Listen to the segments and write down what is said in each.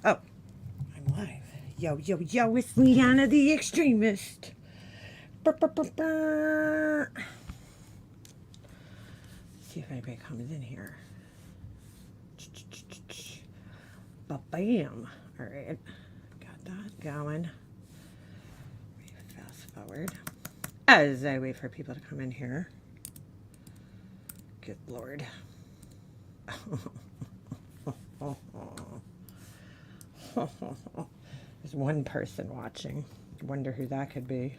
Oh, I'm live. Yo, yo, yo, it's Liana the Extremist. Brr, brr, brr, brr. See if anybody comes in here. Ba-bam. All right. Got that going. Fast forward. As I wait for people to come in here. Good Lord. There's one person watching. Wonder who that could be.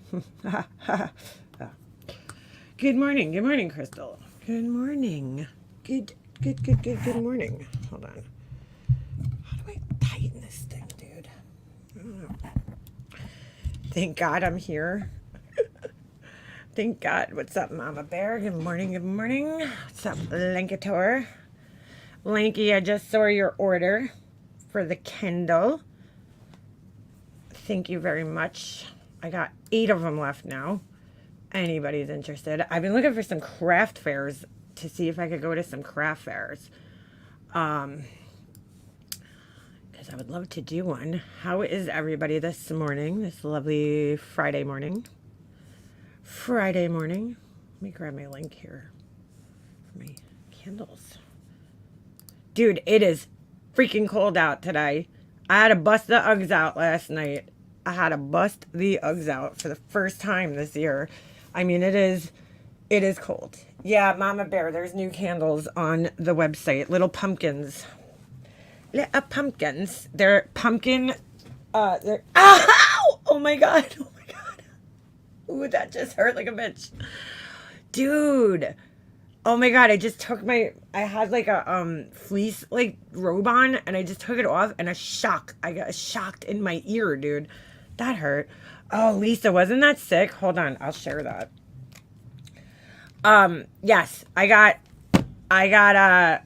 Good morning, Crystal. Good morning. Good morning. Hold on. How do I tighten this thing, dude? I don't know. Thank God I'm here. Thank God. What's up, Mama Bear? Good morning. What's up, Lankator? Lanky, I just saw your order for the Kindle. Thank you very much. I got 8 of them left now. Anybody's interested. I've been looking for some craft fairs to see if I could go to some craft fairs. Because I would love to do one. How is everybody this morning? This lovely Friday morning. Let me grab my link here for my candles. Dude, it is freaking cold out today. I had to bust the Uggs out last night. I had to bust the Uggs out for the first time this year. I mean, it is cold. Yeah, Mama Bear, there's new candles on the website. Little pumpkins. Little pumpkins. They're pumpkin, they're, ow! Oh my God. Ooh, that just hurt like a bitch. Dude. Oh my God, I just took I had like a fleece like robe on and I just took it off and I got shocked in my ear, dude. That hurt. Oh, Lisa, wasn't that sick? Hold on, I'll share that. Yes, I got a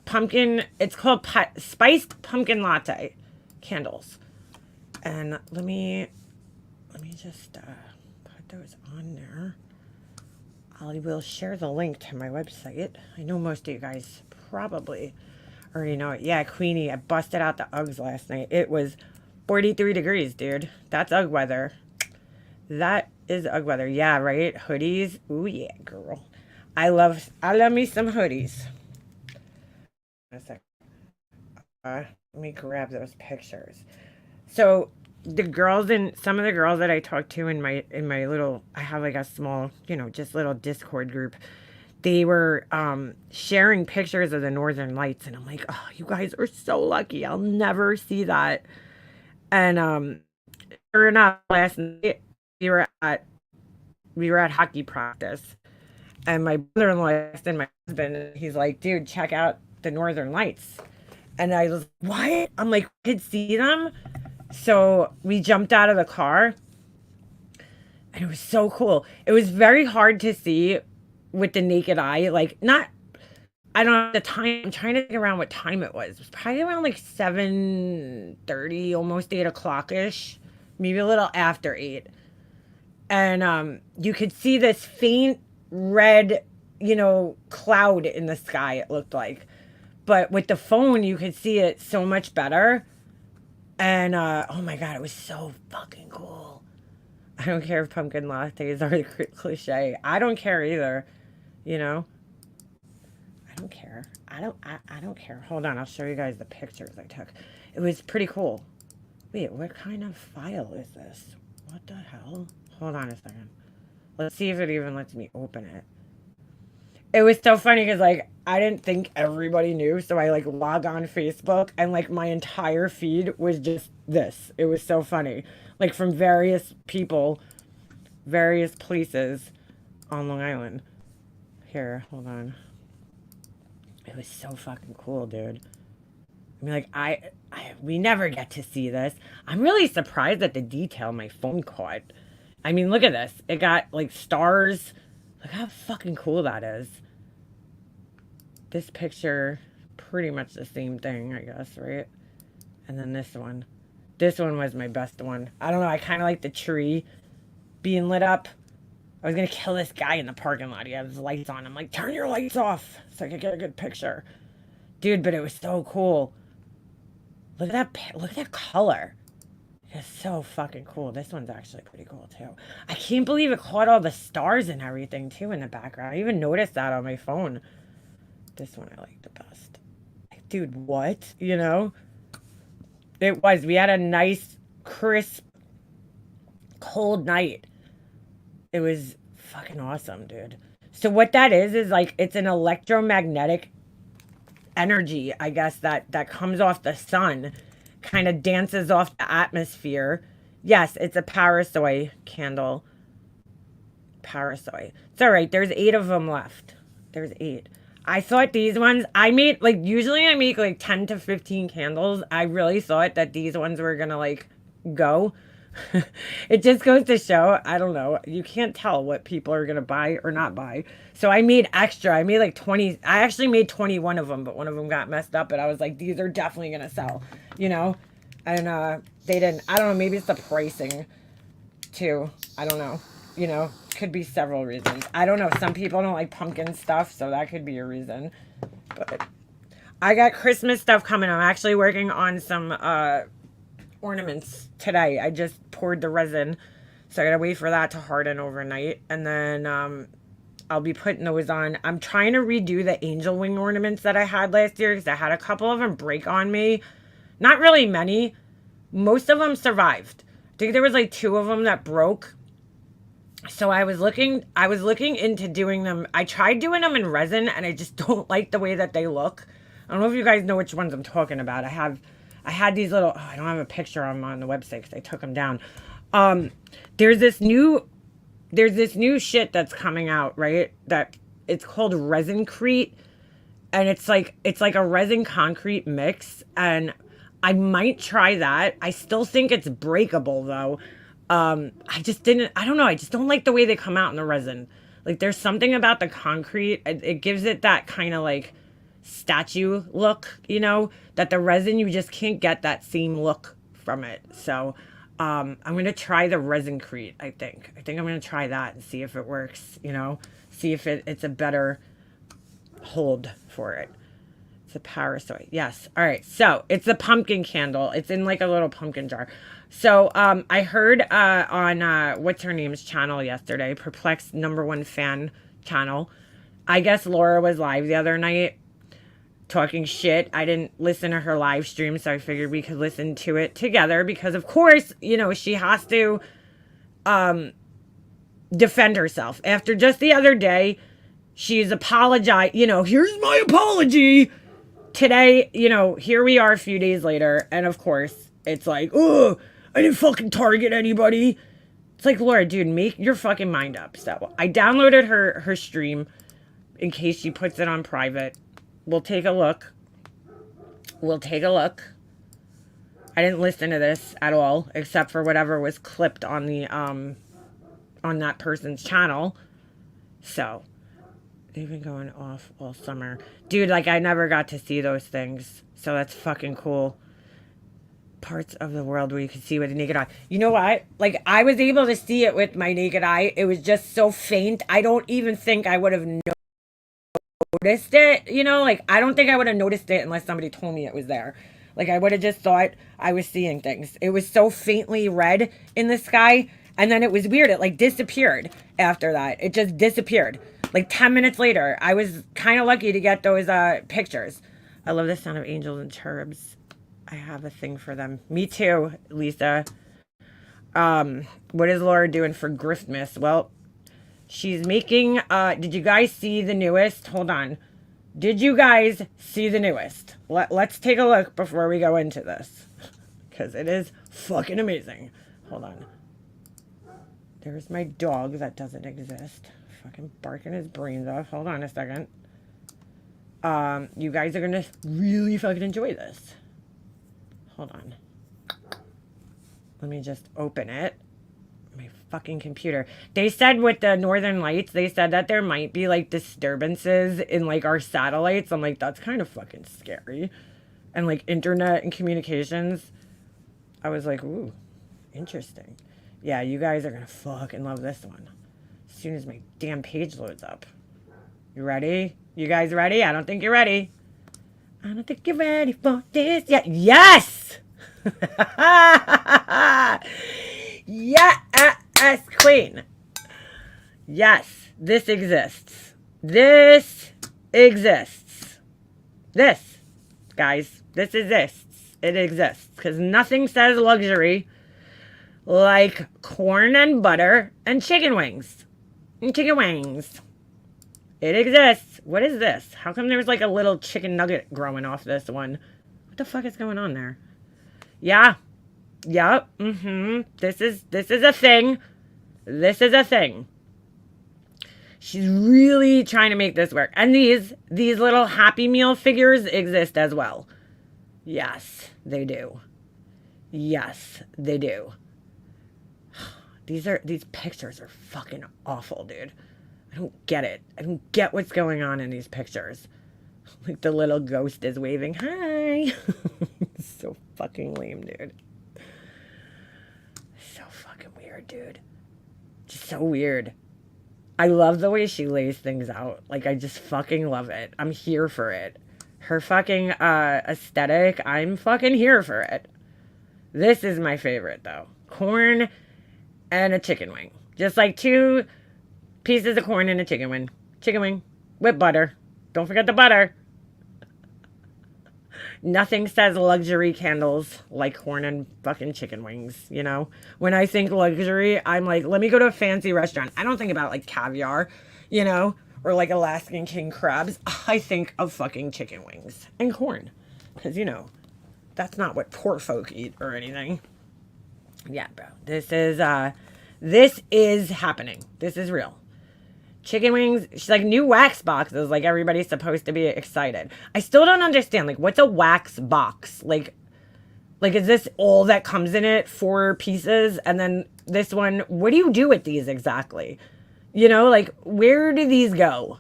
pumpkin, it's called spiced pumpkin latte candles. And let me just put those on there. I will share the link to my website. I know most of you guys probably already know it. Yeah, Queenie, I busted out the Uggs last night. It was 43 degrees, dude. That's Ugg weather. That is Ugg weather. Yeah, right? Hoodies. Ooh, yeah, girl. I love me some hoodies. A sec. Let me grab those pictures. So some of the girls that I talked to in my little, I have like a small, just little Discord group. They were sharing pictures of the Northern Lights, and I'm like, oh, you guys are so lucky. I'll never see that. And sure enough, last night we were at hockey practice, and my brother-in-law and my husband, he's like, dude, check out the Northern Lights. And I was, what? I'm like, we could see them. So we jumped out of the car and it was so cool. It was very hard to see with the naked eye. Like, I don't know the time. I'm trying to think around what time it was. It was probably around like 7:30, almost 8 o'clock ish, maybe a little after 8. And you could see this faint red, cloud in the sky, it looked like. But with the phone, you could see it so much better. And oh my God, it was so fucking cool. I don't care if pumpkin lattes are the cliche. I don't care either. I don't care. I don't care. Hold on, I'll show you guys the pictures I took. It was pretty cool. Wait, what kind of file is this? What the hell? Hold on a second. Let's see if it even lets me open it. It was so funny because like I didn't think everybody knew, so I like log on Facebook and like my entire feed was just this. It was so funny, like from various people, various places on Long Island. Here, hold on. It was so fucking cool, dude. I mean, like we never get to see this. I'm really surprised at the detail my phone caught. I mean, look at this. It got like stars. Look how fucking cool that is. This picture, pretty much the same thing, I guess, right? And then this one. This one was my best one. I don't know, I kind of like the tree being lit up. I was going to kill this guy in the parking lot. He had his lights on. I'm like, turn your lights off so I could get a good picture. Dude, but it was so cool. Look at that color. It's so fucking cool. This one's actually pretty cool too. I can't believe it caught all the stars and everything too in the background. I even noticed that on my phone. This one I like the best. Like, dude, what? You know? It was. We had a nice, crisp, cold night. It was fucking awesome, dude. So what that is like it's an electromagnetic energy, I guess, that comes off the sun, kind of dances off the atmosphere. Yes, it's a parasoi candle. Parasoi. It's all right. There's 8 of them left. There's 8. I thought these ones, I made, like, usually I make, like, 10 to 15 candles. I really thought that these ones were gonna, like, go. It just goes to show, I don't know, you can't tell what people are gonna buy or not buy. So I made extra. I made like 20. I actually made 21 of them, but one of them got messed up. But I was like, these are definitely gonna sell, you know. And they didn't. I don't know. Maybe it's the pricing, too. I don't know. You know, could be several reasons. I don't know. Some people don't like pumpkin stuff, so that could be a reason. But I got Christmas stuff coming. I'm actually working on some ornaments today. I just poured the resin, so I gotta wait for that to harden overnight, and then I'll be putting those on. I'm trying to redo the angel wing ornaments that I had last year because I had a couple of them break on me. Not really many. Most of them survived. I think there was like 2 of them that broke. So I was looking into doing them. I tried doing them in resin and I just don't like the way that they look. I don't know if you guys know which ones I'm talking about. I had these little, I don't have a picture of them on the website because I took them down. There's this new shit that's coming out, right? That it's called Resincrete, and it's like a resin concrete mix, and I might try that. I still think it's breakable though. I don't know. I just don't like the way they come out in the resin. Like there's something about the concrete. It gives it that kind of like statue look, you know, that the resin, you just can't get that same look from it. So I'm going to try the Resincrete, I think. I'm going to try that and see if it works, you know, see if it's a better hold for it. It's a parasoi. Yes. All right. So it's a pumpkin candle. It's in like a little pumpkin jar. So I heard on what's her name's channel yesterday, Perplexed #1 fan channel. I guess Laura was live the other night talking shit. I didn't listen to her live stream, so I figured we could listen to it together because, of course, you know, she has to defend herself. After just the other day, she's apologized. You know, here's my apology. Today, you know, here we are a few days later, and of course, it's like, oh, I didn't fucking target anybody. It's like, Laura, dude, make your fucking mind up. So I downloaded her stream in case she puts it on private. We'll take a look. I didn't listen to this at all, except for whatever was clipped on the on that person's channel. So they've been going off all summer. Dude, like I never got to see those things. So that's fucking cool. Parts of the world where you can see with the naked eye. You know what? Like I was able to see it with my naked eye. It was just so faint. I don't even think I would have noticed it. You know, like I don't think I would have noticed it unless somebody told me it was there. Like I would have just thought I was seeing things. It was so faintly red in the sky. And then it was weird. It like disappeared after that. It just disappeared. Like 10 minutes later. I was kind of lucky to get those pictures. I love the sound of angels and cherubs. I have a thing for them. Me too, Lisa. What is Laura doing for Griftmas? Well, she's making, did you guys see the newest? Hold on. Did you guys see the newest? Let's take a look before we go into this. Because it is fucking amazing. Hold on. There's my dog that doesn't exist. Fucking barking his brains off. Hold on a second. You guys are going to really fucking enjoy this. Hold on. Let me just open it. My fucking computer. They said with the Northern Lights, they said that there might be like disturbances in like our satellites. I'm like, that's kind of fucking scary. And like internet and communications. I was like, ooh, interesting. Yeah, you guys are gonna fucking love this one. As soon as my damn page loads up. You ready? You guys ready? I don't think you're ready. I don't think you're ready for this yet. Yes! Yes, queen. Yes, this exists. This exists. This, guys, this exists. It exists. Because nothing says luxury like corn and butter and chicken wings. And chicken wings. It exists. What is this? How come there's like a little chicken nugget growing off this one? What the fuck is going on there? Yeah. Yep. This is a thing. This is a thing. She's really trying to make this work. And these little Happy Meal figures exist as well. Yes, they do. Yes, they do. These pictures are fucking awful, dude. I don't get it. I don't get what's going on in these pictures. Like the little ghost is waving. Hi. So fucking lame, dude. So fucking weird, dude. Just so weird. I love the way she lays things out. Like, I just fucking love it. I'm here for it. Her fucking aesthetic, I'm fucking here for it. This is my favorite, though. Corn and a chicken wing. Just like 2 pieces of corn and a chicken wing. Chicken wing with butter. Don't forget the butter. Nothing says luxury candles like corn and fucking chicken wings, you know? When I think luxury, I'm like, let me go to a fancy restaurant. I don't think about like caviar, you know? Or like Alaskan king crabs. I think of fucking chicken wings and corn. Because, you know, that's not what poor folk eat or anything. Yeah, bro. This is happening. This is real. Chicken wings, she's like, new wax boxes, like everybody's supposed to be excited. I still don't understand, like, what's a wax box? Like is this all that comes in it, 4 pieces? And then this one, what do you do with these exactly? You know, like, where do these go?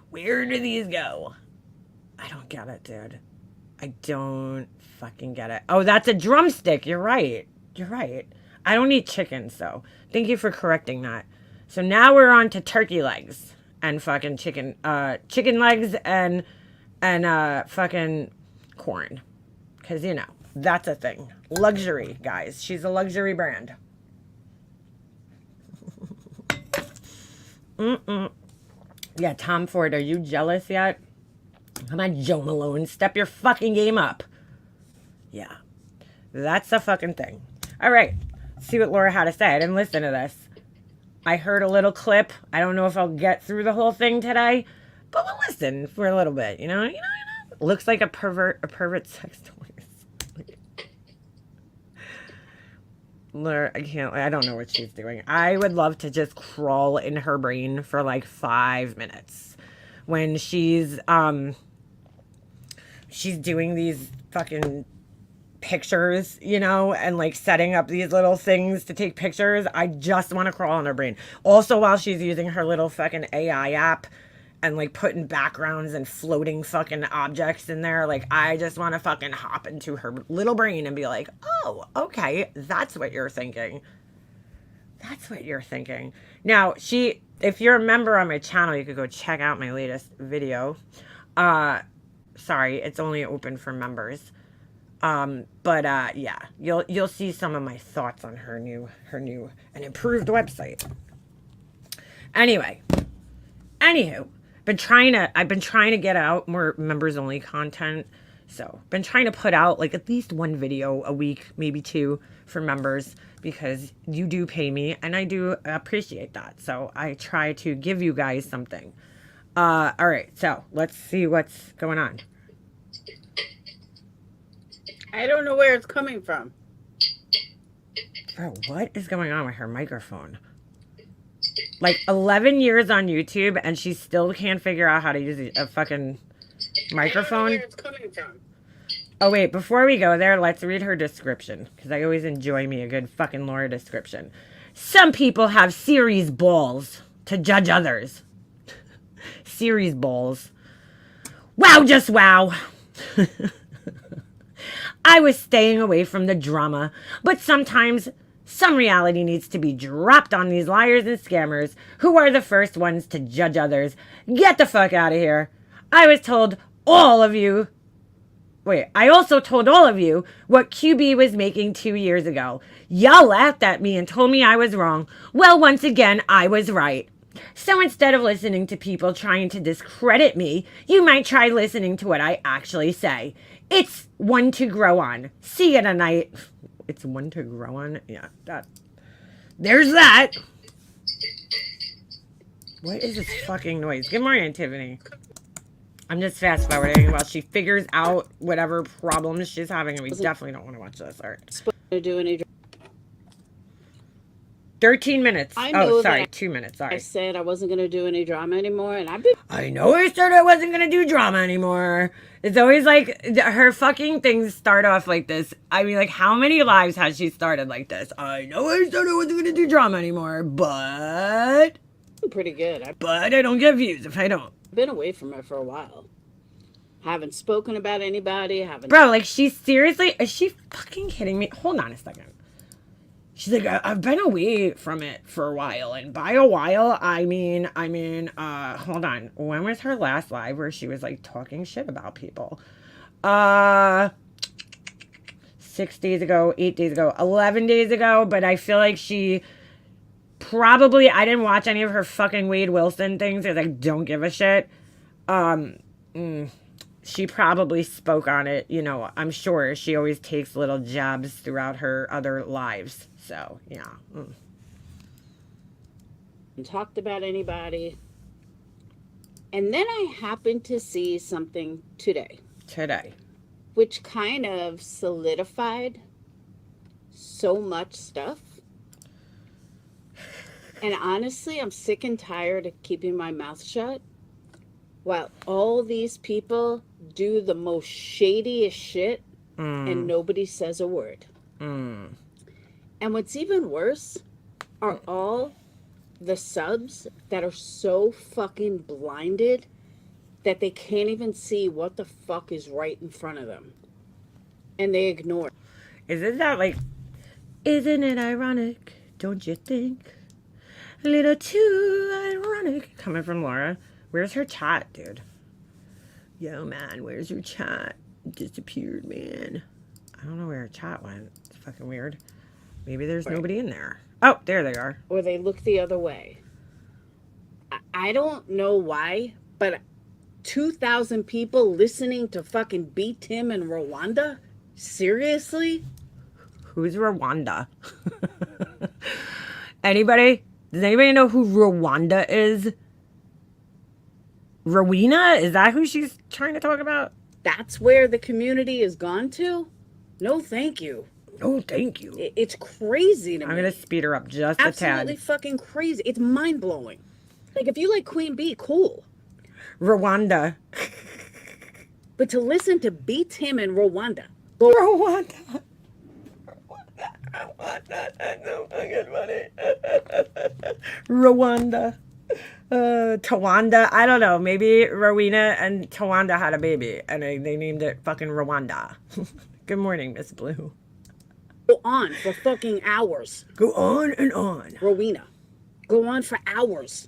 Where do these go? I don't get it, dude. I don't fucking get it. Oh, that's a drumstick. You're right. You're right. I don't eat chicken, so thank you for correcting that. So now we're on to turkey legs and fucking chicken legs and fucking corn. Because, you know, that's a thing. Luxury, guys. She's a luxury brand. Yeah, Tom Ford, are you jealous yet? Come on, Joe Malone. Step your fucking game up. Yeah. That's a fucking thing. All right. Let's see what Laura had to say. I didn't listen to this. I heard a little clip. I don't know if I'll get through the whole thing today, but we'll listen for a little bit. You know. Looks like a pervert sex toys. Laura, I don't know what she's doing. I would love to just crawl in her brain for like 5 minutes when she's doing these fucking pictures, you know, and like setting up these little things to take pictures. I just want to crawl in her brain. Also, while she's using her little fucking AI app and like putting backgrounds and floating fucking objects in there, like I just want to fucking hop into her little brain and be like, oh, okay, that's what you're thinking. That's what you're thinking. Now, if you're a member on my channel, you could go check out my latest video. Sorry, it's only open for members. Yeah, you'll see some of my thoughts on her new and improved website. Anywho, I've been trying to get out more members only content. So been trying to put out like at least 1 video a week, maybe 2 for members, because you do pay me and I do appreciate that. So I try to give you guys something. All right, so let's see what's going on. I don't know where it's coming from. Bro, what is going on with her microphone? Like 11 years on YouTube and she still can't figure out how to use a fucking microphone. I don't know where it's coming from. Oh wait, before we go there, let's read her description, because I always enjoy me a good fucking Laura description. Some people have series balls to judge others. Series balls. Wow, just wow. I was staying away from the drama, but sometimes some reality needs to be dropped on these liars and scammers who are the first ones to judge others. Get the fuck out of here. I was told all of you Wait, I also told all of you what QB was making 2 years ago. Y'all laughed at me and told me I was wrong. Well, once again, I was right. So instead of listening to people trying to discredit me, you might try listening to what I actually say. It's one to grow on. See you tonight. It's one to grow on? Yeah, that. There's that. What is this fucking noise? Good morning, Tiffany. I'm just fast forwarding while she figures out whatever problems she's having, and we definitely don't want to watch this. All right. Supposed to do any 13 minutes. I know sorry, that 2 minutes. Sorry. I said I wasn't going to do any drama anymore, and I know I said I wasn't gonna do drama anymore. It's always like her fucking things start off like this. I mean, like, how many lives has she started like this? I know I said I wasn't gonna do drama anymore, but I'm pretty good. I don't get views if I don't. Been away from her for a while. Haven't spoken about anybody. Bro, like, she's seriously, is she fucking kidding me? Hold on a second. She's like, I've been away from it for a while. And by a while, I mean, hold on. When was her last live where she was, like, talking shit about people? 6 days ago, 8 days ago, 11 days ago. But I feel like she probably, I didn't watch any of her fucking Wade Wilson things because I don't give a shit. She probably spoke on it. You know, I'm sure she always takes little jabs throughout her other lives. So, yeah. Talked about anybody. And then I happened to see something today. Which kind of solidified so much stuff. And honestly, I'm sick and tired of keeping my mouth shut while all these people do the most shadiest shit and nobody says a word. And what's even worse are all the subs that are so fucking blinded that they can't even see what the fuck is right in front of them. And they ignore it. Isn't that like, isn't it ironic, don't you think? A little too ironic. Coming from Laura. Where's her chat, dude? Yo, man, where's your chat? It disappeared, man. I don't know where her chat went. It's fucking weird. Maybe there's nobody in there. Oh, there they are. Or they look the other way. I don't know why, but 2,000 people listening to fucking beat Tim in Rwanda? Seriously? Who's Rwanda? Anybody? Does anybody know who Rwanda is? Rowena? Is that who she's trying to talk about? That's where the community has gone to? No, thank you. Oh, thank you. It's crazy to me. I'm going to speed her up just a tad. Absolutely fucking crazy. It's mind-blowing. Like, if you like Queen Bee, cool. Rwanda. But to listen to Beat Him in Rwanda. Rwanda. That's so fucking funny. Rwanda. Tawanda. I don't know. Maybe Rowena and Tawanda had a baby and they named it fucking Rwanda. Good morning, Miss Blue. Go on for fucking hours. Go on and on. Rowena. Go on for hours.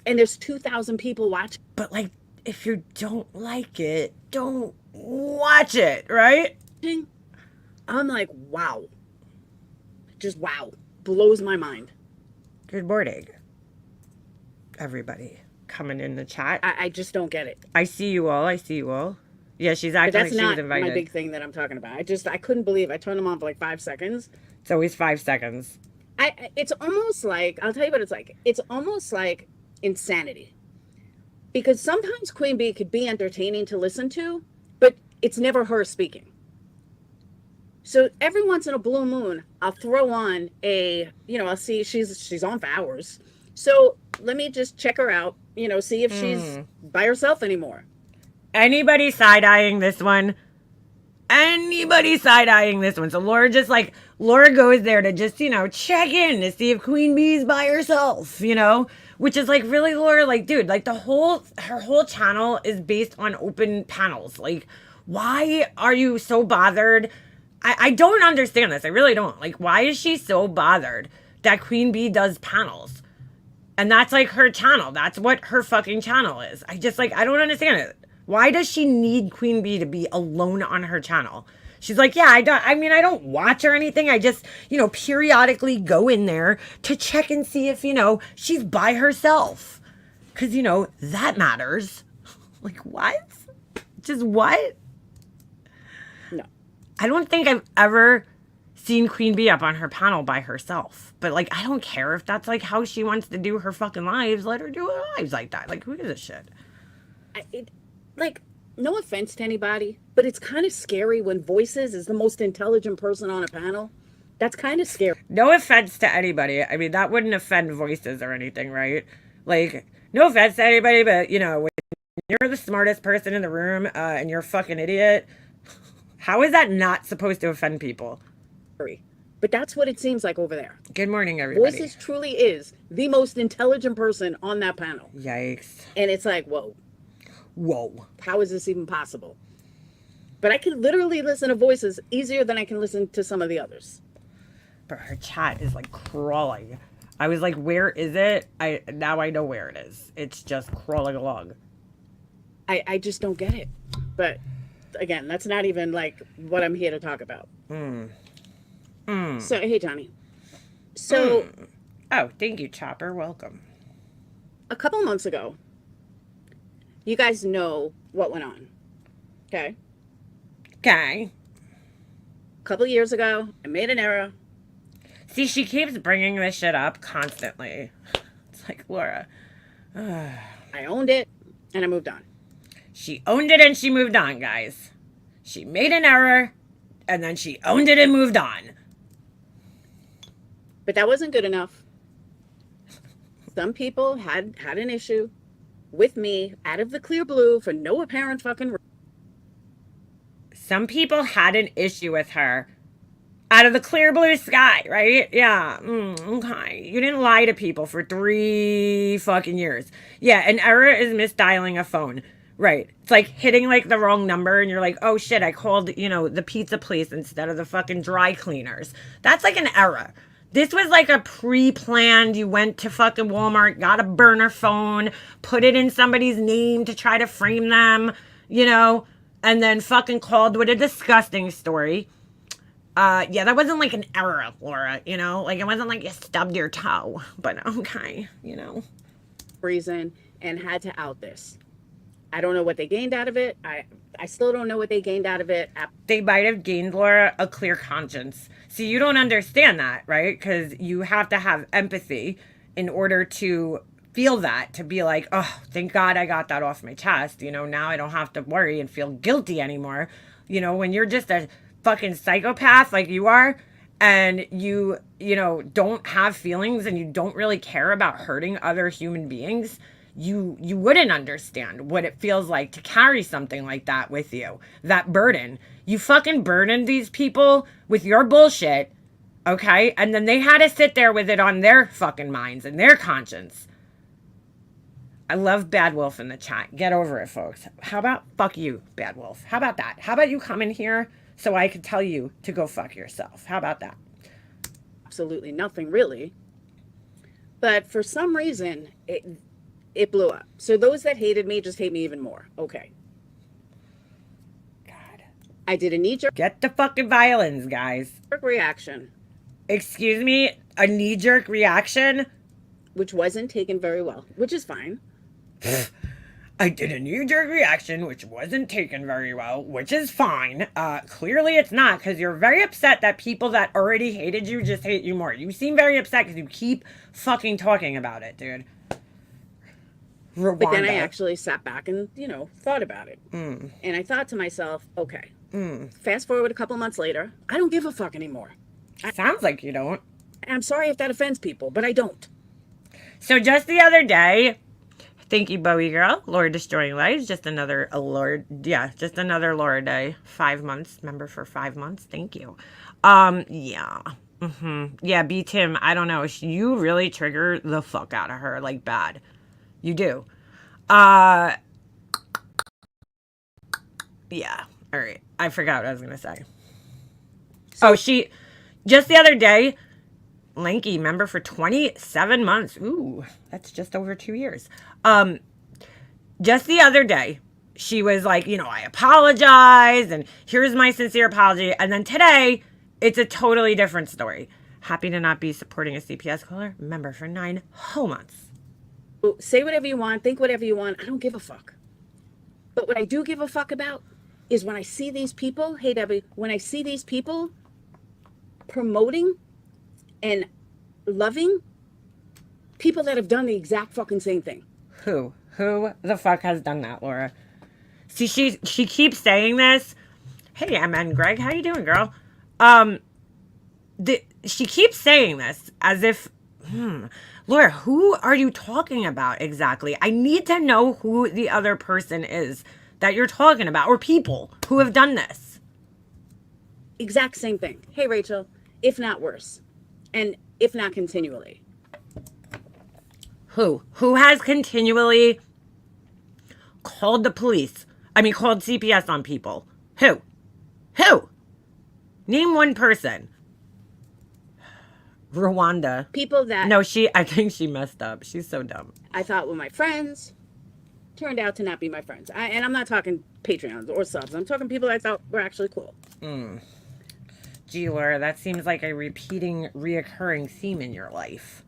And there's 2,000 people watching. But, like, if you don't like it, don't watch it, right? I'm like, wow. Just wow. Blows my mind. Good morning, everybody coming in the chat. I just don't get it. I see you all. Yeah, she's acting like she was invited. That's not my big thing that I'm talking about. I couldn't believe I turned them on for like 5 seconds. It's always 5 seconds. It's almost like, I'll tell you what it's like. It's almost like insanity. Because sometimes Queen Bee could be entertaining to listen to, but it's never her speaking. So every once in a blue moon, I'll throw on I'll see she's on for hours. So let me just check her out, see if she's by herself anymore. Anybody side-eyeing this one? So Laura goes there to just, check in to see if Queen Bee's by herself, which is like, really, Laura, like, dude, like her whole channel is based on open panels. Like, why are you so bothered? I don't understand this. I really don't. Like, why is she so bothered that Queen Bee does panels? And that's like her channel. That's what her fucking channel is. I don't understand it. Why does she need Queen Bee to be alone on her channel? She's like, yeah, I don't watch or anything. I just, periodically go in there to check and see if, she's by herself. Because, that matters. Like, what? Just what? No. I don't think I've ever seen Queen Bee up on her panel by herself. But, like, I don't care if that's, like, how she wants to do her fucking lives. Let her do her lives like that. Like, who gives a shit? No offense to anybody, but it's kind of scary when Voices is the most intelligent person on a panel. That's kind of scary. No offense to anybody. I mean, that wouldn't offend Voices or anything, right? Like, no offense to anybody, but, when you're the smartest person in the room and you're a fucking idiot, how is that not supposed to offend people? But that's what it seems like over there. Good morning, everybody. Voices truly is the most intelligent person on that panel. Yikes. And it's like, whoa. How is this even possible? But I can literally listen to Voices easier than I can listen to some of the others. But her chat is like crawling. I was like, where is it? Now I know where it is. It's just crawling along. I just don't get it. But again, that's not even like what I'm here to talk about. So, hey, Johnny. So. Oh, thank you, Chopper. Welcome. A couple months ago, you guys know what went on. Okay? Okay. A couple years ago, I made an error. See, she keeps bringing this shit up constantly. It's like, Laura. I owned it, and I moved on. She owned it and she moved on, guys. She made an error, and then she owned it and moved on. But that wasn't good enough. Some people had an issue with me out of the clear blue for no apparent fucking reason. Some people had an issue with her out of the clear blue sky, right? Yeah. Okay. You didn't lie to people for 3 fucking years. Yeah, an error is misdialing a phone. Right. It's like hitting like the wrong number and you're like, oh shit, I called, the pizza place instead of the fucking dry cleaners. That's like an error. This was like a pre-planned, you went to fucking Walmart, got a burner phone, put it in somebody's name to try to frame them, and then fucking called with a disgusting story. Yeah, that wasn't like an error, Laura, like it wasn't like you stubbed your toe, but okay, Reason, and had to out this. I don't know what they gained out of it. I still don't know what they gained out of it. They might have gained, Laura, a clear conscience. See, you don't understand that, right? Because you have to have empathy in order to feel that, to be like, oh, thank God I got that off my chest. Now I don't have to worry and feel guilty anymore. When you're just a fucking psychopath like you are, and you don't have feelings and you don't really care about hurting other human beings, you wouldn't understand what it feels like to carry something like that with you. That burden. You fucking burdened these people with your bullshit, okay? And then they had to sit there with it on their fucking minds and their conscience. I love Bad Wolf in the chat. Get over it, folks. How about fuck you, Bad Wolf? How about that? How about you come in here so I could tell you to go fuck yourself? How about that? Absolutely nothing, really. But for some reason, it blew up. So those that hated me just hate me even more. Okay. God. I did a knee-jerk. Get the fucking violins, guys. Reaction. Excuse me? A knee-jerk reaction? Which wasn't taken very well, which is fine. I did a knee-jerk reaction, which wasn't taken very well, which is fine. Clearly it's not, because you're very upset that people that already hated you just hate you more. You seem very upset because you keep fucking talking about it, dude. Rwanda. But then I actually sat back and, thought about it. And I thought to myself, okay, fast forward a couple months later, I don't give a fuck anymore. Sounds like you don't. I'm sorry if that offends people, but I don't. So just the other day, thank you, Bowie Girl, Lord Destroying Lives, just another Laura day, 5 months, member for 5 months, thank you. Yeah. Yeah, B. Tim, I don't know, you really trigger the fuck out of her, like bad. You do. Yeah. All right. I forgot what I was going to say. So, just the other day, Lanky, member for 27 months. Ooh, that's just over 2 years. Just the other day, she was like, you know, I apologize and here's my sincere apology. And then today, it's a totally different story. Happy to not be supporting a CPS caller member for 9 whole months. Say whatever you want, think whatever you want. I don't give a fuck. But what I do give a fuck about is when I see these people, hey Debbie, when I see these people promoting and loving people that have done the exact fucking same thing. Who the fuck has done that, Laura? See, she keeps saying this. Hey, MN Greg, how you doing, girl? She keeps saying this as if, Laura, who are you talking about exactly? I need to know who the other person is that you're talking about, or people who have done this. Exact same thing. Hey, Rachel, if not worse, and if not continually. Who has continually called the police? I mean, called CPS on people. Who? Name one person. Rwanda. People that... No, I think she messed up. She's so dumb. I thought were my friends, turned out to not be my friends. And I'm not talking Patreons or subs. I'm talking people I thought were actually cool. Gee, Laura, that seems like a reoccurring theme in your life.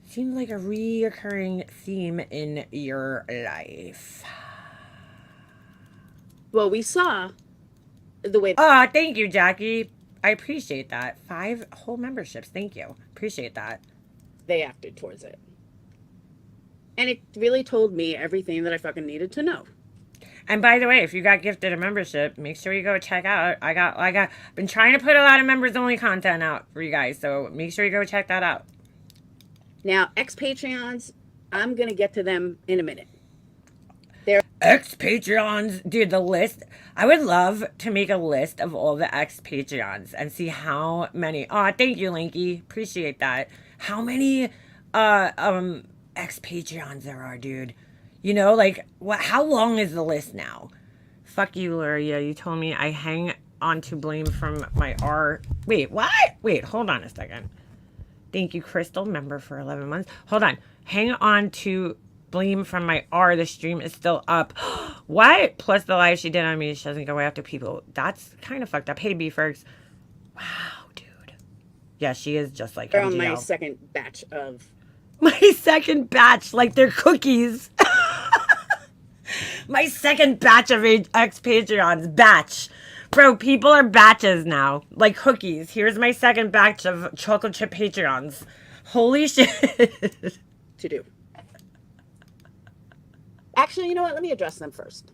Seems like a reoccurring theme in your life. Well, we saw the way... Oh, thank you, Jackie. I appreciate that. 5 whole memberships. Thank you. Appreciate that. They acted towards it. And it really told me everything that I fucking needed to know. And by the way, if you got gifted a membership, make sure you go check out. I've been trying to put a lot of members only content out for you guys, so make sure you go check that out. Now, ex-Patreons, I'm going to get to them in a minute. They're ex-Patreons, dude, the list. I would love to make a list of all the ex-Patreons and see how many. Oh, thank you, Linky. Appreciate that. How many ex-Patreons there are, dude. You know, like, how long is the list now? Fuck you, Laura. Yeah, you told me I hang on to blame from my R. Wait, what? Wait, hold on a second. Thank you, Crystal, member for 11 months. Hold on. Hang on to blame from my R. The stream is still up. What? Plus the live she did on me, she doesn't go after people. That's kind of fucked up. Hey, B-Fergs. Wow, dude. Yeah, she is just like they're on my second batch of... My second batch, like they're cookies. My second batch of ex-Patreons. Batch. Bro, people are batches now. Like cookies. Here's my second batch of chocolate chip Patreons. Holy shit. To do. Actually, you know what? Let me address them first.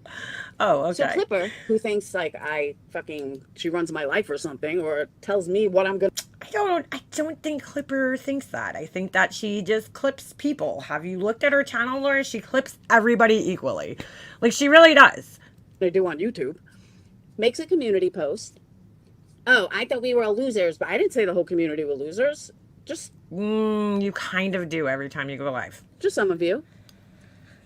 Oh, okay. So Clipper, who thinks like she runs my life or something, or tells me what I'm gonna... I don't think Clipper thinks that. I think that she just clips people. Have you looked at her channel, Laura? She clips everybody equally. Like, she really does. They do on YouTube. Makes a community post. Oh, I thought we were all losers, but I didn't say the whole community were losers. Just... you kind of do every time you go live. Just some of you.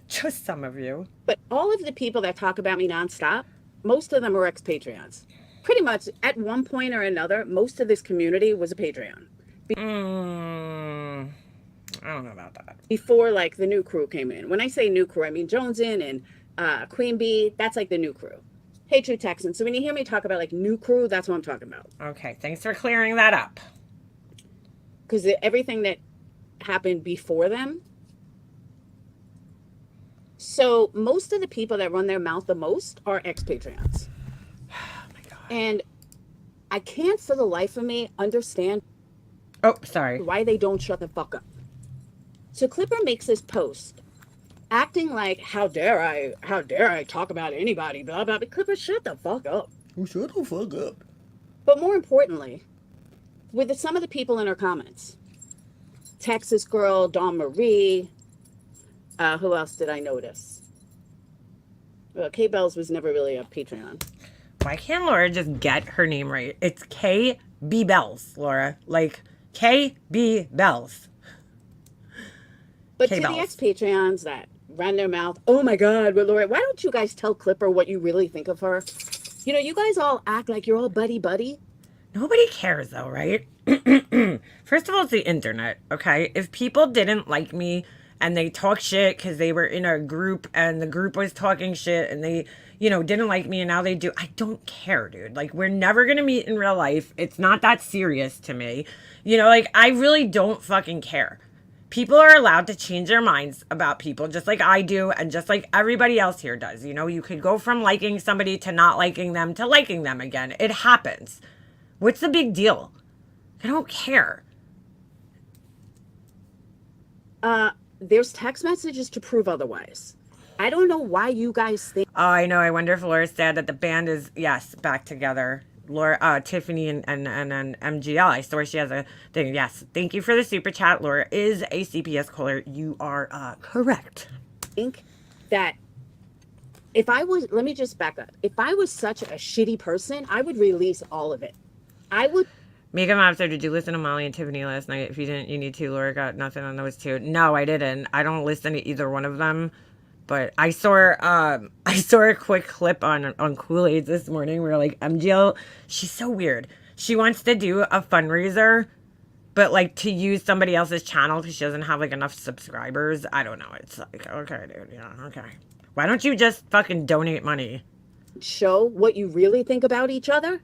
Just some of you. But all of the people that talk about me nonstop, most of them are ex-Patreons. Pretty much, at one point or another, most of this community was a Patreon. I don't know about that. Before, like, the new crew came in. When I say new crew, I mean Jonesin and Queen Bee. That's, like, the new crew. Hey, True Texan. So when you hear me talk about, like, new crew, that's what I'm talking about. Okay, thanks for clearing that up. Because everything that happened before them. So most of the people that run their mouth the most are ex-Patreons. Oh, my God. And I can't for the life of me understand why they don't shut the fuck up. So Clipper makes this post acting like, how dare I talk about anybody, blah, blah, blah. Clipper, shut the fuck up. Shut the fuck up. But more importantly, with some of the people in her comments, Texas Girl, Dawn Marie, who else did I notice? Well, Kay Bells was never really a Patreon. Why can't Laura just get her name right? It's K.B. Bells, Laura. Like, K.B. Bells. But to the ex-Patreons that ran their mouth, oh my God, but Laura, why don't you guys tell Clipper what you really think of her? You know, you guys all act like you're all buddy-buddy. Nobody cares, though, right? First of all, it's the internet, okay? If people didn't like me and they talk shit because they were in a group and the group was talking shit and they, didn't like me and now they do. I don't care, dude. Like, we're never going to meet in real life. It's not that serious to me. Like, I really don't fucking care. People are allowed to change their minds about people just like I do and just like everybody else here does. You could go from liking somebody to not liking them to liking them again. It happens. What's the big deal? I don't care. There's text messages to prove otherwise. I don't know why you guys think. Oh, I know. I wonder if Laura's sad that the band is, yes, back together. Laura, Tiffany and MGL. I saw she has a thing. Yes. Thank you for the super chat. Laura is a CPS caller. You are correct. Think that if I was, let me just back up. If I was such a shitty person, I would release all of it. I would. Mega Mobster, did you listen to Molly and Tiffany last night? If you didn't, you need to. Laura got nothing on those two. No, I didn't. I don't listen to either one of them. But I saw a quick clip on Kool-Aid this morning where like MGL, she's so weird. She wants to do a fundraiser, but like to use somebody else's channel because she doesn't have like enough subscribers. I don't know. It's like, okay, dude, yeah, okay. Why don't you just fucking donate money? Show what you really think about each other.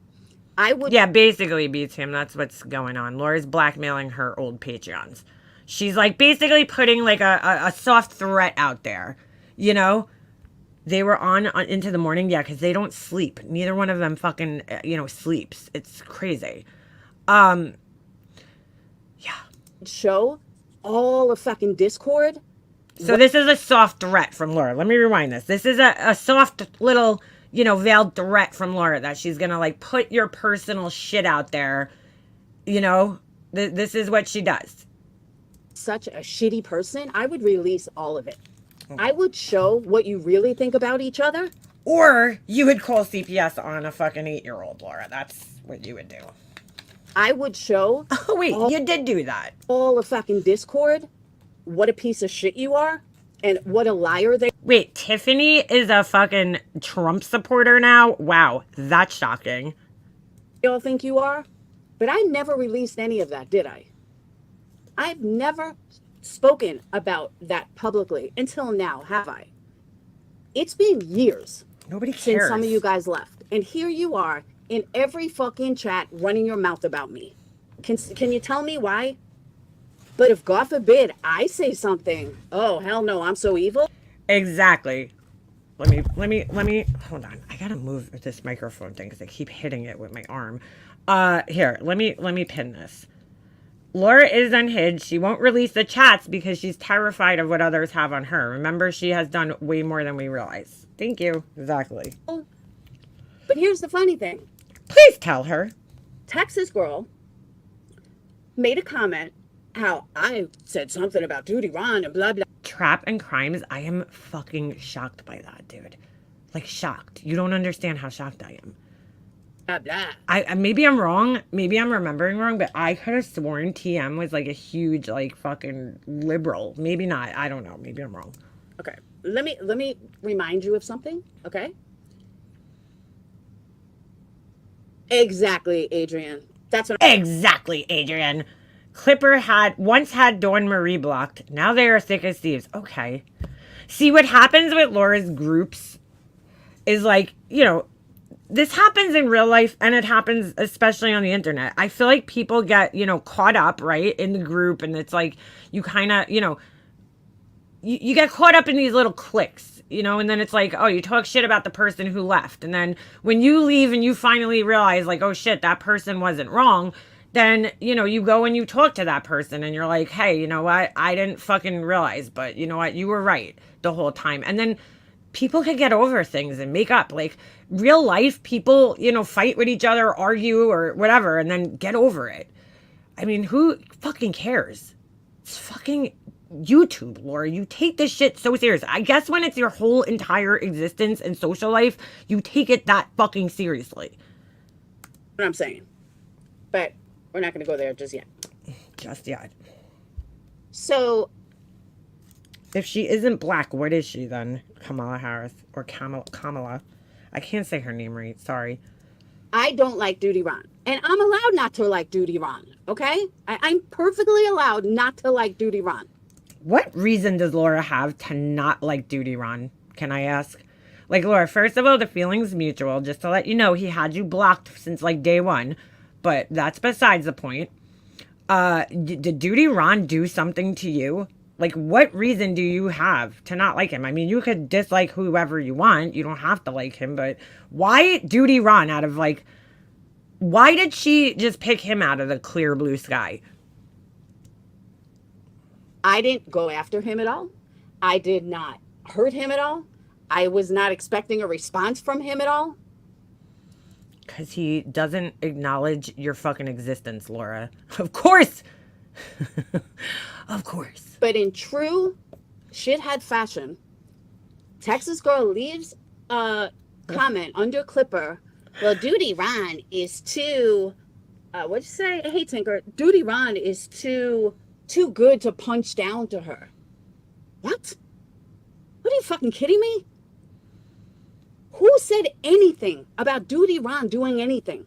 I would. Yeah, basically beats him. That's what's going on. Laura's blackmailing her old Patreons. She's like basically putting like a soft threat out there. They were on into the morning. Yeah, because they don't sleep. Neither one of them fucking, sleeps. It's crazy. Yeah. Show all of fucking Discord. So this is a soft threat from Laura. Let me rewind this. This is a soft little, veiled threat from Laura that she's going to like put your personal shit out there. This is what she does. Such a shitty person. I would release all of it. I would show what you really think about each other. Or you would call CPS on a fucking 8-year-old, Laura. That's what you would do. I would show. Oh, wait, you did do that. All of fucking Discord. What a piece of shit you are. And what a liar they. Wait, Tiffany is a fucking Trump supporter now? Wow, that's shocking. Y'all think you are? But I never released any of that, did I? I've never spoken about that publicly until now, have I? It's been years. Nobody cares. Since some of you guys left. And here you are in every fucking chat running your mouth about me. Can you tell me why? But if God forbid I say something, oh hell no, I'm so evil. Exactly. Let me hold on. I gotta move this microphone thing because I keep hitting it with my arm. Here, let me pin this. Laura is unhinged. She won't release the chats because she's terrified of what others have on her. Remember, she has done way more than we realize. Thank you. Exactly. But here's the funny thing. Please tell her. Texas girl made a comment how I said something about Duty Ron and blah, blah. Trap and crimes. I am fucking shocked by that, dude. Like, shocked. You don't understand how shocked I am. Blah, blah. I maybe I'm wrong. Maybe I'm remembering wrong, but I could have sworn TM was like a huge, like, fucking liberal. Maybe not. I don't know. Maybe I'm wrong. Okay. Let me remind you of something, okay? Exactly, Adrian. That's what Exactly, Adrian. Clipper once had Dawn Marie blocked. Now they are thick as thieves. Okay. See, what happens with Laura's groups is like, this happens in real life and it happens especially on the internet. I feel like people get, caught up, right, in the group, and it's like you kind of, you get caught up in these little cliques, and then it's like, oh, you talk shit about the person who left. And then when you leave and you finally realize like, oh shit, that person wasn't wrong, then, you go and you talk to that person and you're like, hey, you know what? I didn't fucking realize, but you know what? You were right the whole time. And then people can get over things and make up. Like, real life, people, fight with each other, argue or whatever, and then get over it. I mean, who fucking cares? It's fucking YouTube, Laura. You take this shit so serious. I guess when it's your whole entire existence and social life, you take it that fucking seriously. what I'm saying. But we're not going to go there just yet. Just yet. So, if she isn't black, what is she then? Kamala Harris or Kamala. I can't say her name right. Sorry. I don't like Duty Ron. And I'm allowed not to like Duty Ron. Okay? I'm perfectly allowed not to like Duty Ron. What reason does Laura have to not like Duty Ron? Can I ask? Like, Laura, first of all, the feeling's mutual. Just to let you know, he had you blocked since like day one. But that's besides the point. Did Duty Ron do something to you? Like, what reason do you have to not like him? I mean, you could dislike whoever you want. You don't have to like him. But why Duty Ron out of like... Why did she just pick him out of the clear blue sky? I didn't go after him at all. I did not hurt him at all. I was not expecting a response from him at all. Because he doesn't acknowledge your fucking existence, Laura. Of course. Of course. But in true shithead fashion, Texas girl leaves a comment under Clipper. Well, Duty Ron is too, what'd you say? Hey, Tinker. Duty Ron is too good to punch down to her. What? What are you fucking kidding me? Who said anything about Duty Ron doing anything?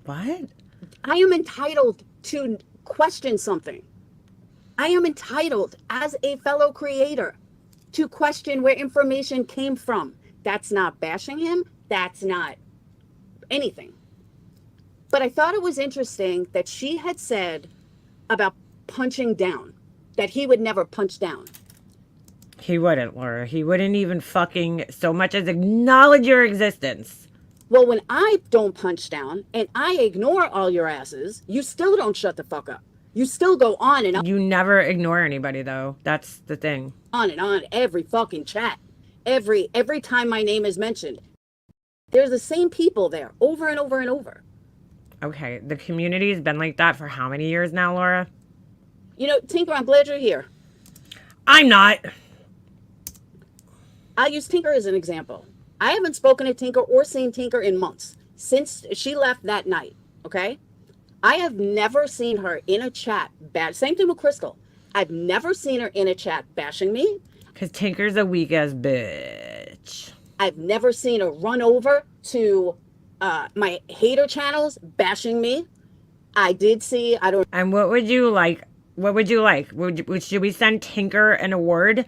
What? I am entitled to question something. I am entitled as a fellow creator to question where information came from. That's not bashing him. That's not anything. But I thought it was interesting that she had said about punching down, that he would never punch down. He wouldn't, Laura. He wouldn't even fucking so much as acknowledge your existence. Well, when I don't punch down and I ignore all your asses, you still don't shut the fuck up. You still go on and on. You never ignore anybody, though. That's the thing. On and on, every fucking chat. Every time my name is mentioned. There's the same people there, over and over and over. Okay, the community's been like that for how many years now, Laura? You know, Tinker, I'm glad you're here. I'm not. I'll use Tinker as an example. I haven't spoken to Tinker or seen Tinker in months since she left that night, okay? I have never seen her in a chat same thing with Crystal. I've never seen her in a chat bashing me. Because Tinker's a weak-ass bitch. I've never seen her run over to my hater channels bashing me. I did see, I don't... And what would you like? What would you like? Should we send Tinker an award?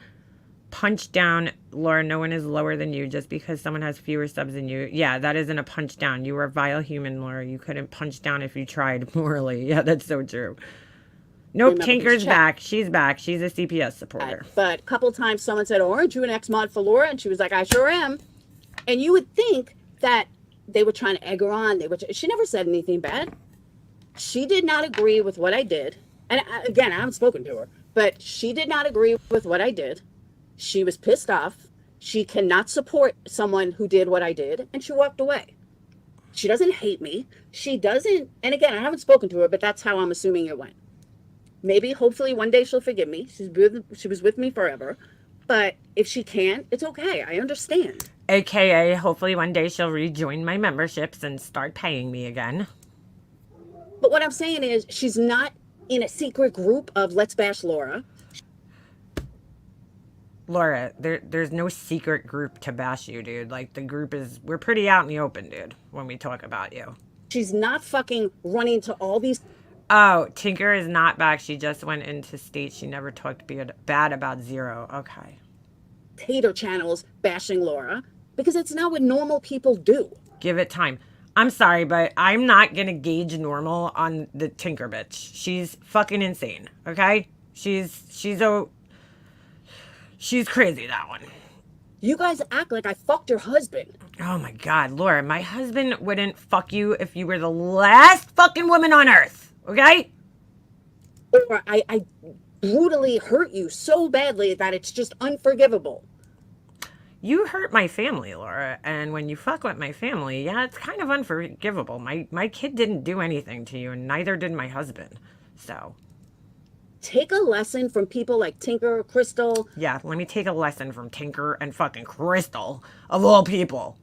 Punch down, Laura. No one is lower than you just because someone has fewer subs than you. Yeah, that isn't a punch down. You were a vile human, Laura. You couldn't punch down if you tried morally. Yeah, that's so true. Nope, Tinker's back. She's back. She's a CPS supporter. But a couple times someone said, oh, aren't you an ex-mod for Laura? And she was like, I sure am. And you would think that they were trying to egg her on. She never said anything bad. She did not agree with what I did. And again, I haven't spoken to her. But she did not agree with what I did. She was pissed off. She cannot support someone who did what I did. And she walked away. She doesn't hate me. She doesn't. And again, I haven't spoken to her, but that's how I'm assuming it went. Maybe, hopefully, one day she'll forgive me. She was with me forever. But if she can't, it's okay. I understand. AKA, hopefully one day she'll rejoin my memberships and start paying me again. But what I'm saying is, she's not in a secret group of Let's Bash Laura. Laura, there's no secret group to bash you, dude. Like, the group is... We're pretty out in the open, dude, when we talk about you. She's not fucking running to all these... Oh, Tinker is not back. She just went into state. She never talked bad about Zero. Okay. Hater channels bashing Laura because it's not what normal people do. Give it time. I'm sorry, but I'm not going to gauge normal on the Tinker bitch. She's fucking insane, okay? She's crazy, that one. You guys act like I fucked your husband. Oh my God, Laura, my husband wouldn't fuck you if you were the last fucking woman on earth. Okay? Or I brutally hurt you so badly that it's just unforgivable. You hurt my family, Laura, and when you fuck with my family, yeah, it's kind of unforgivable. My kid didn't do anything to you, and neither did my husband. So... Take a lesson from people like Tinker, Crystal. Yeah, let me take a lesson from Tinker and fucking Crystal, of all people.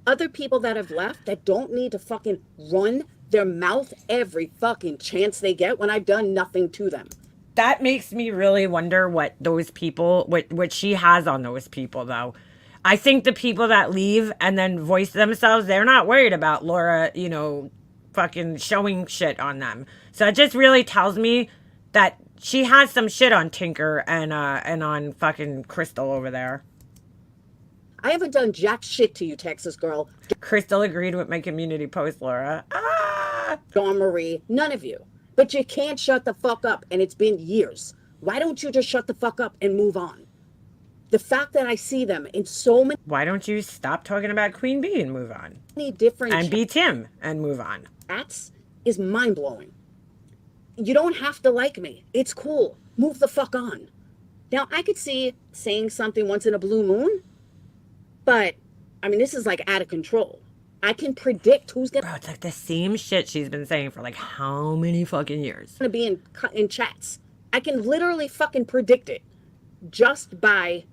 Other people that have left that don't need to fucking run their mouth every fucking chance they get when I've done nothing to them. That makes me really wonder what those people, what she has on those people, though. I think the people that leave and then voice themselves, they're not worried about Laura, you know, fucking showing shit on them. So it just really tells me that She has some shit on Tinker and on fucking Crystal over there. I haven't done jack shit to you, Texas girl. Crystal agreed with my community post, Laura. Ah! Dawn Marie, none of you. But you can't shut the fuck up, and it's been years. Why don't you just shut the fuck up and move on? The fact that I see them in so Why don't you stop talking about Queen Bee and move on? many different And be Tim and move on. chats is mind-blowing. You don't have to like me. It's cool. Move the fuck on. Now, I could see saying something once in a blue moon, but, I mean, this is like out of control. I can predict who's Bro, it's like the same shit she's been saying for like how many fucking years? gonna be in chats. I can literally fucking predict it just by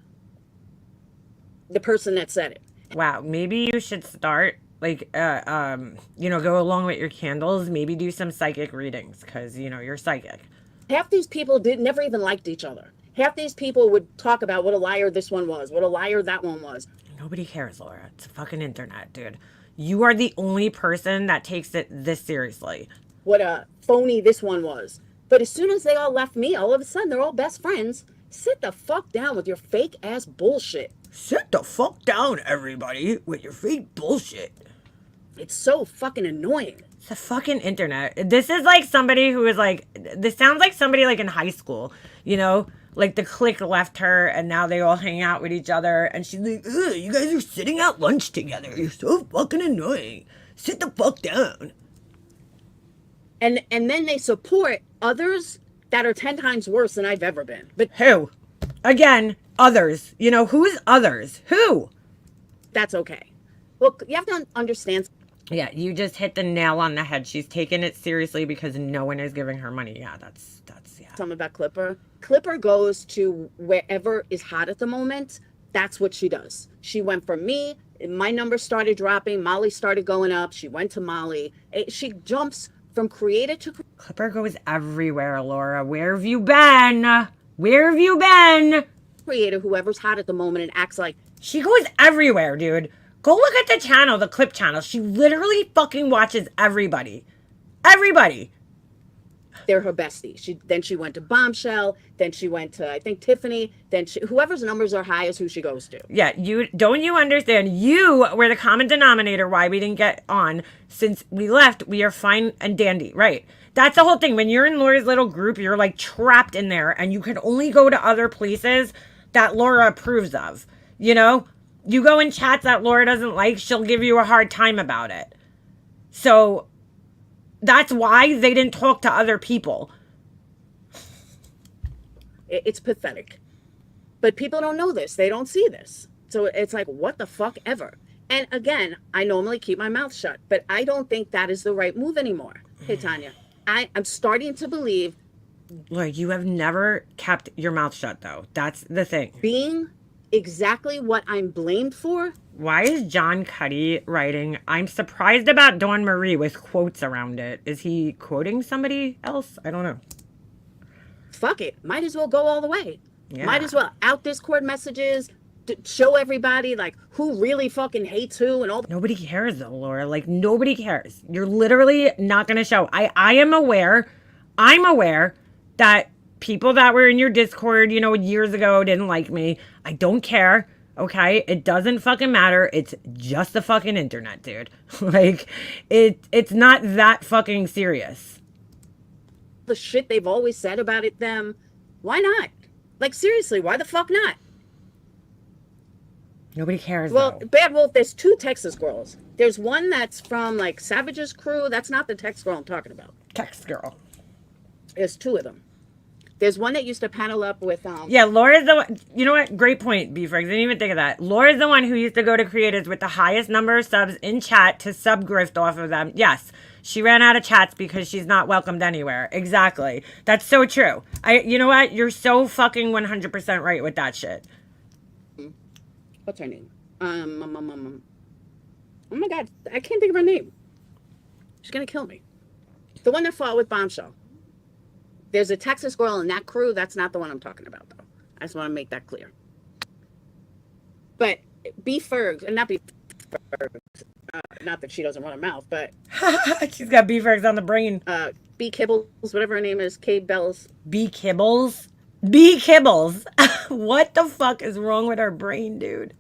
the person that said it. Wow, maybe you should start like go along with your candles, maybe do some psychic readings because you're psychic. Half these people never even liked each other. Half these people would talk about what a liar this one was, what a liar that one was. Nobody cares, Laura. It's fucking internet, dude. You are the only person that takes it this seriously. What a phony this one was. But as soon as they all left me, all of a sudden they're all best friends. Sit the fuck down with your fake ass bullshit. Sit the fuck down, everybody, with your fake bullshit. It's so fucking annoying. It's the fucking internet. This is like somebody who is like, this sounds like somebody like in high school, like the clique left her and now they all hang out with each other and she's like, ugh, you guys are sitting at lunch together. You're so fucking annoying. Sit the fuck down. And then they support others that are 10 times worse than I've ever been. But who? Again, others. Who's others? Who? that's okay. Well, you have to understand. Yeah, you just hit the nail on the head. She's taking it seriously because no one is giving her money. Yeah, that's Something about Clipper. Clipper goes to wherever is hot at the moment. That's what she does. She went for me. My numbers started dropping. Molly started going up. She went to Molly. She jumps from creator to Clipper goes everywhere, Laura. Where have you been? Where have you been? creator, whoever's hot at the moment, and acts like She goes everywhere, dude. Go look at the channel, the clip channel. She literally fucking watches everybody. Everybody. they're her bestie. Then she went to Bombshell. Then she went to, I think, Tiffany. Then whoever's numbers are high is who she goes to. Yeah, you understand? You were the common denominator why we didn't get on. Since we left, we are fine and dandy, right? That's the whole thing. When you're in Laura's little group, you're like trapped in there and you can only go to other places that Laura approves of. You go in chats that Laura doesn't like, she'll give you a hard time about it. So that's why they didn't talk to other people. It's pathetic. But people don't know this. They don't see this. So it's like, what the fuck ever. And again, I normally keep my mouth shut, but I don't think that is the right move anymore. Hey, Tanya, I'm starting to believe. Laura, you have never kept your mouth shut, though. That's the thing. Being exactly what I'm blamed for. Why is John Cuddy writing, I'm surprised about Dawn Marie with quotes around it? Is he quoting somebody else? I don't know. Fuck it. Might as well go all the way. Yeah. Might as well out Discord messages, show everybody like who really fucking hates who and all. Nobody cares though, Laura. Like nobody cares. You're literally not going to show. I'm aware that people that were in your Discord, years ago didn't like me. I don't care. Okay, it doesn't fucking matter. It's just the fucking internet, dude. Like, it's not that fucking serious. The shit they've always said about them. Why not? Like, seriously, why the fuck not? Nobody cares, Well, though. Bad Wolf, there's two Texas girls. There's one that's from, like, Savage's crew. That's not the Tex girl I'm talking about. Text girl. There's two of them. There's one that used to panel up with Yeah, Laura's the one. You know what? Great point, B-Frix. I didn't even think of that. Laura's the one who used to go to creators with the highest number of subs in chat to sub-grift off of them. Yes, she ran out of chats because she's not welcomed anywhere. Exactly. That's so true. You know what? You're so fucking 100% right with that shit. what's her name? Oh my God, I can't think of her name. She's gonna kill me. The one that fought with Bombshell. There's a Texas girl in that crew. That's not the one I'm talking about, though. I just want to make that clear. But B. Fergs, and not B. Fergs, not that she doesn't run her mouth, but She's got B-Fergs on the brain. B Kibbles, whatever her name is, K Bells. B Kibbles? B Kibbles. What the fuck is wrong with our brain, dude?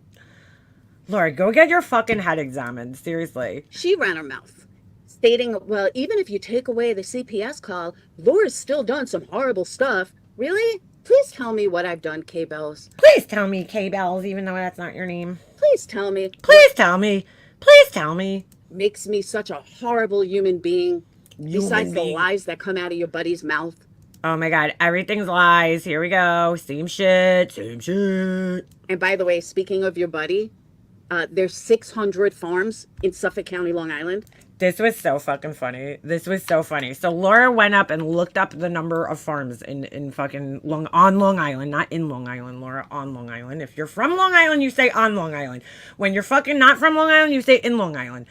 Laura, go get your fucking head examined. Seriously. She ran her mouth, stating, well, even if you take away the CPS call, Laura's still done some horrible stuff. Really? Please tell me what I've done, K Bells. Please tell me, K Bells, even though that's not your name. Please tell me. Please tell me. Please tell me. Makes me such a horrible human being. Besides the lies that come out of your buddy's mouth. Oh my God, everything's lies. Here we go. Same shit. Same shit. And by the way, speaking of your buddy, there's 600 farms in Suffolk County, Long Island. This was so fucking funny. This was so funny. So Laura went up and looked up the number of farms in fucking on Long Island, not in Long Island, Laura, on Long Island. If you're from Long Island, you say on Long Island. When you're fucking not from Long Island, you say in Long Island.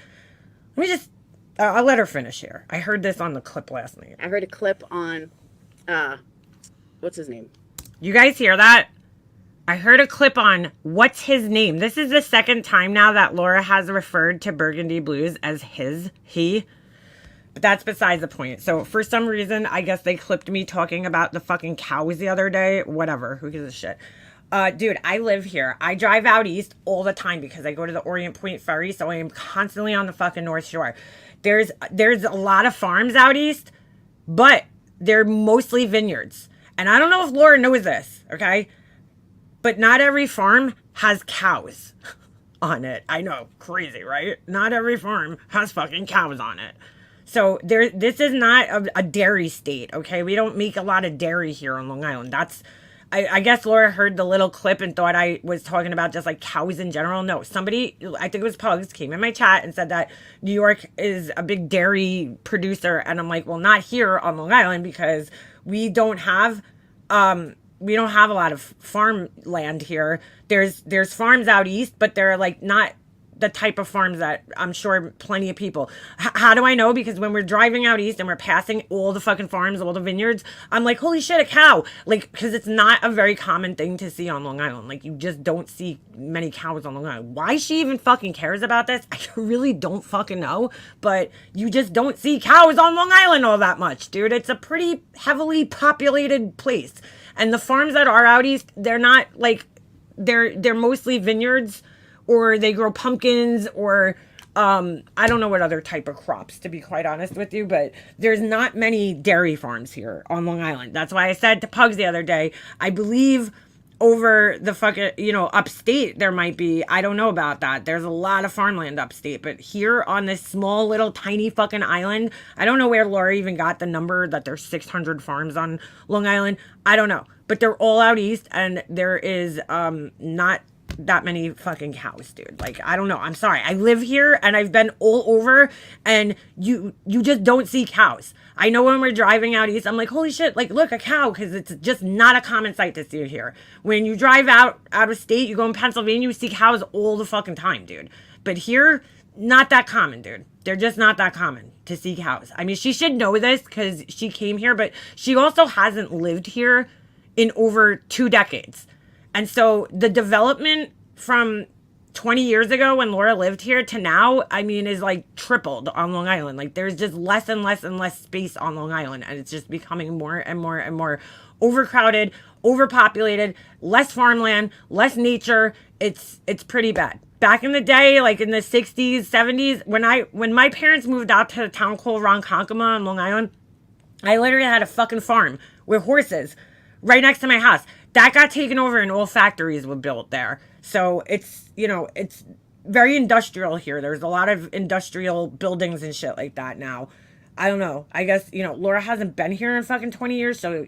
Let me just, I'll let her finish here. I heard this on the clip last night. I heard a clip on, what's his name? You guys hear that? I heard a clip on what's his name. This is the second time now that Laura has referred to Burgundy Blues as he. But that's besides the point. So for some reason, I guess they clipped me talking about the fucking cows the other day. Whatever. Who gives a shit? Dude, I live here. I drive out east all the time because I go to the Orient Point Ferry. So I am constantly on the fucking North Shore. There's a lot of farms out east, but they're mostly vineyards. And I don't know if Laura knows this, okay? But not every farm has cows on it. I know, crazy, right? Not every farm has fucking cows on it. So this is not a dairy state, okay? We don't make a lot of dairy here on Long Island. I guess Laura heard the little clip and thought I was talking about just like cows in general. No, somebody, I think it was Pugs, came in my chat and said that New York is a big dairy producer. And I'm like, well, not here on Long Island because we don't have a lot of farmland here. There's farms out east, but they're like not the type of farms that I'm sure plenty of people. How do I know? Because when we're driving out east and we're passing all the fucking farms, all the vineyards, I'm like, holy shit, a cow. Like, because it's not a very common thing to see on Long Island. Like, you just don't see many cows on Long Island. Why she even fucking cares about this, I really don't fucking know. But you just don't see cows on Long Island all that much, dude. It's a pretty heavily populated place. And the farms that are out east, they're not like, they're mostly vineyards, or they grow pumpkins, or I don't know what other type of crops, to be quite honest with you, but there's not many dairy farms here on Long Island. That's why I said to Pugs the other day, I believe over the fucking, upstate there might be, I don't know about that. There's a lot of farmland upstate, but here on this small little tiny fucking island, I don't know where Laura even got the number that there's 600 farms on Long Island. I don't know, but they're all out east, and there is not that many fucking cows, dude. Like, I don't know. I'm sorry. I live here and I've been all over, and you just don't see cows. I know when we're driving out east, I'm like, holy shit, like, look, a cow, because it's just not a common sight to see here. When you drive out of state, you go in Pennsylvania, you see cows all the fucking time, dude. But here, not that common, dude. They're just not that common to see cows. I mean, she should know this because she came here, but she also hasn't lived here in over 2 decades. And so the development from 20 years ago when Laura lived here to now, I mean, is like tripled on Long Island. Like, there's just less and less and less space on Long Island. And it's just becoming more and more and more overcrowded, overpopulated, less farmland, less nature. It's pretty bad. Back in the day, like in the 60s, 70s, when my parents moved out to a town called Ronkonkoma on Long Island, I literally had a fucking farm with horses right next to my house. That got taken over and all factories were built there. So it's very industrial here. There's a lot of industrial buildings and shit like that now. I don't know. I guess, Laura hasn't been here in fucking 20 years. So,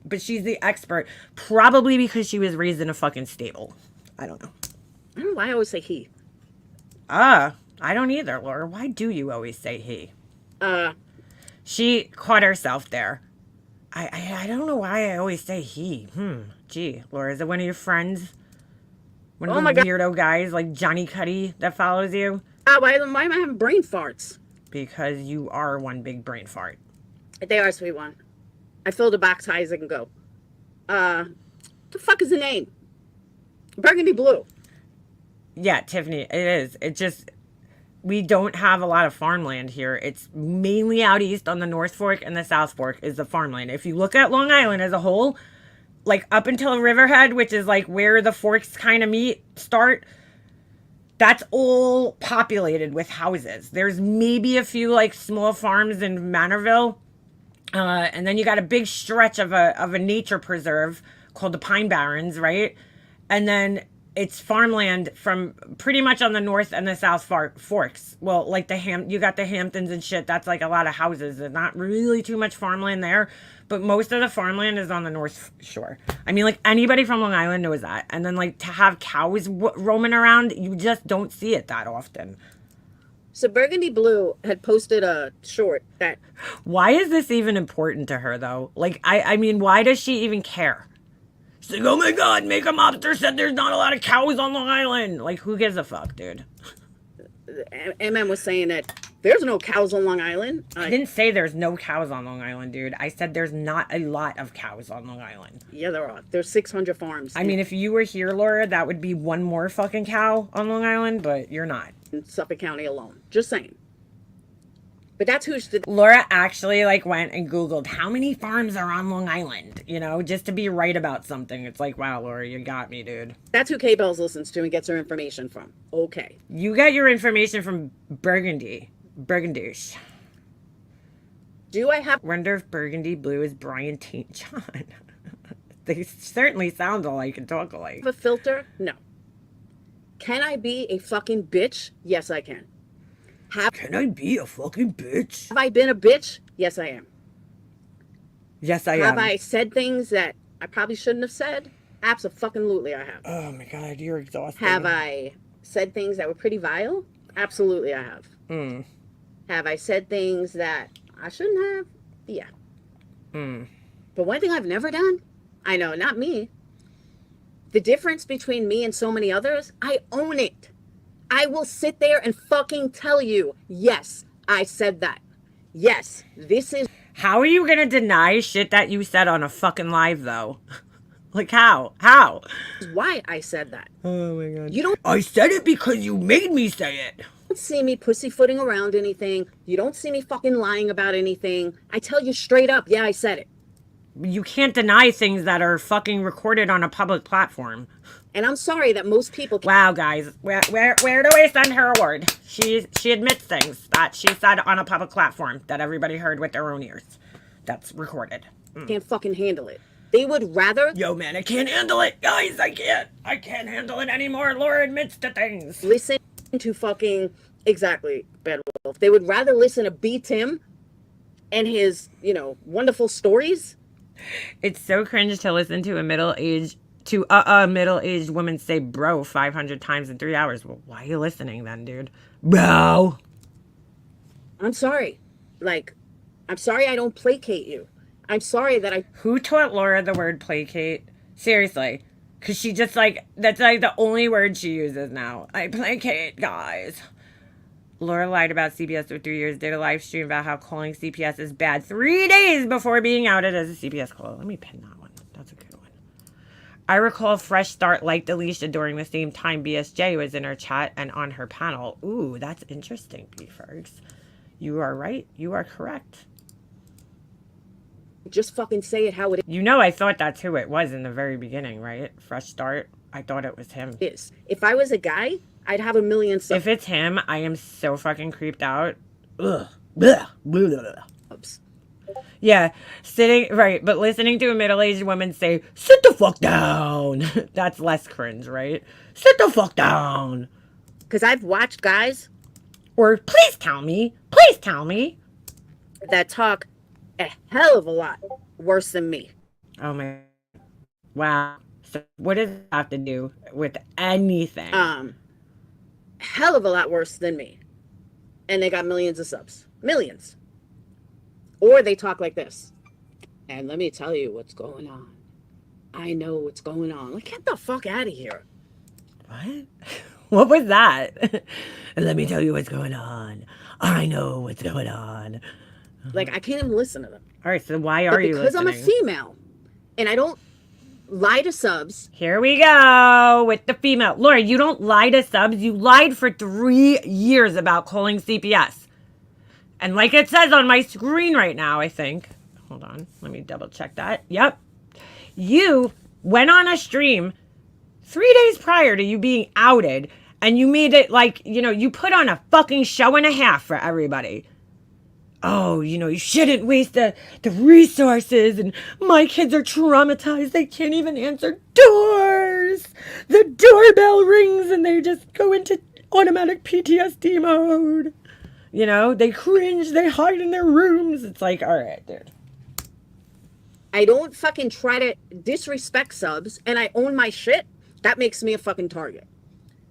but she's the expert, probably because she was raised in a fucking stable. I don't know. I don't know why I always say he. I don't either, Laura. Why do you always say he? She caught herself there. I don't know why I always say he. Gee, Laura, is it one of your friends? One of the weirdo guys like Johnny Cuddy that follows you? Why am I having brain farts? Because you are one big brain fart. They are, sweet one. I filled a box high as I can go. The fuck is the name? Burgundy Blue. Yeah, Tiffany, it is. It just... we don't have a lot of farmland here. It's mainly out east on the North Fork and the South Fork is the farmland. If you look at Long Island as a whole, like up until Riverhead, which is like where the forks kind of start, that's all populated with houses. There's maybe a few like small farms in Manorville. And then you got a big stretch of a nature preserve called the Pine Barrens, right? And then it's farmland from pretty much on the north and the south forks. Well, like you got the Hamptons and shit. That's like a lot of houses. There's not really too much farmland there, but most of the farmland is on the North Shore. I mean, like anybody from Long Island knows that. And then like to have cows roaming around, you just don't see it that often. So Burgundy Blue had posted a short that... Why is this even important to her, though? Like, I mean, why does she even care? She's like, oh my God, Makeup Mobster said there's not a lot of cows on Long Island. Like, who gives a fuck, dude? MM was saying that there's no cows on Long Island. I didn't say there's no cows on Long Island, dude. I said there's not a lot of cows on Long Island. Yeah, there are. There's 600 farms. I mean, if you were here, Laura, that would be one more fucking cow on Long Island, but you're not. In Suffolk County alone. Just saying. But that's who Laura actually like went and Googled how many farms are on Long Island, you know, just to be right about something. It's like, wow, Laura, you got me, dude. That's who K-Bells listens to and gets her information from. Okay. You get your information from Burgundy. Burgundish. Do I have... Wonder if Burgundy Blue is Brian St. John. They certainly sound alike and talk alike. A filter? No. Can I be a fucking bitch? Yes, I can. Can I be a fucking bitch? Have I been a bitch? Yes, I am. Yes, I am. Have I said things that I probably shouldn't have said? Absolutely, I have. Oh my God, you're exhausted. Have I said things that were pretty vile? Absolutely, I have. Have I said things that I shouldn't have? Yeah. But one thing I've never done, I know, not me. The difference between me and so many others, I own it. I will sit there and fucking tell you, yes, I said that. Yes, this is... How are you going to deny shit that you said on a fucking live, though? Like, how? How? Why I said that. Oh, my God. You don't... I said it because you made me say it. You don't see me pussyfooting around anything. You don't see me fucking lying about anything. I tell you straight up, yeah, I said it. You can't deny things that are fucking recorded on a public platform. And I'm sorry that most people... Wow, guys. Where do we send her award? She admits things that she said on a public platform that everybody heard with their own ears. That's recorded. Can't fucking handle it. They would rather... Yo, man, I can't handle it. Guys, I can't. I can't handle it anymore. Laura admits to things. Listen to fucking... Exactly, Bad Wolf. They would rather listen to B. Tim and his, you know, wonderful stories. It's so cringe to listen to a middle-aged woman say bro 500 times in 3 hours. Well, why are you listening then, dude? Bro. I'm sorry. Like, I'm sorry I don't placate you. I'm sorry that I... Who taught Laura the word placate? Seriously. Because she just like, that's like the only word she uses now. I placate, guys. Laura lied about CPS for 3 years, did a live stream about how calling CPS is bad 3 days before being outed as a CPS caller. Let me pin that one. That's a good one. I recall Fresh Start liked Alicia during the same time BSJ was in her chat and on her panel. Ooh, that's interesting, B-Fergs. You are right. You are correct. Just fucking say it how it is. You know I thought that's who it was in the very beginning, right? Fresh Start. I thought it was him. If I was a guy, I'd have a million subs. If it's him, I am so fucking creeped out. Ugh. Blah, blah, blah. Yeah, but listening to a middle-aged woman say, sit the fuck down. That's less cringe, right? Sit the fuck down. Because I've watched guys. Or, please tell me. That talk a hell of a lot worse than me. Oh my. Wow. So what does that have to do with anything? Hell of a lot worse than me. And they got millions of subs. Millions. Or they talk like this. And let me tell you what's going on. I know what's going on. Like, get the fuck out of here. What? What was that? Let me tell you what's going on. I know what's going on. Like, I can't even listen to them. All right, so why are you listening? Because I'm a female. And I don't lie to subs. Here we go with the female. Laura, you don't lie to subs. You lied for 3 years about calling CPS. And like it says on my screen right now, I think. Hold on. Let me double check that. Yep. You went on a stream 3 days prior to you being outed. And you made it like, you put on a fucking show and a half for everybody. Oh, you shouldn't waste the resources, and my kids are traumatized. They can't even answer doors. The doorbell rings and they just go into automatic PTSD mode. They cringe, they hide in their rooms. It's like, all right, dude. I don't fucking try to disrespect subs, and I own my shit. That makes me a fucking target.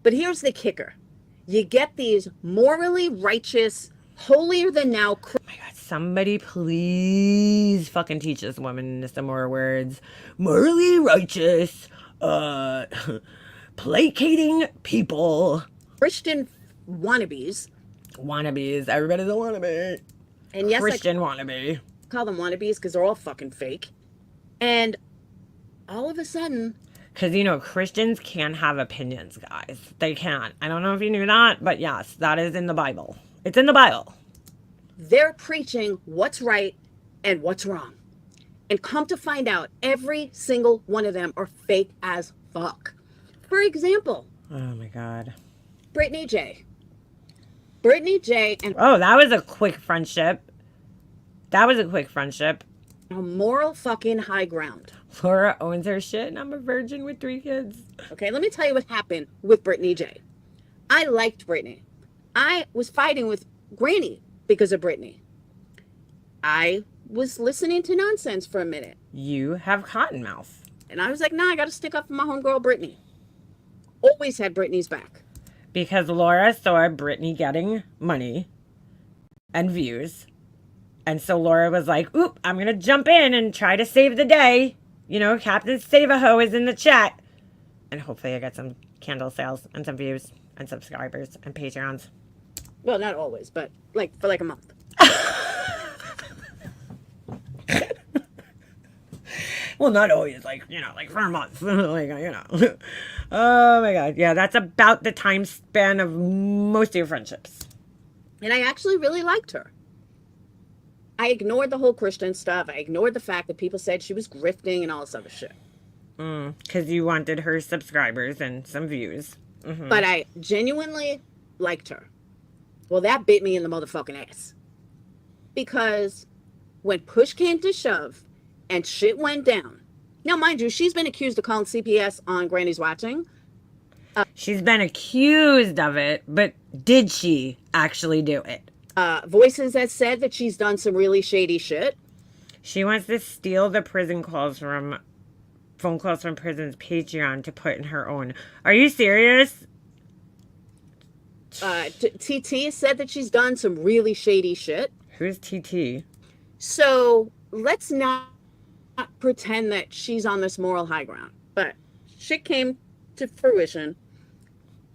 But here's the kicker. You get these morally righteous, holier than now. Oh my God, somebody please fucking teach this woman some more words. Morally righteous, placating people. Christian wannabes. Wannabes. Everybody's a wannabe. And yes, Christian wannabe. Call them wannabes because they're all fucking fake. And all of a sudden... Because, Christians can have opinions, guys. They can. I don't know if you knew that, but yes, that is in the Bible. It's in the Bible. They're preaching what's right and what's wrong. And come to find out, every single one of them are fake as fuck. For example... Oh, my God. Brittany J. Brittany J. and... Oh, that was a quick friendship. A moral fucking high ground. Laura owns her shit and I'm a virgin with 3 kids. Okay, let me tell you what happened with Brittany J. I liked Brittany. I was fighting with Granny because of Brittany. I was listening to nonsense for a minute. You have cotton mouth. And I was like, nah, I gotta stick up for my homegirl Brittany. Always had Brittany's back. Because Laura saw Brittany getting money and views. And so Laura was like, oop, I'm going to jump in and try to save the day. Captain Save-A-Ho is in the chat. And hopefully I get some candle sales and some views and subscribers and Patreons. Well, not always, but for a month. Well, not always, for a month. Oh my God. Yeah, that's about the time span of most of your friendships. And I actually really liked her. I ignored the whole Christian stuff. I ignored the fact that people said she was grifting and all this other shit. Because you wanted her subscribers and some views. Mm-hmm. But I genuinely liked her. Well, that bit me in the motherfucking ass. Because when push came to shove and shit went down. Now, mind you, she's been accused of calling CPS on Granny's Watching. She's been accused of it, but did she actually do it? Voices that said that she's done some really shady shit. She wants to steal the phone calls from prison's Patreon to put in her own. Are you serious? TT said that she's done some really shady shit. Who's TT? So let's not pretend that she's on this moral high ground. But shit came to fruition.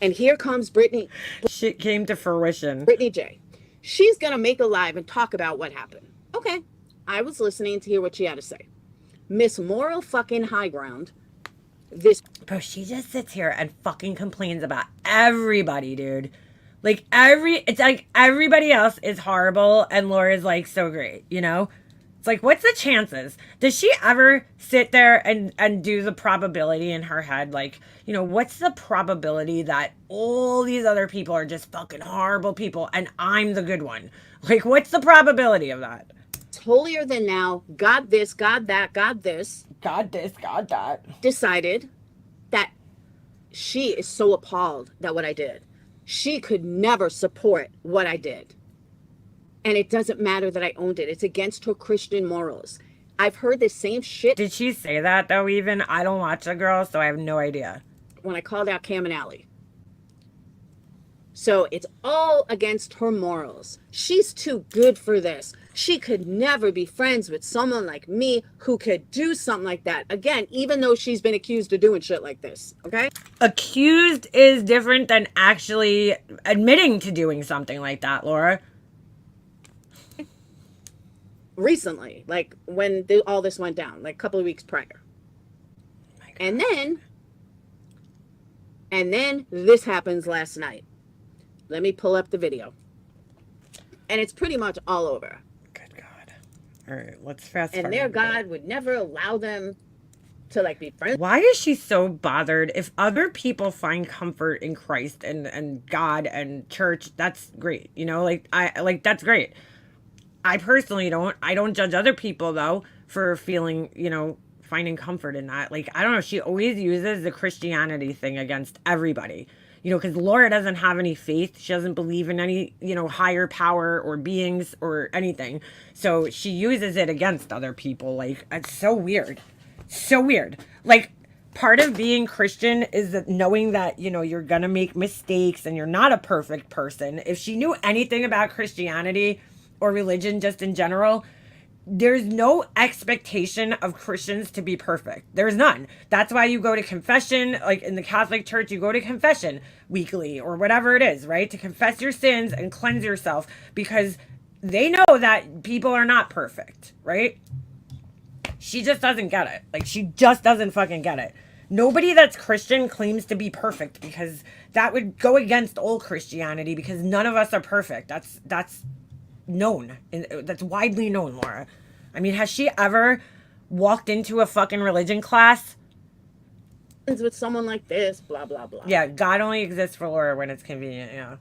And here comes Brittany. Shit came to fruition. Brittany J. She's going to make a live and talk about what happened. Okay. I was listening to hear what she had to say. Miss Moral fucking High Ground. Bro, she just sits here and fucking complains about everybody, dude. It's like everybody else is horrible and Laura's so great, It's like, what's the chances? Does she ever sit there and do the probability in her head? What's the probability that all these other people are just fucking horrible people and I'm the good one? What's the probability of that? It's holier than now. God this, God that, God this. God this, God that. Decided that she is so appalled that what I did. She could never support what I did. And it doesn't matter that I owned it. It's against her Christian morals. I've heard the same shit. Did she say that, though, even? I don't watch the girl, so I have no idea. When I called out Cam and Allie. So it's all against her morals. She's too good for this. She could never be friends with someone like me who could do something like that. Again, even though she's been accused of doing shit like this. Okay? Accused is different than actually admitting to doing something like that, Laura. Recently, when all this went down, a couple of weeks prior. And then this happens last night. Let me pull up the video. And it's pretty much all over. Good God. All right, let's fast forward. And their God would never allow them to like be friends. Why is she so bothered? If other people find comfort in Christ and God and church, that's great. You know, that's great. I personally don't. I don't judge other people though for feeling, finding comfort in that. Like, I don't know. She always uses the Christianity thing against everybody. Because Laura doesn't have any faith. She doesn't believe in any, higher power or beings or anything. So she uses it against other people. Like, it's so weird. So weird. Like, part of being Christian is that knowing that, you're going to make mistakes and you're not a perfect person. If she knew anything about Christianity or religion just in general, there's no expectation of Christians to be perfect. There's none. That's why you go to confession, like in the Catholic Church, you go to confession weekly or whatever it is, right? To confess your sins and cleanse yourself because they know that people are not perfect, right? She just doesn't get it. Like, she just doesn't fucking get it. Nobody that's Christian claims to be perfect because that would go against old Christianity because none of us are perfect. That's known. That's widely known, Laura. I mean, has she ever walked into a fucking religion class? With someone like this, blah, blah, blah. Yeah, God only exists for Laura when it's convenient, yeah.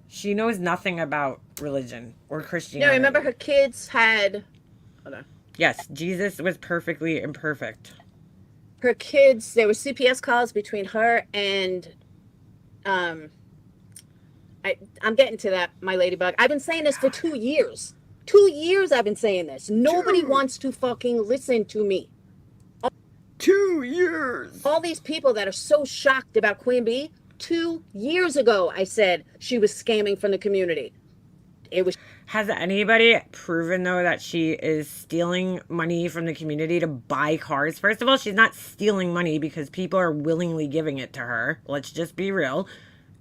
She knows nothing about religion or Christianity. Yeah, remember her kids had... Hold on. Yes, Jesus was perfectly imperfect. Her kids, there were CPS calls between her and... I'm getting to that, my ladybug. I've been saying this for 2 years. 2 years I've been saying this. Nobody wants to fucking listen to me. 2 years. All these people that are so shocked about Queen Bee, 2 years ago I said she was scamming from the community. It was. Has anybody proven though that she is stealing money from the community to buy cars? First of all, she's not stealing money because people are willingly giving it to her. Let's just be real.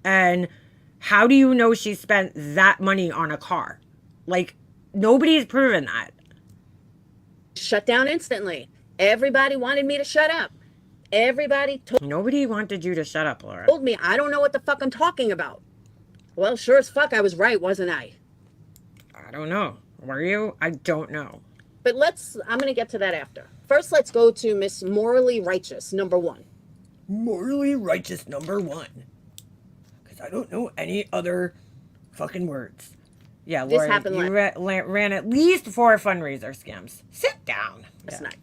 And how do you know she spent that money on a car? Like, nobody's proven that. Shut down instantly. Everybody wanted me to shut up. Nobody wanted you to shut up, Laura. Told me I don't know what the fuck I'm talking about. Well, sure as fuck I was right, wasn't I? I don't know. Were you? I don't know. But I'm going to get to that after. First, let's go to Miss Morally Righteous, number 1. Morally Righteous, number 1. Because I don't know any other fucking words. Yeah, Laura, you ran at least 4 fundraiser scams. Sit down. That's nice.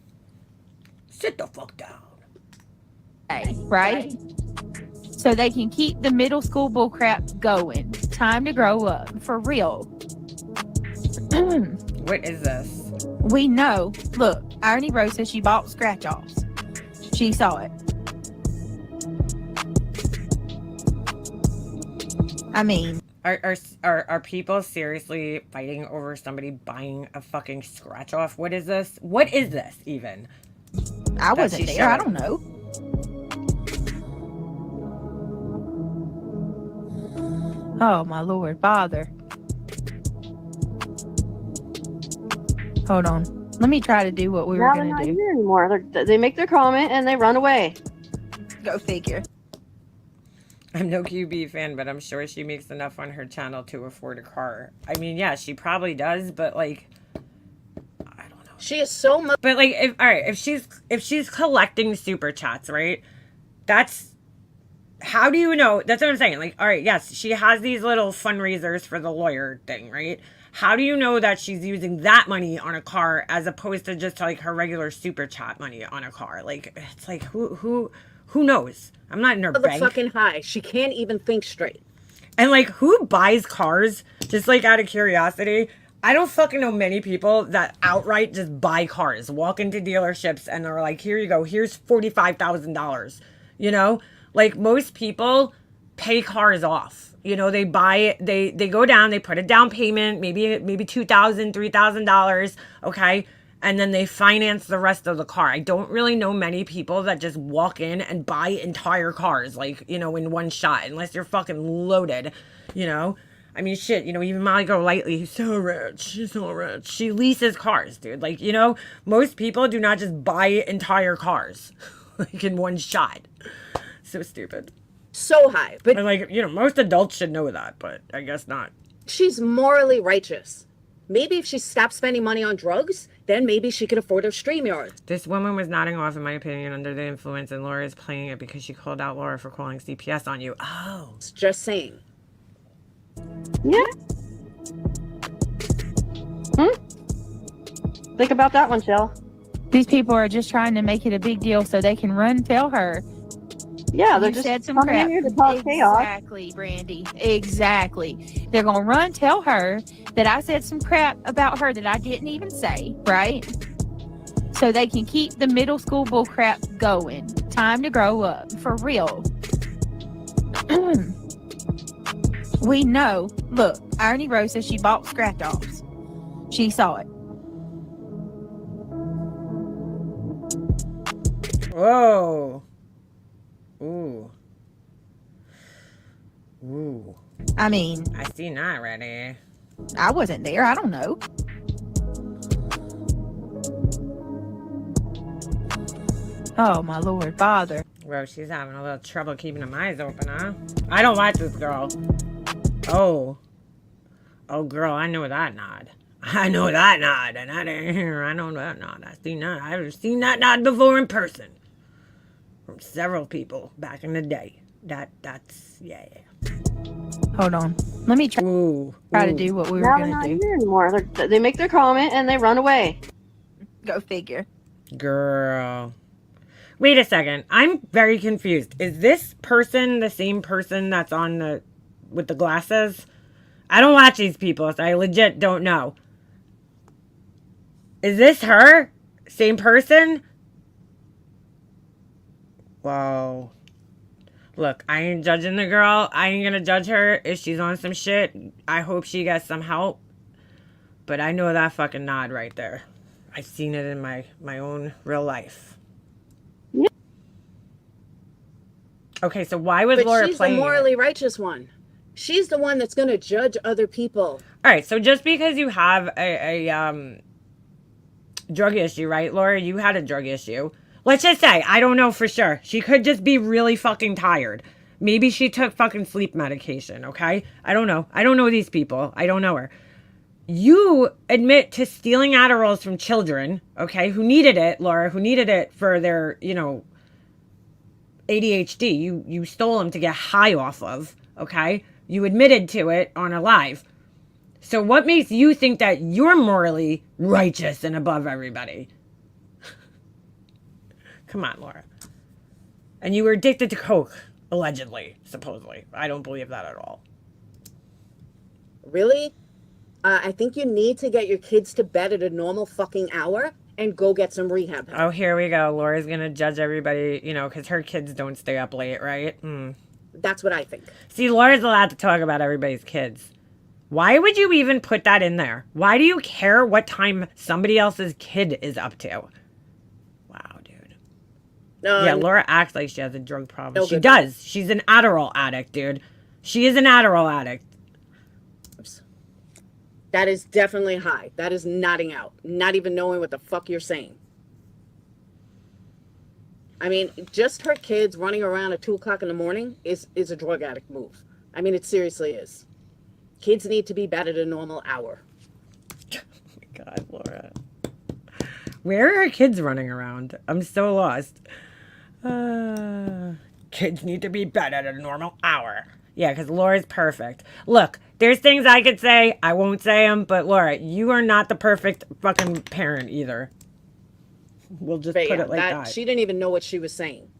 Sit the fuck down. Right? So they can keep the middle school bullcrap going. Time to grow up. For real. What is this? We know. Look, Irony Rose says she bought scratch-offs. She saw it. I mean... Are people seriously fighting over somebody buying a fucking scratch-off? What is this? What is this, even? I wasn't there. I don't know. Oh, my Lord. Father. Hold on. Let me try to do what we were going to do. Here anymore. They make their comment and they run away. Go figure. I'm no QB fan, but I'm sure she makes enough on her channel to afford a car. I mean, yeah, she probably does, but like, I don't know. She is so much. But like, if she's collecting super chats, right? That's, how do you know? That's what I'm saying. Like, all right, yes, she has these little fundraisers for the lawyer thing, right? How do you know that she's using that money on a car as opposed to just like her regular super chat money on a car? Like, it's like, who knows? I'm not in her bank. Fucking high. She can't even think straight. And like, who buys cars? Just like out of curiosity, I don't fucking know many people that outright just buy cars, walk into dealerships and are like, here you go, here's $45,000. You know, like most people pay cars off. You know, they buy it, they go down, they put a down payment, maybe $2,000, $3,000. Okay. And then they finance the rest of the car. I don't really know many people that just walk in and buy entire cars, like, you know, in one shot, unless you're fucking loaded, you know. I mean, shit, you know, even Molly Golightly, who's so rich, she's so rich. She leases cars, dude. Like, you know, most people do not just buy entire cars, like, in one shot. So stupid. So high. But And, like, you know, most adults should know that, but I guess not. she's morally righteous. Maybe if she stopped spending money on drugs, then maybe she could afford her StreamYard. This woman was nodding off, in my opinion, under the influence, and Laura is playing it because she called out Laura for calling CPS on you. Oh. Just saying. Yeah. Think about that one, Shell. These people are just trying to make it a big deal so they can run and tell her. Yeah, they're You just said some coming crap. in here to talk chaos. Exactly, Brandy. Exactly. They're gonna run tell her that I said some crap about her that I didn't even say, right? So they can keep the middle school bull crap going. Time to grow up. For real. We know. Look, Irony Rose says she bought scratch offs. She saw it. Whoa. Ooh. Ooh. I mean, I seen that already. I wasn't there. I don't know. Oh, my Lord, Father. Well, she's having a little trouble keeping her eyes open, huh? I don't like this girl. Oh. Oh, girl, I know that nod. I know that nod, and I didn't hear. I know that nod. I've seen that nod before in person. From several people back in the day. That's, yeah. Hold on. Let me try Ooh. to do what we were Now they're going not to do. here anymore. They make their comment and they run away. Go figure. Girl. Wait a second. I'm very confused. Is this person the same person that's on with the glasses? I don't watch these people, so I legit don't know. Is this her? Same person? Whoa. Look, I ain't judging the girl. I ain't gonna judge her if she's on some shit. I hope she gets some help. But I know that fucking nod right there. I've seen it in my own real life. Yeah. Okay, so why was But Laura she's the playing morally it? righteous one. She's the one that's going to judge other people. All right, so just because you have a drug issue, right, Laura? You had a drug issue. Let's just say, I don't know for sure. She could just be really fucking tired. Maybe she took fucking sleep medication, okay? I don't know. I don't know these people. I don't know her. You admit to stealing Adderalls from children, okay, who needed it, Laura, who needed it for their, you know, ADHD. You stole them to get high off of, okay? You admitted to it on a live. So what makes you think that you're morally righteous and above everybody? Come on, Laura. And you were addicted to coke, allegedly, supposedly. I don't believe that at all. Really? I think you need to get your kids to bed at a normal fucking hour and go get some rehab help. Oh, here we go. Laura's going to judge everybody, you know, because her kids don't stay up late, right? That's what I think. See, Laura's allowed to talk about everybody's kids. Why would you even put that in there? Why do you care what time somebody else's kid is up to? Wow, dude. Yeah, Laura acts like she has a drug problem. No She good. does. She's an Adderall addict, dude. She is an Adderall addict. That is definitely high. That is nodding out. Not even knowing what the fuck you're saying. I mean, just her kids running around at 2 o'clock in the morning is a drug addict move. I mean, it seriously is. Kids need to be bed at a normal hour. Oh my God, Laura. Where are her kids running around? I'm so lost. Kids need to be bed at a normal hour. Yeah, because Laura's perfect. Look, there's things I could say. I won't say them. But Laura, you are not the perfect fucking parent either. We'll just But put yeah, it like that. She didn't even know what she was saying.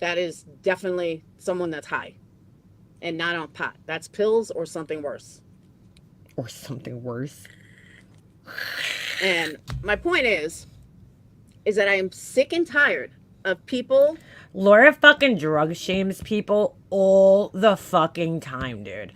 That is definitely someone that's high. And not on pot. That's pills or something worse. Or something worse. And my point is that I am sick and tired of people. Laura fucking drug shames people all the fucking time, dude.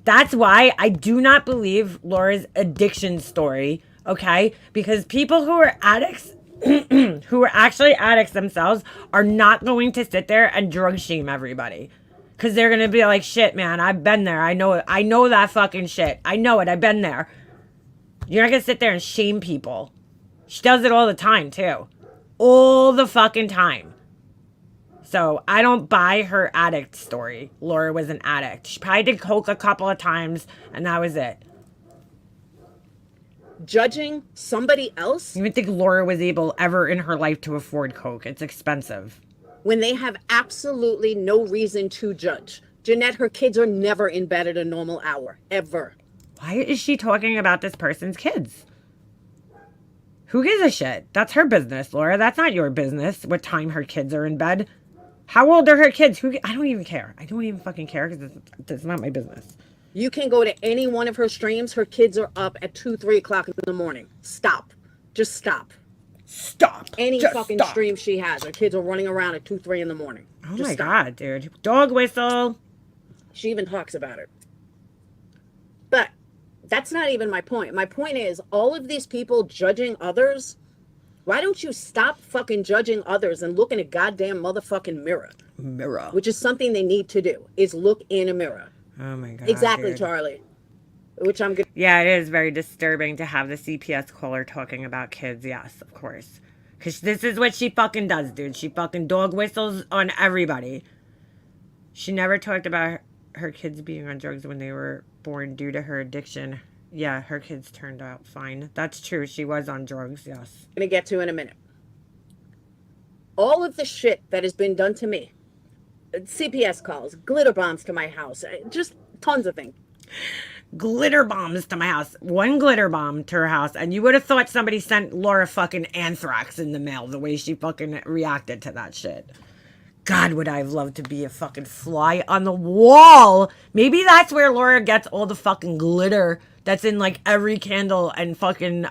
That's why I do not believe Laura's addiction story, okay? Because people who are addicts, who are actually addicts themselves, are not going to sit there and drug shame everybody. Because they're going to be like, shit, man, I've been there. I know it. I know that fucking shit. I know it. I've been there. You're not going to sit there and shame people. She does it all the time, too. All the fucking time. So I don't buy her addict story. Laura was an addict. She probably did coke a couple of times, and that was it. Judging somebody else I even think Laura was able ever in her life to afford coke. It's expensive. when they have absolutely no reason to judge. Jeanette, her kids are never in bed at a normal hour, ever. Why is she talking about this person's kids? Who gives a shit? That's her business, Laura. That's not your business what time her kids are in bed. How old are her kids? I don't even care. I don't even fucking care because it's not my business. You can go to any one of her streams. Her kids are up at 2, 3 o'clock in the morning. Stop. Just stop. Stop. Any Just fucking stop. stream she has, her kids are running around at 2, 3 in the morning. Oh Just my stop. God, dude. Dog whistle. She even talks about it. But that's not even my point. My point is, all of these people judging others, why don't you stop fucking judging others and look in a goddamn motherfucking mirror? Mirror. Which is something they need to do, is look in a mirror. Oh my God. Exactly, dude. Charlie. Which I'm good. Yeah, it is very disturbing to have the CPS caller talking about kids. Yes, of course. Because this is what she fucking does, dude. She fucking dog whistles on everybody. She never talked about her kids being on drugs when they were born due to her addiction. Yeah, her kids turned out fine. That's true. She was on drugs, yes. Gonna get to in a minute. All of the shit that has been done to me, CPS calls, glitter bombs to my house, just tons of things. Glitter bombs to my house. One glitter bomb to her house, and you would have thought somebody sent Laura fucking anthrax in the mail the way she fucking reacted to that shit. God, would I have loved to be a fucking fly on the wall. Maybe that's where Laura gets all the fucking glitter that's in like every candle and fucking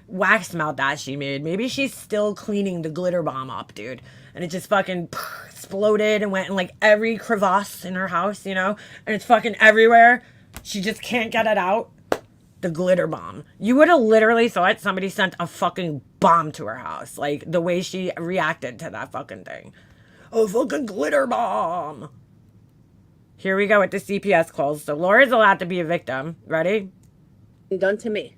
wax mouth that she made. Maybe she's still cleaning the glitter bomb up, dude. And it just fucking exploded and went in like every crevasse in her house, you know? And it's fucking everywhere. She just can't get it out. The glitter bomb. You would have literally thought somebody sent a fucking bomb to her house. Like the way she reacted to that fucking thing. A fucking glitter bomb. Here we go with the CPS calls. So Laura's allowed to be a victim. Ready? Done to me.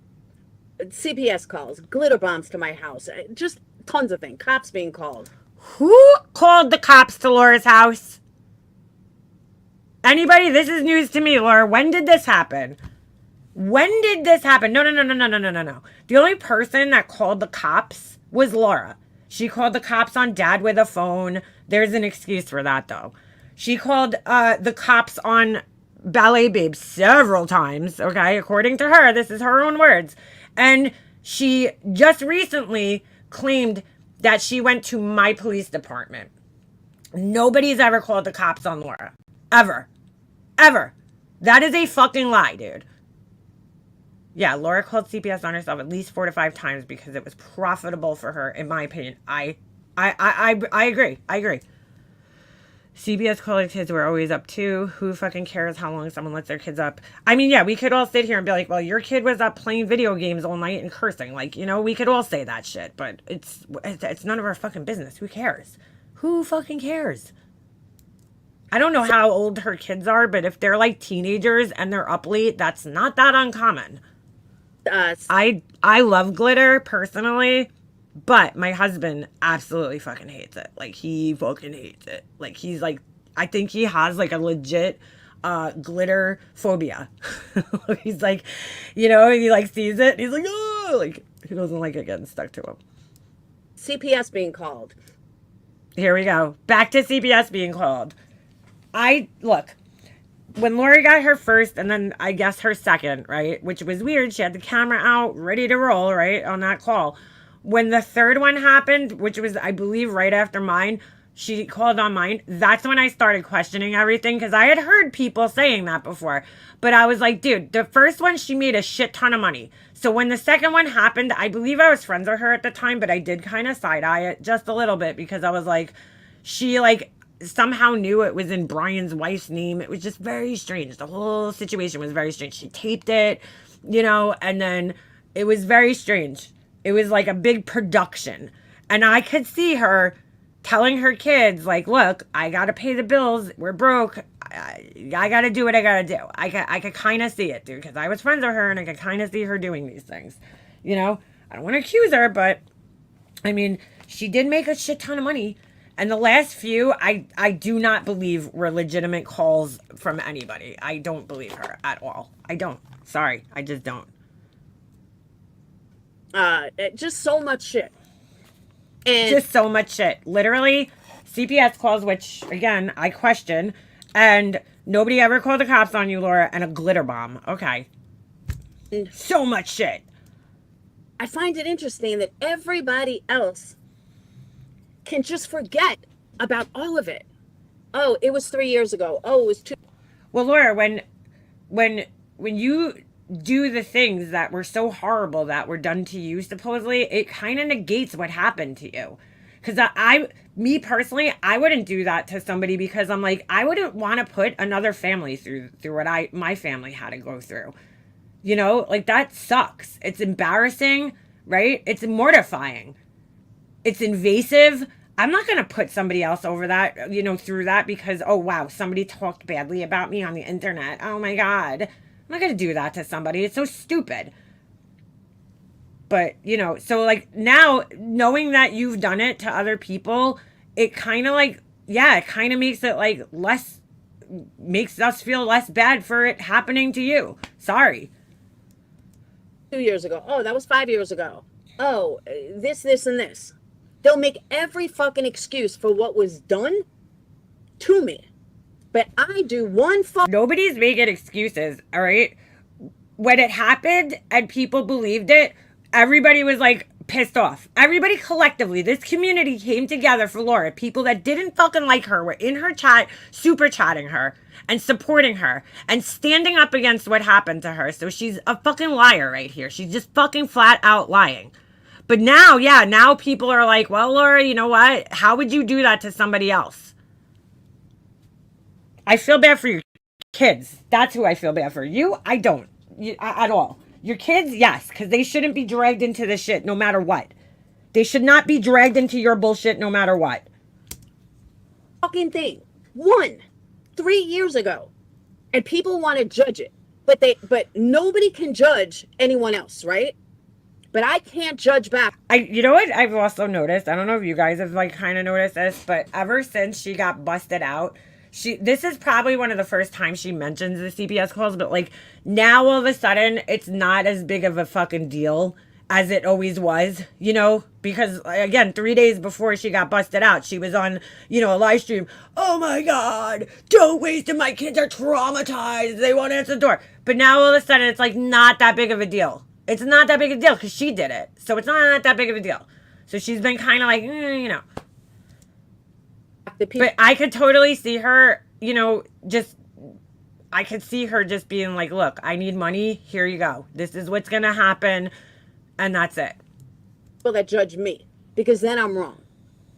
CPS calls, glitter bombs to my house, just tons of things. Cops being called. Who called the cops to Laura's house? Anybody? This is news to me, Laura. When did this happen? When did this happen? No. The only person that called the cops was Laura. She called the cops on Dad with a phone. There's an excuse for that, though. She called the cops on Ballet Babe several times, okay? According to her, this is her own words. And she just recently claimed that she went to my police department. Nobody's ever called the cops on Laura. Ever. Ever. That is a fucking lie, dude. Yeah, Laura called CPS on herself at least 4 to 5 times because it was profitable for her, in my opinion. I agree. I agree. CBS called kids were always up too. Who fucking cares how long someone lets their kids up? I mean, yeah, we could all sit here and be like, well, your kid was up playing video games all night and cursing. Like, you know, we could all say that shit, but it's none of our fucking business. Who cares? Who fucking cares? I don't know how old her kids are, but if they're like teenagers and they're up late, that's not that uncommon. I love glitter personally, but my husband absolutely fucking hates it. Like, he fucking hates it. Like, he's like, I think he has like a legit glitter phobia. He's like, you know, he like sees it and he's like, oh, like he doesn't like it getting stuck to him. CPS being called. Here we go. Back to CPS being called. Look, when Lori got her first and then I guess her second, right, which was weird. She had the camera out, ready to roll, right, on that call. When the third one happened, which was, I believe, right after mine, she called on mine. That's when I started questioning everything because I had heard people saying that before. But I was like, dude, the first one, she made a shit ton of money. So when the second one happened, I believe I was friends with her at the time, but I did kind of side-eye it just a little bit because I was like, she like somehow knew it was in Brian's wife's name. It was just very strange. The whole situation was very strange. She taped it, you know, and then it was very strange. It was like a big production. And I could see her telling her kids, like, look, I got to pay the bills. We're broke. I got to do what I got to do. I could kind of see it, dude, because I was friends with her and I could kind of see her doing these things. You know, I don't want to accuse her, but I mean, she did make a shit ton of money. And the last few, I do not believe were legitimate calls from anybody. I don't believe her at all. I don't. Sorry. I just don't. Just so much shit. And Just so much shit. Literally, CPS calls, which, again, I question. And nobody ever called the cops on you, Laura, and a glitter bomb. Okay. So much shit. I find it interesting that everybody else can just forget about all of it. Oh, it was 3 years ago. Oh, it was 2. Well, Laura, when you do the things that were so horrible that were done to you, supposedly, it kind of negates what happened to you. Because me personally, I wouldn't do that to somebody because I'm like, I wouldn't want to put another family through what my family had to go through. You know, like that sucks. It's embarrassing, right? It's mortifying. It's invasive. I'm not going to put somebody else over that, you know, through that because, oh, wow, somebody talked badly about me on the internet. Oh, my God. I'm not going to do that to somebody. It's so stupid. But, you know, so like now knowing that you've done it to other people, it kind of like, yeah, it kind of makes it like makes us feel less bad for it happening to you. Sorry. 2 years ago. Oh, that was 5 years ago. Oh, this, and this. They'll make every fucking excuse for what was done to me. But I do one Nobody's making excuses, all right? When it happened and people believed it, everybody was like pissed off. Everybody collectively, this community came together for Laura. People that didn't fucking like her were in her chat, super chatting her and supporting her and standing up against what happened to her. So she's a fucking liar right here. She's just fucking flat out lying. But now, yeah, now people are like, well, Laura, you know what? How would you do that to somebody else? I feel bad for your kids. That's who I feel bad for. You, I don't. At all. Your kids, yes, because they shouldn't be dragged into this shit no matter what. They should not be dragged into your bullshit no matter what. fucking thing. 3 years ago. And people want to judge it. But nobody can judge anyone else, right? But I can't judge back. You know what I've also noticed? I don't know if you guys have like kind of noticed this, but ever since she got busted out, this is probably one of the first times she mentions the CPS calls, but like now all of a sudden it's not as big of a fucking deal as it always was, you know, because again, 3 days before she got busted out, she was on, you know, a live stream. Oh my God, don't waste it. My kids are traumatized. They won't answer the door. But now all of a sudden it's like not that big of a deal. It's not that big a deal because she did it. So it's not that big of a deal. So she's been kind of like, you know. But I could totally see her, you know, I could see her just being like, look, I need money. Here you go. This is what's going to happen. And that's it. People that judge me, because then I'm wrong.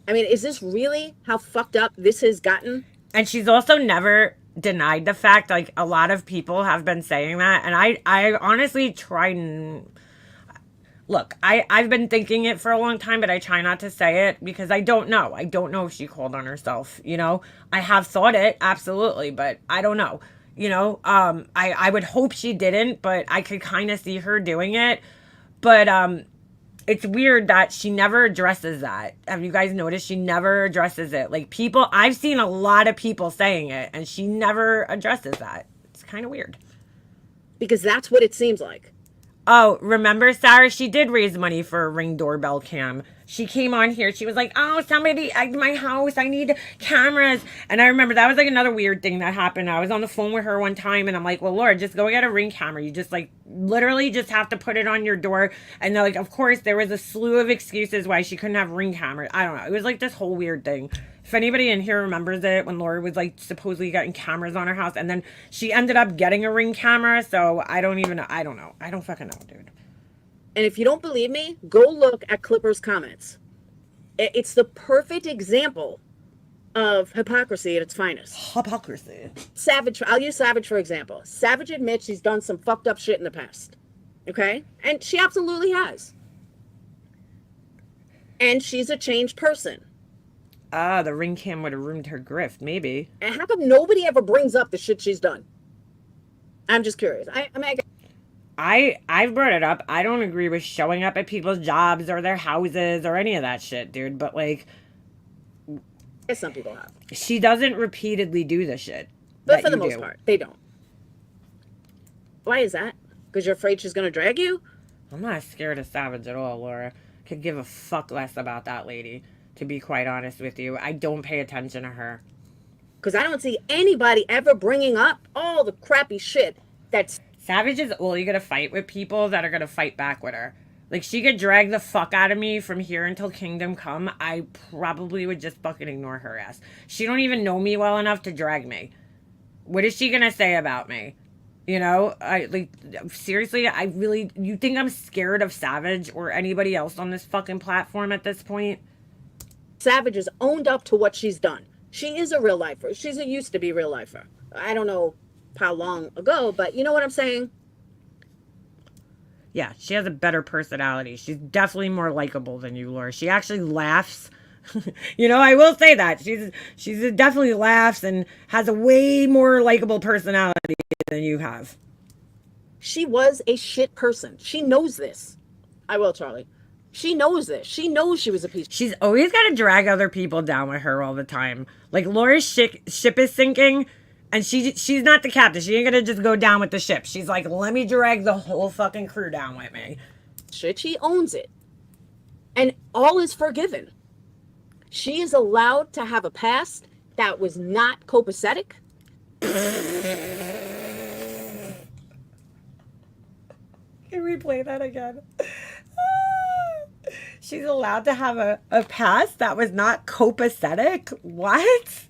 I mean, is this really how fucked up this has gotten? And she's also never denied the fact, like a lot of people have been saying that. And I honestly look, I've been thinking it for a long time, but I try not to say it because I don't know. I don't know if she called on herself, you know. I have thought it, absolutely, but I don't know. You know, I would hope she didn't, but I could kind of see her doing it. But it's weird that she never addresses that. Have you guys noticed? She never addresses it. Like I've seen a lot of people saying it, and she never addresses that. It's kind of weird. Because that's what it seems like. Oh, remember, Sarah? She did raise money for a Ring doorbell cam. She came on here. She was like, oh, somebody at my house. I need cameras. And I remember that was like another weird thing that happened. I was on the phone with her one time and I'm like, well, Laura, just go get a Ring camera. You just like literally just have to put it on your door. And they're like, of course, there was a slew of excuses why she couldn't have Ring cameras. I don't know. It was like this whole weird thing. If anybody in here remembers it, when Laura was like supposedly getting cameras on her house and then she ended up getting a Ring camera. So I don't know. I don't fucking know, dude. And if you don't believe me, go look at Clipper's comments. It's the perfect example of hypocrisy at its finest. Hypocrisy. Savage, I'll use Savage for example. Savage admits she's done some fucked up shit in the past. Okay? And she absolutely has. And she's a changed person. Ah, the ring cam would have ruined her grift, maybe. And how come nobody ever brings up the shit she's done? I'm just curious. I've brought it up. I don't agree with showing up at people's jobs or their houses or any of that shit, dude. But like, some people have. she doesn't repeatedly do the shit. But for the most part, they don't. Why is that? Because you're afraid she's gonna drag you? I'm not scared of Savage at all, Laura. Could give a fuck less about that lady, to be quite honest with you. I don't pay attention to her. Because I don't see anybody ever bringing up all the crappy shit that's... Savage is only gonna fight with people that are gonna fight back with her. Like, she could drag the fuck out of me from here until Kingdom Come. I probably would just fucking ignore her ass. She don't even know me well enough to drag me. What is she gonna say about me? You know, seriously, you think I'm scared of Savage or anybody else on this fucking platform at this point? Savage has owned up to what she's done. She is a real lifer. She's a used to be real lifer. I don't know how long ago, but you know what I'm saying? Yeah, she has a better personality. She's definitely more likable than you, Laura. She actually laughs. You know, I will say that. She's definitely laughs and has a way more likable personality than you have. She was a shit person. She knows this. I will, Charlie. She knows this. She knows she was a piece. She's always got to drag other people down with her all the time. Like, Laura's ship is sinking, and she's not the captain. She ain't gonna just go down with the ship. She's like, let me drag the whole fucking crew down with me. Shit, she owns it. And all is forgiven. She is allowed to have a past that was not copacetic. Can we play that again? She's allowed to have a past that was not copacetic? What?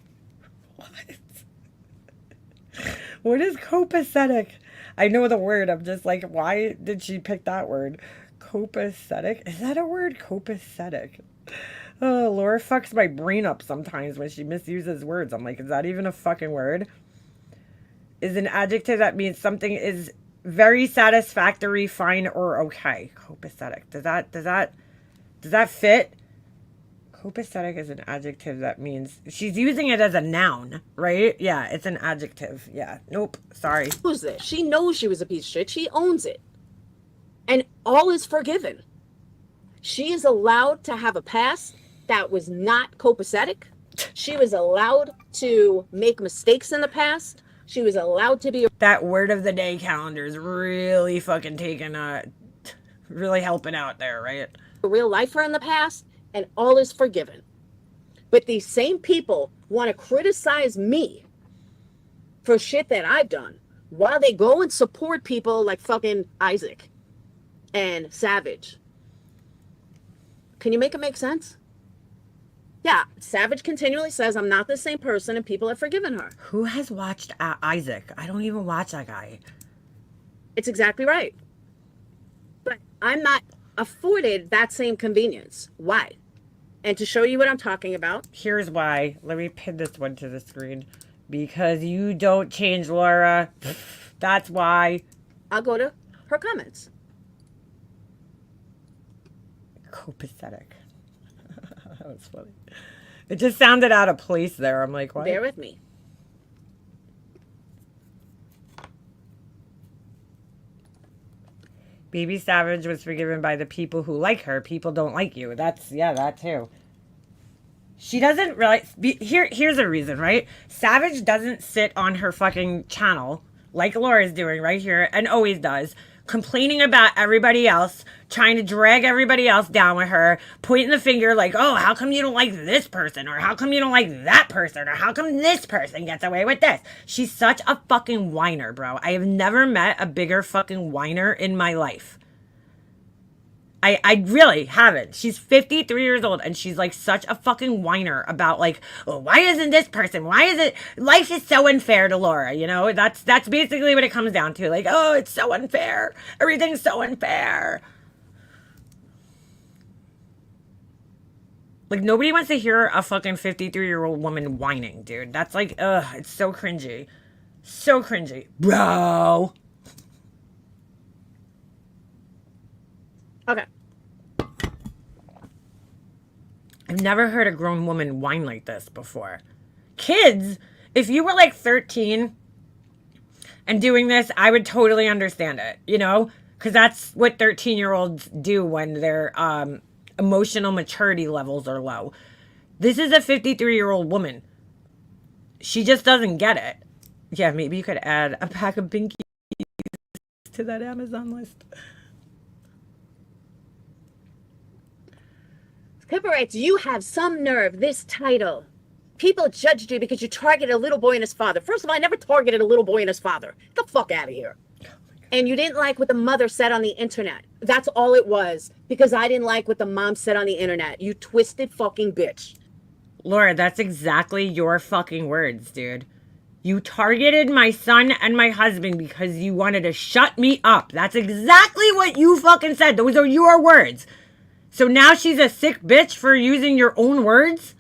What is copacetic? I know the word. I'm just like, why did she pick that word? Copacetic? Is that a word? Copacetic. Oh, Laura fucks my brain up sometimes when she misuses words. I'm like, is that even a fucking word? Is an adjective that means something is very satisfactory, fine, or okay. Copacetic. Does that fit? Copacetic is an adjective that means she's using it as a noun, right? Yeah, it's an adjective. Yeah. Nope. Sorry. Who's this? She knows she was a piece of shit. She owns it. And all is forgiven. She is allowed to have a past that was not copacetic. She was allowed to make mistakes in the past. She was allowed to be... That word of the day calendar is really fucking really helping out there, right? A real lifer in the past, and all is forgiven. But these same people want to criticize me for shit that I've done while they go and support people like fucking Isaac and Savage. Can you make it make sense? Yeah, Savage continually says I'm not the same person and people have forgiven her. Who has watched Isaac? I don't even watch that guy. It's exactly right. But I'm not afforded that same convenience. Why? And to show you what I'm talking about. Here's why. Let me pin this one to the screen. Because you don't change, Laura. That's why. I'll go to her comments. Copacetic. That was funny. It just sounded out of place there. I'm like, what? Bear with me. Baby Savage was forgiven by the people who like her. People don't like you. Yeah, that too. She doesn't really... Here's a reason, right? Savage doesn't sit on her fucking channel like Laura's doing right here and always does, complaining about everybody else, trying to drag everybody else down with her, pointing the finger like, oh, how come you don't like this person? Or how come you don't like that person? Or how come this person gets away with this? She's such a fucking whiner, bro. I have never met a bigger fucking whiner in my life. I really haven't. She's 53 years old and she's like such a fucking whiner about like, oh, why isn't this person? Why is it? Life is so unfair to Laura, you know? That's basically what it comes down to. Like, oh, it's so unfair. Everything's so unfair. Like, nobody wants to hear a fucking 53-year-old woman whining, dude. That's like, ugh, it's so cringy. So cringy. Bro. Okay. I've never heard a grown woman whine like this before. Kids, if you were like 13 and doing this, I would totally understand it, you know? Because that's what 13-year-olds do when their emotional maturity levels are low. This is a 53-year-old woman. She just doesn't get it. Yeah, maybe you could add a pack of binkies to that Amazon list. Pippa writes, you have some nerve, this title. People judged you because you targeted a little boy and his father. First of all, I never targeted a little boy and his father. Get the fuck out of here. And you didn't like what the mother said on the internet. That's all it was. Because I didn't like what the mom said on the internet. You twisted fucking bitch. Laura, that's exactly your fucking words, dude. You targeted my son and my husband because you wanted to shut me up. That's exactly what you fucking said. Those are your words. So now she's a sick bitch for using your own words?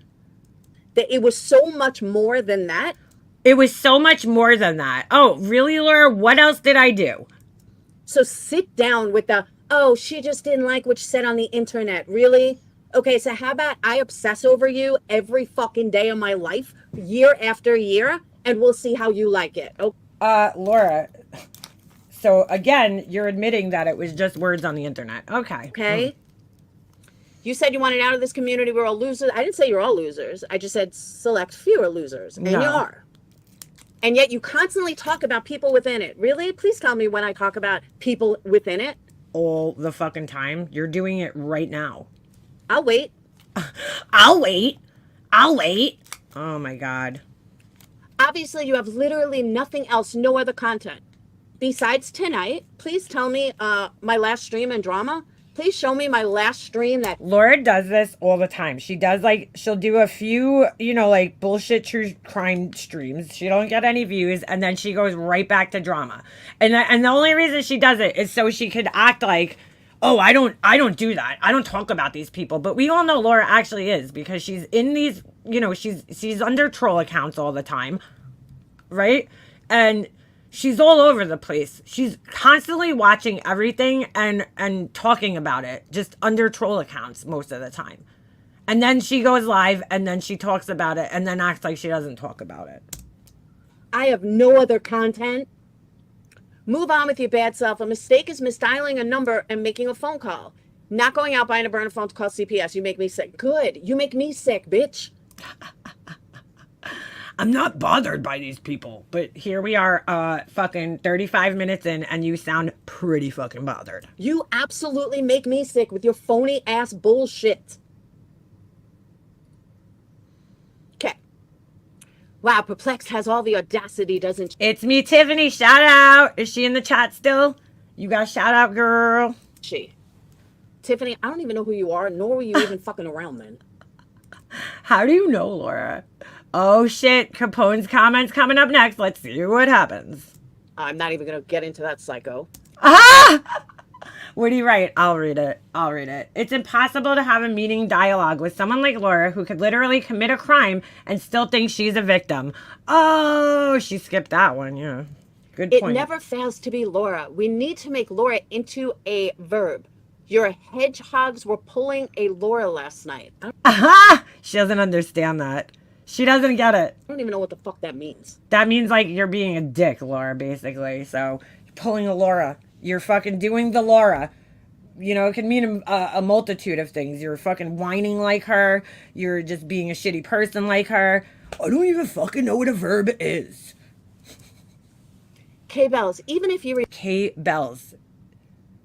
That it was so much more than that. It was so much more than that. Oh, really, Laura? What else did I do? So sit down with the, oh, she just didn't like what she said on the internet. Really? Okay, so how about I obsess over you every fucking day of my life, year after year, and we'll see how you like it. Oh. Laura, so again, you're admitting that it was just words on the internet. Okay. Okay. You said you wanted out of this community. We're all losers. I didn't say you're all losers. I just said select few are losers. And No. you are. And yet you constantly talk about people within it. Really? Please tell me when I talk about people within it. All the fucking time. You're doing it right now. I'll wait. I'll wait. I'll wait. Oh my God. Obviously, you have literally nothing else, no other content. Besides tonight, please tell me my last stream and drama. Please show me my last stream that... Laura does this all the time. She does she'll do a few, like bullshit true crime streams. She don't get any views. And then she goes right back to drama. And the only reason she does it is so she could act like, oh, I don't do that. I don't talk about these people. But we all know Laura actually is because she's in these, she's under troll accounts all the time. Right? And she's all over the place. She's constantly watching everything and talking about it, just under troll accounts most of the time. And then she goes live and then she talks about it and then acts like she doesn't talk about it. I have no other content. Move on with your bad self. A mistake is misdialing a number and making a phone call. Not going out buying a burner phone to call CPS. You make me sick. Good. You make me sick, bitch. I'm not bothered by these people, but here we are, fucking 35 minutes in, and you sound pretty fucking bothered. You absolutely make me sick with your phony ass bullshit. Okay. Wow, Perplexed has all the audacity, doesn't she? It's me, Tiffany. Shout out. Is she in the chat still? You got a shout out, girl. Tiffany, I don't even know who you are, nor were you even fucking around then. How do you know, Laura? Oh shit, Capone's comments coming up next. Let's see what happens. I'm not even going to get into that psycho. Ah! What do you write? I'll read it. It's impossible to have a meaning dialogue with someone like Laura who could literally commit a crime and still think she's a victim. Oh, she skipped that one, yeah. Good point. It never fails to be Laura. We need to make Laura into a verb. Your hedgehogs were pulling a Laura last night. Aha! She doesn't understand that. She doesn't get it. I don't even know what the fuck that means. That means like you're being a dick, Laura, basically. So you're pulling a Laura. You're fucking doing the Laura. It can mean a multitude of things. You're fucking whining like her. You're just being a shitty person like her. I don't even fucking know what a verb is. K-Bells, even if you... K-Bells.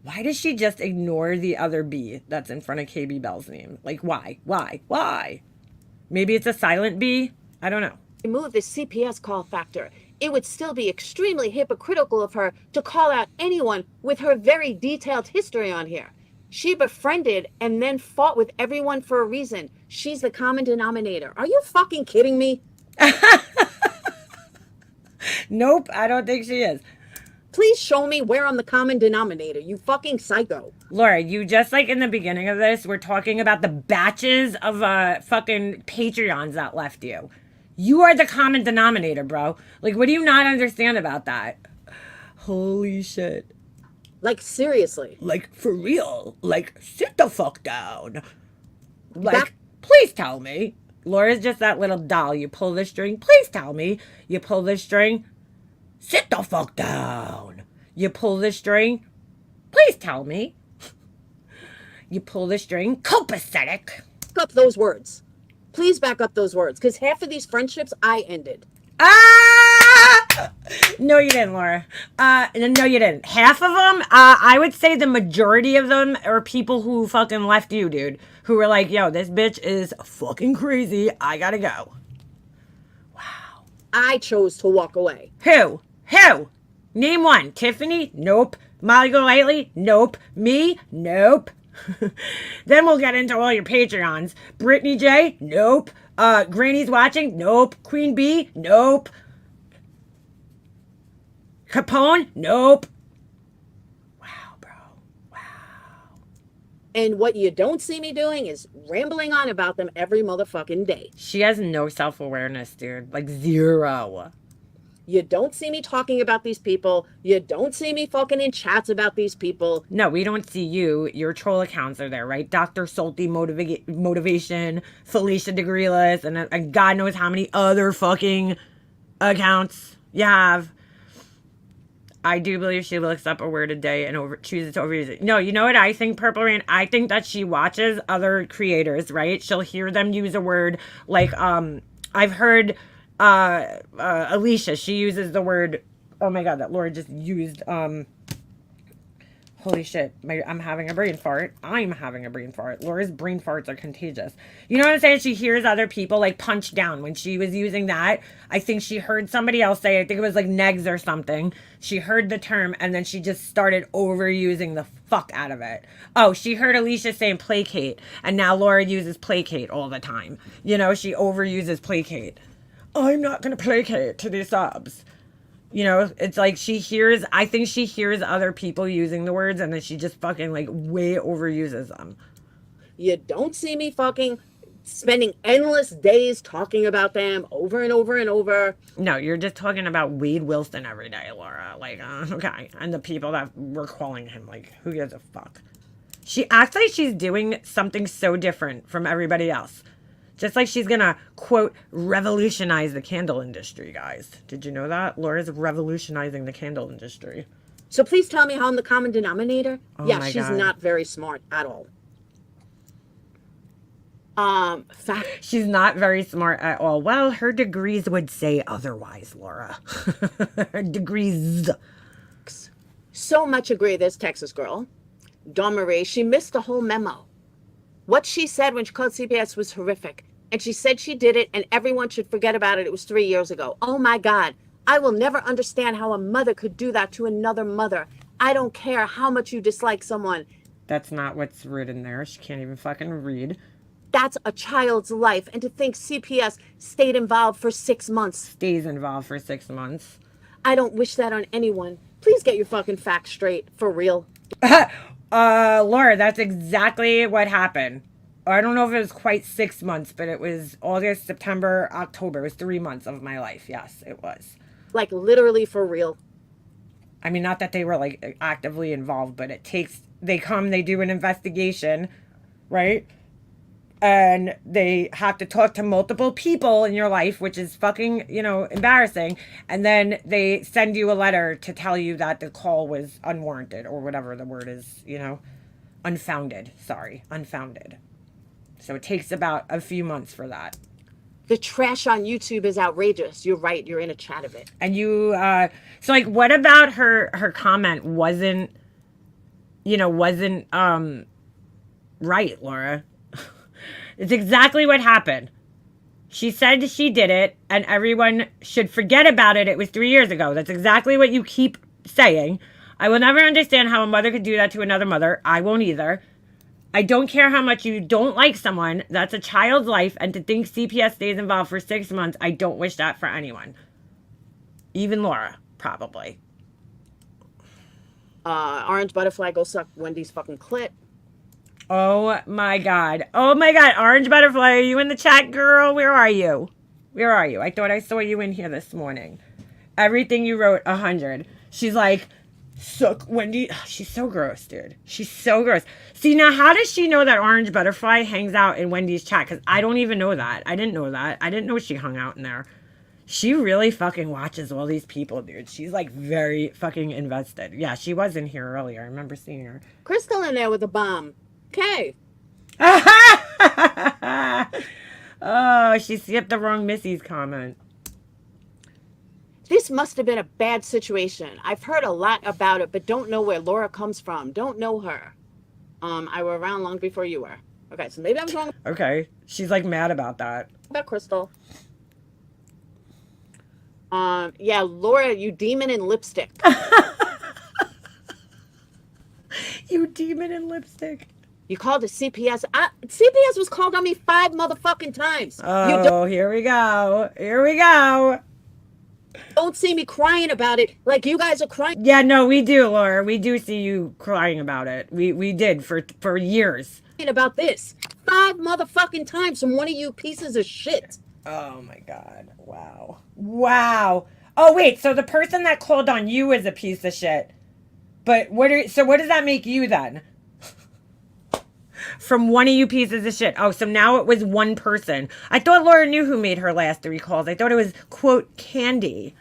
Why does she just ignore the other B that's in front of KB Bell's name? Like, why? Why? Maybe it's a silent B? I don't know. Remove the CPS call factor. It would still be extremely hypocritical of her to call out anyone with her very detailed history on here. She befriended and then fought with everyone for a reason. She's the common denominator. Are you fucking kidding me? Nope, I don't think she is. Please show me where I'm the common denominator, you fucking psycho. Laura, you just like in the beginning of this, we're talking about the batches of fucking Patreons that left you. You are the common denominator, bro. Like, what do you not understand about that? Holy shit. Like, seriously. Like, for real. Like, sit the fuck down. Like, Please tell me. Laura's just that little doll. You pull the string. Please tell me. You pull the string. Sit the fuck down. You pull the string. Please tell me. You pull the string. Copacetic. Back up those words. Please back up those words, because half of these friendships I ended. Ah! No, you didn't, Laura. No, you didn't. Half of them, I would say the majority of them are people who fucking left you, dude. Who were like, yo, this bitch is fucking crazy. I gotta go. Wow. I chose to walk away. Who? Name one. Tiffany? Nope. Molly Golightly? Nope. Me? Nope. Then we'll get into all your Patreons. Brittany J? Nope. Granny's watching? Nope. Queen Bee? Nope. Capone? Nope. Wow, bro. Wow. And what you don't see me doing is rambling on about them every motherfucking day. She has no self-awareness, dude. Like, zero. You don't see me talking about these people. You don't see me fucking in chats about these people. No, we don't see you. Your troll accounts are there, right? Dr. Salty Motivation, Felicia Degreeless, and God knows how many other fucking accounts you have. I do believe she looks up a word a day and chooses to overuse it. No, you know what I think, Purple Rain? I think that she watches other creators, right? She'll hear them use a word like, I've heard Alicia, she uses the word, oh my God, that Laura just used, holy shit, I'm having a brain fart. I'm having a brain fart. Laura's brain farts are contagious. You know what I'm saying? She hears other people like punch down. When she was using that, I think she heard somebody else say, I think it was like negs or something. She heard the term and then she just started overusing the fuck out of it. Oh, she heard Alicia saying placate and now Laura uses placate all the time. You know, she overuses placate. I'm not going to placate to these subs. You know, it's like I think she hears other people using the words and then she just fucking like way overuses them. You don't see me fucking spending endless days talking about them over and over and over. No, you're just talking about Wade Wilson every day, Laura. Like, okay. And the people that were calling him, like, who gives a fuck? She acts like she's doing something so different from everybody else. Just like she's gonna, quote, revolutionize the candle industry, guys. Did you know that? Laura's revolutionizing the candle industry. So please tell me how I'm the common denominator. Oh yeah, my she's God. not very smart at all. She's not very smart at all. Well, her degrees would say otherwise, Laura. Her degrees. So much agree, this Texas girl, Dawn Marie, she missed the whole memo. What she said when she called CPS was horrific. And she said she did it and everyone should forget about it. It was 3 years ago. Oh my God. I will never understand how a mother could do that to another mother. I don't care how much you dislike someone. That's not what's written there. She can't even fucking read. That's a child's life. And to think CPS stayed involved for 6 months. Stays involved for 6 months. I don't wish that on anyone. Please get your fucking facts straight. For real. Laura, that's exactly what happened. I don't know if it was quite 6 months, but it was August, September, October. It was 3 months of my life. Yes, it was. Like literally for real. I mean, not that they were like actively involved, but they come, they do an investigation, right? And they have to talk to multiple people in your life, which is fucking, embarrassing. And then they send you a letter to tell you that the call was unwarranted or whatever the word is, unfounded. Sorry, unfounded. So it takes about a few months for that. The trash on YouTube is outrageous. You're right. You're in a chat of it. And so like, what about her comment wasn't right, Laura? It's exactly what happened. She said she did it and everyone should forget about it. It was 3 years ago. That's exactly what you keep saying. I will never understand how a mother could do that to another mother. I won't either. I don't care how much you don't like someone. That's a child's life. And to think CPS stays involved for 6 months, I don't wish that for anyone. Even Laura, probably. Orange Butterfly, go suck Wendy's fucking clit. Oh my God. Oh my God. Orange Butterfly, are you in the chat, girl? Where are you? Where are you? I thought I saw you in here this morning. Everything you wrote, 100. She's like, Suck Wendy. She's so gross, dude. She's so gross. See, now how does she know that orange butterfly hangs out in Wendy's chat? Because I don't even know that. I didn't know that. I didn't know she hung out in there. She really fucking watches all these people, dude. She's like very fucking invested. Yeah, she was in here earlier. I remember seeing her. Crystal in there with a bomb. Okay. Oh, she skipped the wrong Missy's comment. This must have been a bad situation. I've heard a lot about it, but don't know where Laura comes from. Don't know her. I were around long before you were. Okay, so maybe I was wrong Okay, she's like mad about that. about Crystal. Yeah, Laura, you demon in lipstick. You demon in lipstick. You called the CPS. CPS was called on me 5 motherfucking times. You Oh, here we go. Here we go. don't see me crying about it like you guys are crying Yeah, no, we do, Laura. We do see you crying about it. We did for years. about this 5 motherfucking times from one of you pieces of shit. Oh my god. Wow. Wow. Oh wait, so the person that called on you is a piece of shit. But what does that make you then? From one of you pieces of shit. Oh, so now it was one person. I thought Laura knew who made her last 3 calls. I thought it was, quote, Candy.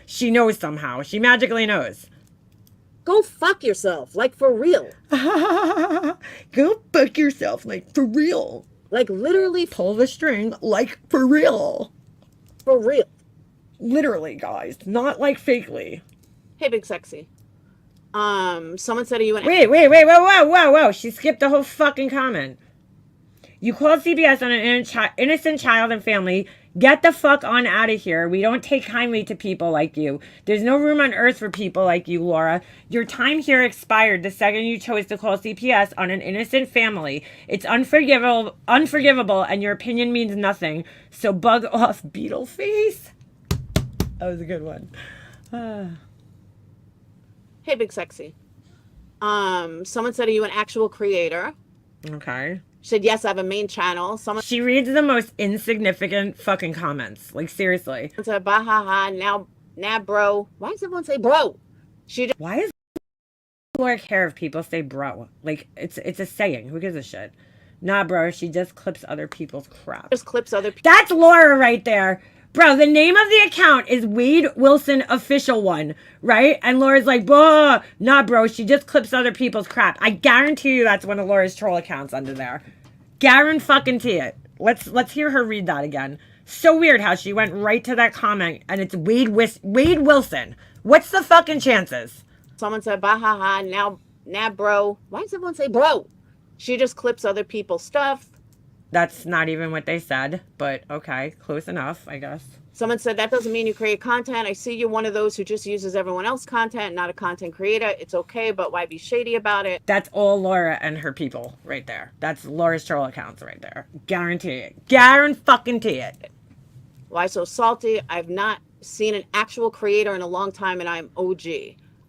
She knows somehow. She magically knows. Go fuck yourself, like for real. Go fuck yourself, like for real. Like literally Pull the string, like for real. for real. Literally, guys. Not like fakely. Hey, big sexy. Someone said you went. Wait, whoa. She skipped the whole fucking comment. You called CBS on an innocent child and family. Get the fuck on out of here. We don't take kindly to people like you. There's no room on earth for people like you, Laura. Your time here expired the second you chose to call CPS on an innocent family. It's unforgivable, and your opinion means nothing. So bug off, Beetleface. That was a good one. Hey, big sexy. Someone said, are you an actual creator? Okay. She said, yes, I have a main channel. Someone She reads the most insignificant fucking comments. Like, seriously. said, bah ha ha, now bro. Why does everyone say bro? She just Why does Laura care if people say bro? Like, it's a saying. Who gives a shit? Nah, bro. She just clips other people's crap. clips other people. That's Laura right there. Bro, the name of the account is Wade Wilson Official One, right? And Laura's like, bah, nah, bro, she just clips other people's crap. I guarantee you that's one of Laura's troll accounts under there. Guarantee it. Let's hear her read that again. So weird how she went right to that comment and it's Wade Wilson. What's the fucking chances? Someone said, bah ha ha, now bro. Why does everyone say bro? She just clips other people's stuff. That's not even what they said, but okay, close enough, I guess. Someone said, that doesn't mean you create content. I see you're one of those who just uses everyone else's content, not a content creator. It's okay, but why be shady about it? That's all Laura and her people right there. That's Laura's troll accounts right there. Guarantee it. Guarantee it. Why so salty? I've not seen an actual creator in a long time, and I'm OG.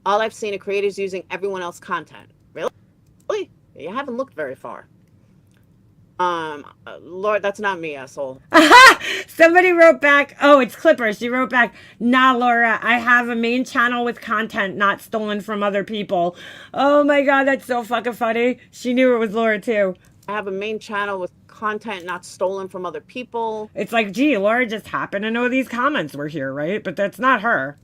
All I've seen are creators using everyone else's content. Really? You haven't looked very far. Lord, that's not me, asshole. Somebody wrote back, oh, it's Clipper. She wrote back, nah, Laura, I have a main channel with content not stolen from other people. Oh my God, that's so fucking funny. She knew it was Laura too. I have a main channel with content not stolen from other people. It's like, gee, Laura just happened to know these comments were here, right? But that's not her.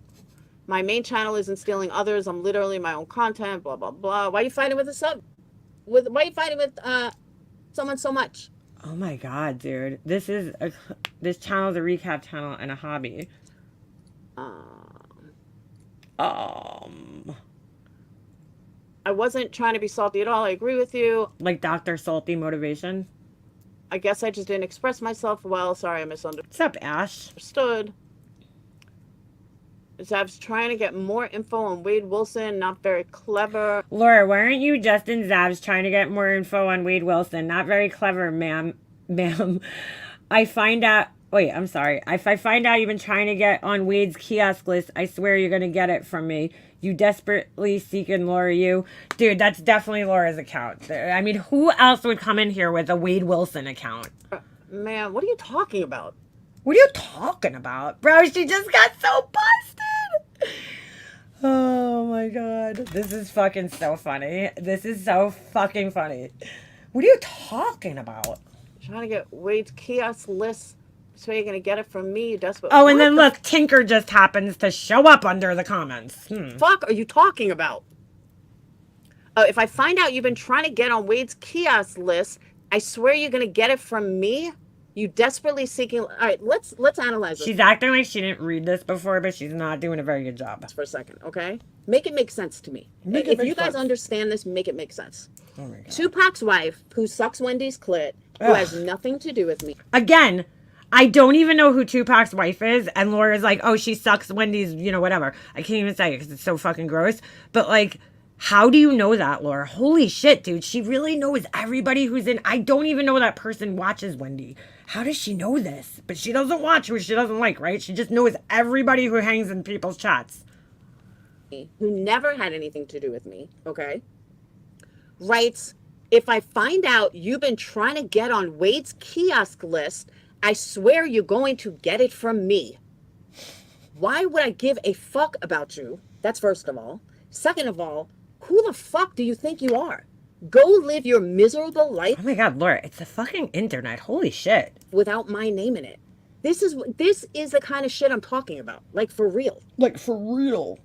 My main channel isn't stealing others. I'm literally my own content, blah, blah, blah. Why are you fighting with a sub? Why are you fighting with, someone so much? Oh my God, dude. This channel is a recap channel and a hobby. I wasn't trying to be salty at all. I agree with you. Like Dr. Salty Motivation. I guess I just didn't express myself well. Sorry, I misunderstood. What's up, Ash? I was trying to get more info on Wade Wilson. Not very clever. Laura, why aren't you Justin Zavs trying to get more info on Wade Wilson? Not very clever, ma'am. If I find out you've been trying to get on Wade's kiosk list, I swear you're going to get it from me. You desperately seeking Laura, you. Dude, that's definitely Laura's account. I mean, who else would come in here with a Wade Wilson account? Man, what are you talking about? What are you talking about? Bro, she just got so busted. Oh my god. This is fucking so funny. This is so fucking funny. What are you talking about? Trying to get Wade's kiosk list so you're gonna get it from me. That's what. Oh, and what then the look, Tinker just happens to show up under the comments. fuck are you talking about? If I find out you've been trying to get on Wade's kiosk list, I swear you're gonna get it from me. You desperately seeking. All right, let's analyze this She's acting like she didn't read this before, but she's not doing a very good job. for a second, okay? Make it make sense to me. Make it If make you guys sense. understand this, make it make sense. Oh my god. Tupac's wife, who sucks Wendy's clit, who Ugh. has nothing to do with me. Again, I don't even know who Tupac's wife is, and Laura's like, oh, she sucks Wendy's, you know, whatever. I can't even say it because it's so fucking gross. But like, how do you know that, Laura? Holy shit, dude. She really knows everybody who's in. I don't even know that person watches Wendy. How does she know this? But she doesn't watch who she doesn't like, right? She just knows everybody who hangs in people's chats. Who never had anything to do with me, okay, writes, if I find out you've been trying to get on Wade's kiosk list, I swear you're going to get it from me. Why would I give a fuck about you? That's first of all. Second of all, who the fuck do you think you are? Go live your miserable life Oh my god, Laura, it's the fucking internet. Holy shit. without my name in it. This is the kind of shit I'm talking about. Like, for real. Like, for real.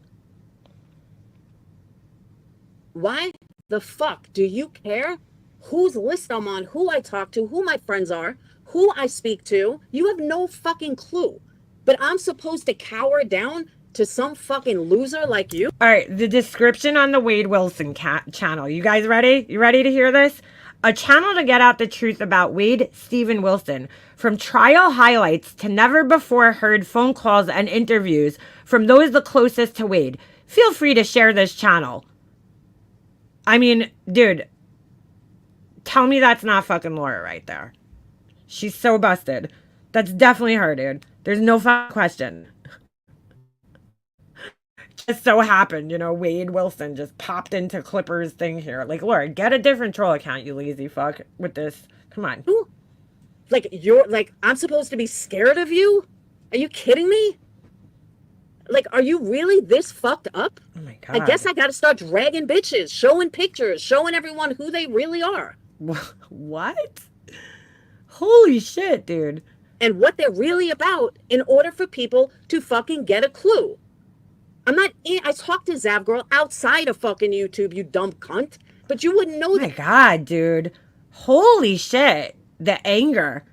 Why the fuck do you care whose list I'm on, who I talk to, who my friends are, who I speak to? You have no fucking clue. But I'm supposed to cower down to some fucking loser like you? All right, the description on the Wade Wilson channel. You guys ready? You ready to hear this? A channel to get out the truth about Wade Stephen Wilson. From trial highlights to never before heard phone calls and interviews from those the closest to Wade. Feel free to share this channel. I mean, dude, tell me that's not fucking Laura right there. She's so busted. That's definitely her, dude. There's no fucking question. Just so happened, you know, Wade Wilson just popped into Clippers thing here. Like, Laura, get a different troll account, you lazy fuck, with this. Come on. Who? Like, you're like, I'm supposed to be scared of you? Are you kidding me? Like, are you really this fucked up? Oh my god. I guess I gotta start dragging bitches, showing pictures, showing everyone who they really are. What? Holy shit, dude. And what they're really about in order for people to fucking get a clue. I talked to Zav Girl outside of fucking YouTube, you dumb cunt. But you wouldn't know Oh my that. god, dude. Holy shit. The anger.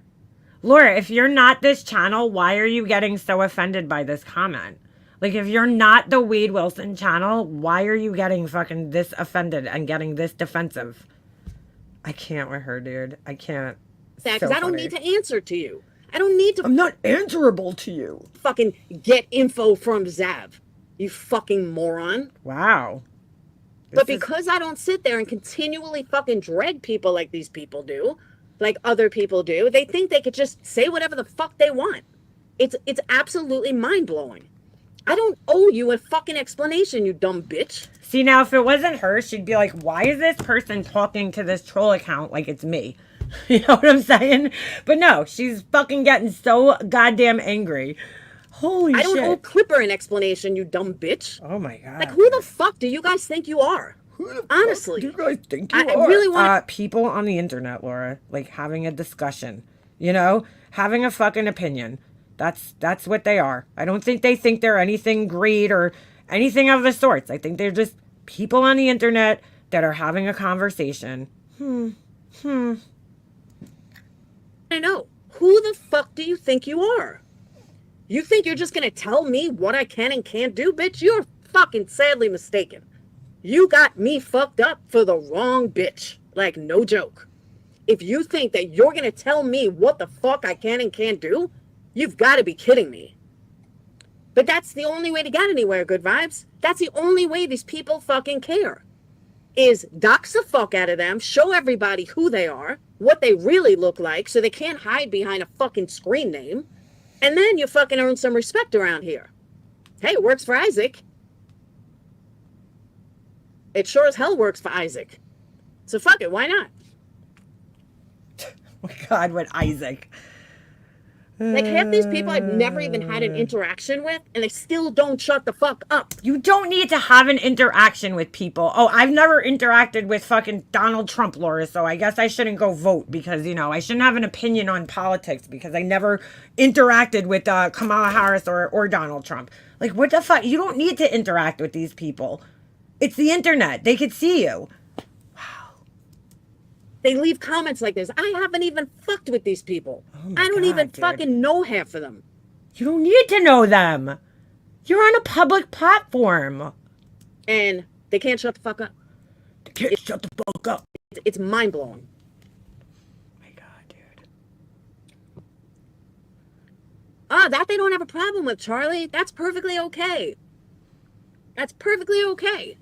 Laura, if you're not this channel, why are you getting so offended by this comment? Like, if you're not the Wade Wilson channel, why are you getting fucking this offended and getting this defensive? I can't with her, dude. I can't. Because So I don't funny. need to answer to you. I don't need to I'm not answerable to you. fucking get info from Zav. You fucking moron. Wow. But This is- because I don't sit there and continually fucking drag people like these people do, like other people do, they think they could just say whatever the fuck they want. It's absolutely mind-blowing. I don't owe you a fucking explanation, you dumb bitch. See, now, if it wasn't her, she'd be like, why is this person talking to this troll account like it's me? You know what I'm saying? But no, she's fucking getting so goddamn angry. Holy I don't shit. owe Clipper an explanation, you dumb bitch. Oh my god. Like, who the fuck do you guys think you are? Who the Honestly. fuck do you guys think you I are? really want people on the internet, Laura, like having a discussion, you know, having a fucking opinion. That's what they are. I don't think they think they're anything great or anything of the sorts. I think they're just people on the internet that are having a conversation. I know. Who the fuck do you think you are? You think you're just gonna tell me what I can and can't do? Bitch, you're fucking sadly mistaken. You got me fucked up for the wrong bitch. Like, no joke. If you think that you're gonna tell me what the fuck I can and can't do, you've gotta be kidding me. But that's the only way to get anywhere, good vibes. That's the only way these people fucking care. Is dox the fuck out of them, show everybody who they are, what they really look like, so they can't hide behind a fucking screen name, and then you fucking earn some respect around here. Hey, it works for Isaac. It sure as hell works for Isaac. So fuck it, why not? Oh my god, with Isaac. Like, half these people I've never even had an interaction with, and they still don't shut the fuck up. You don't need to have an interaction with people. Oh, I've never interacted with fucking Donald Trump, Laura, so I guess I shouldn't go vote because, you know, I shouldn't have an opinion on politics because I never interacted with Kamala Harris or Donald Trump. Like, what the fuck? You don't need to interact with these people. It's the internet. They could see you. They leave comments like this. I haven't even fucked with these people. Oh I don't even dude. fucking know half of them. You don't need to know them. You're on a public platform. And they can't shut the fuck up. They can't shut the fuck up. It's mind blowing. My God, dude. That they don't have a problem with, Charlie. That's perfectly okay. That's perfectly okay.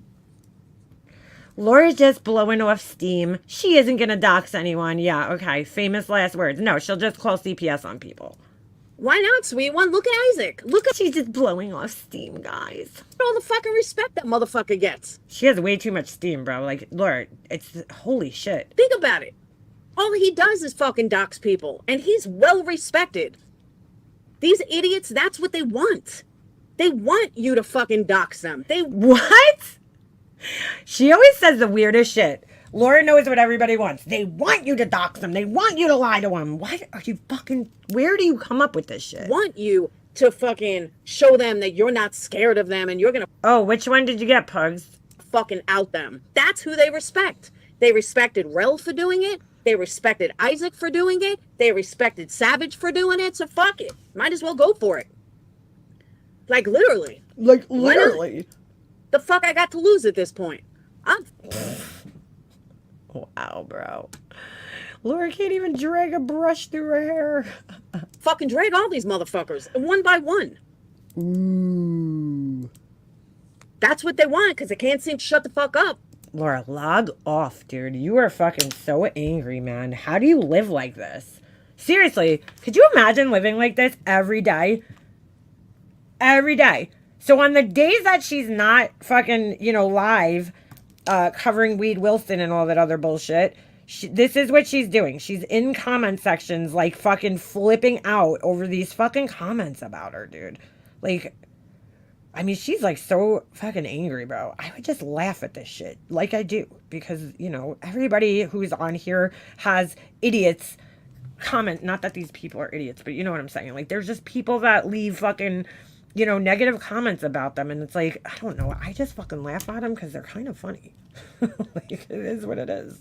Laura's just blowing off steam. She isn't going to dox anyone. Yeah, okay. Famous last words. No, she'll just call CPS on people. Why not, sweet one? Look at Isaac. Look at She's just blowing off steam, guys. all the fucking respect that motherfucker gets. She has way too much steam, bro. Like, Laura, it's holy shit. Think about it. All he does is fucking dox people, and he's well respected. These idiots, that's what they want. They want you to fucking dox them. What? She always says the weirdest shit. Laura knows what everybody wants. They want you to dox them. They want you to lie to them. Why are you fucking... Where do you come up with this shit? Want you to fucking show them that you're not scared of them and you're gonna Oh, which one did you get, Pugs? fucking out them. That's who they respect. They respected Rel for doing it. They respected Isaac for doing it. They respected Savage for doing it. So fuck it. Might as well go for it. Like literally. Like, literally. The fuck I got to lose at this point. I'm Wow, bro. Laura can't even drag a brush through her hair. fucking drag all these motherfuckers one by one. Ooh. That's what they want because they can't seem to shut the fuck up. Laura, log off, dude. You are fucking so angry, man. How do you live like this? Seriously, could you imagine living like this every day? Every day. So on the days that she's not fucking, you know, live, covering Weed Wilson and all that other bullshit, this is what she's doing. She's in comment sections, like, fucking flipping out over these fucking comments about her, dude. Like, I mean, she's, like, so fucking angry, bro. I would just laugh at this shit, like I do. Because, you know, everybody who's on here has idiots comment. Not that these people are idiots, but you know what I'm saying. Like, there's just people that leave fucking... you know, negative comments about them. And it's like, I don't know. I just fucking laugh at them because they're kind of funny. Like, it is what it is.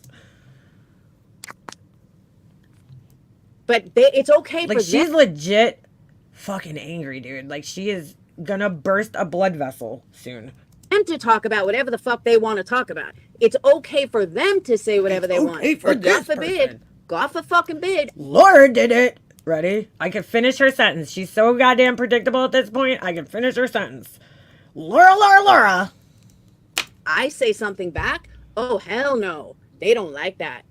But it's okay for Like, she's them. legit fucking angry, dude. Like, she is gonna burst a blood vessel soon. To talk about whatever the fuck they want to talk about. It's okay for them to say whatever they want. okay for But this God forbid, person. God for fucking bid, Laura did it. Ready? I can finish her sentence. She's so goddamn predictable at this point. I can finish her sentence. Laura, Laura, Laura. I say something back. Oh, hell no. They don't like that.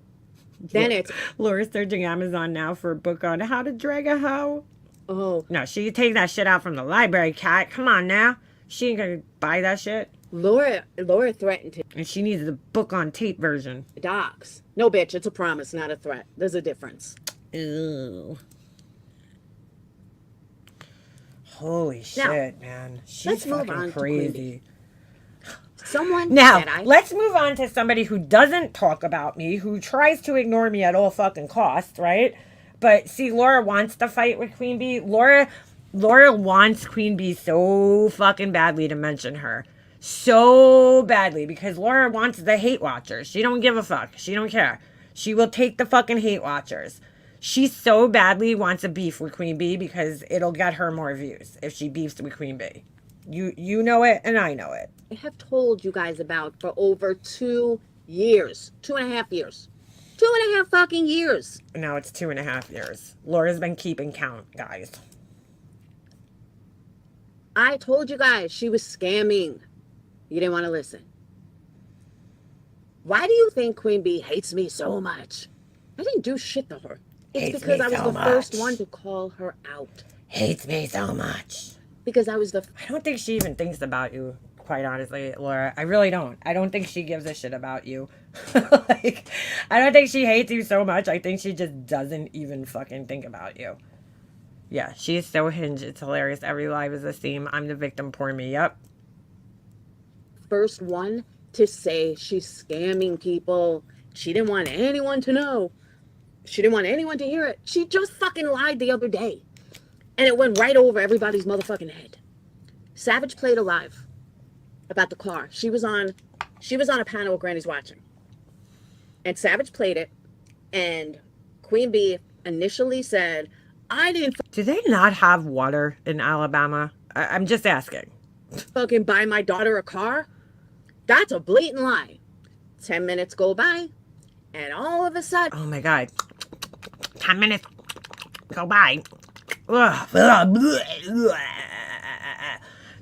Then it's, Laura's searching Amazon now for a book on how to drag a hoe. oh, No, she take that shit out from the library, cat. Come on now. She ain't gonna buy that shit. Laura threatened to And she needs the book on tape version. dox. No, bitch, it's a promise, not a threat. There's a difference. Ew. Holy shit, man. She's let's move fucking on to crazy. Someone Now, said let's move on to somebody who doesn't talk about me, who tries to ignore me at all fucking costs, right? But see, Laura wants to fight with Queen Bee. Laura wants Queen Bee so fucking badly to mention her. So badly, because Laura wants the hate watchers. She don't give a fuck. She don't care. She will take the fucking hate watchers. She so badly wants a beef with Queen Bee because it'll get her more views if she beefs with Queen Bee. You know it and I know it. I have told you guys about for over 2 years. 2.5 years. 2.5 fucking years. Now it's 2.5 years. Laura's been keeping count, guys. I told you guys she was scamming. You didn't want to listen. Why do you think Queen Bee hates me so much? I didn't do shit to her. It's Hates because me I was so the first much. one to call her out. Hates me so much. Because I was the... I don't think she even thinks about you, quite honestly, Laura. I really don't. I don't think she gives a shit about you. Like, I don't think she hates you so much. I think she just doesn't even fucking think about you. Yeah, she's so hinged. It's hilarious. Every live is a theme. I'm the victim. Poor me. Yep. First one to say she's scamming people. She didn't want anyone to know. She didn't want anyone to hear it. She just fucking lied the other day. And it went right over everybody's motherfucking head. Savage played a live about the car. She was on a panel with Granny's Watching. And Savage played it. And Queen Bee initially said, I didn't Do they not have water in Alabama? I'm just asking. fucking buy my daughter a car. That's a blatant lie. 10 minutes go by. And all of a sudden, Oh my God. 10 minutes go by. Ugh.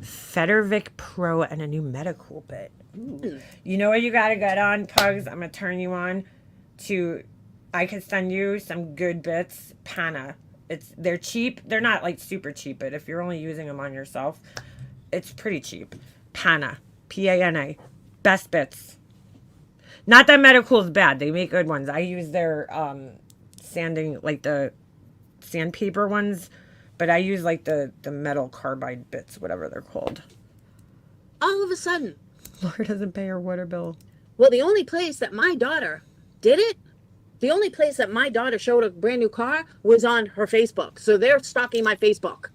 Federvic Pro and a new medical bit. Ooh. You know what you gotta get on, Pugs? I'm gonna turn you on to, I could send you some good bits. Pana. They're cheap. They're not like super cheap, but if you're only using them on yourself, it's pretty cheap. Pana. P-A-N-A. Best bits. Not that medical is bad. They make good ones. I use their sanding, like the sandpaper ones, but I use like the metal carbide bits, whatever they're called. all of a sudden, Laura doesn't pay her water bill. well, the only place that my daughter did it, the only place that my daughter showed a brand new car was on her Facebook. So they're stalking my Facebook.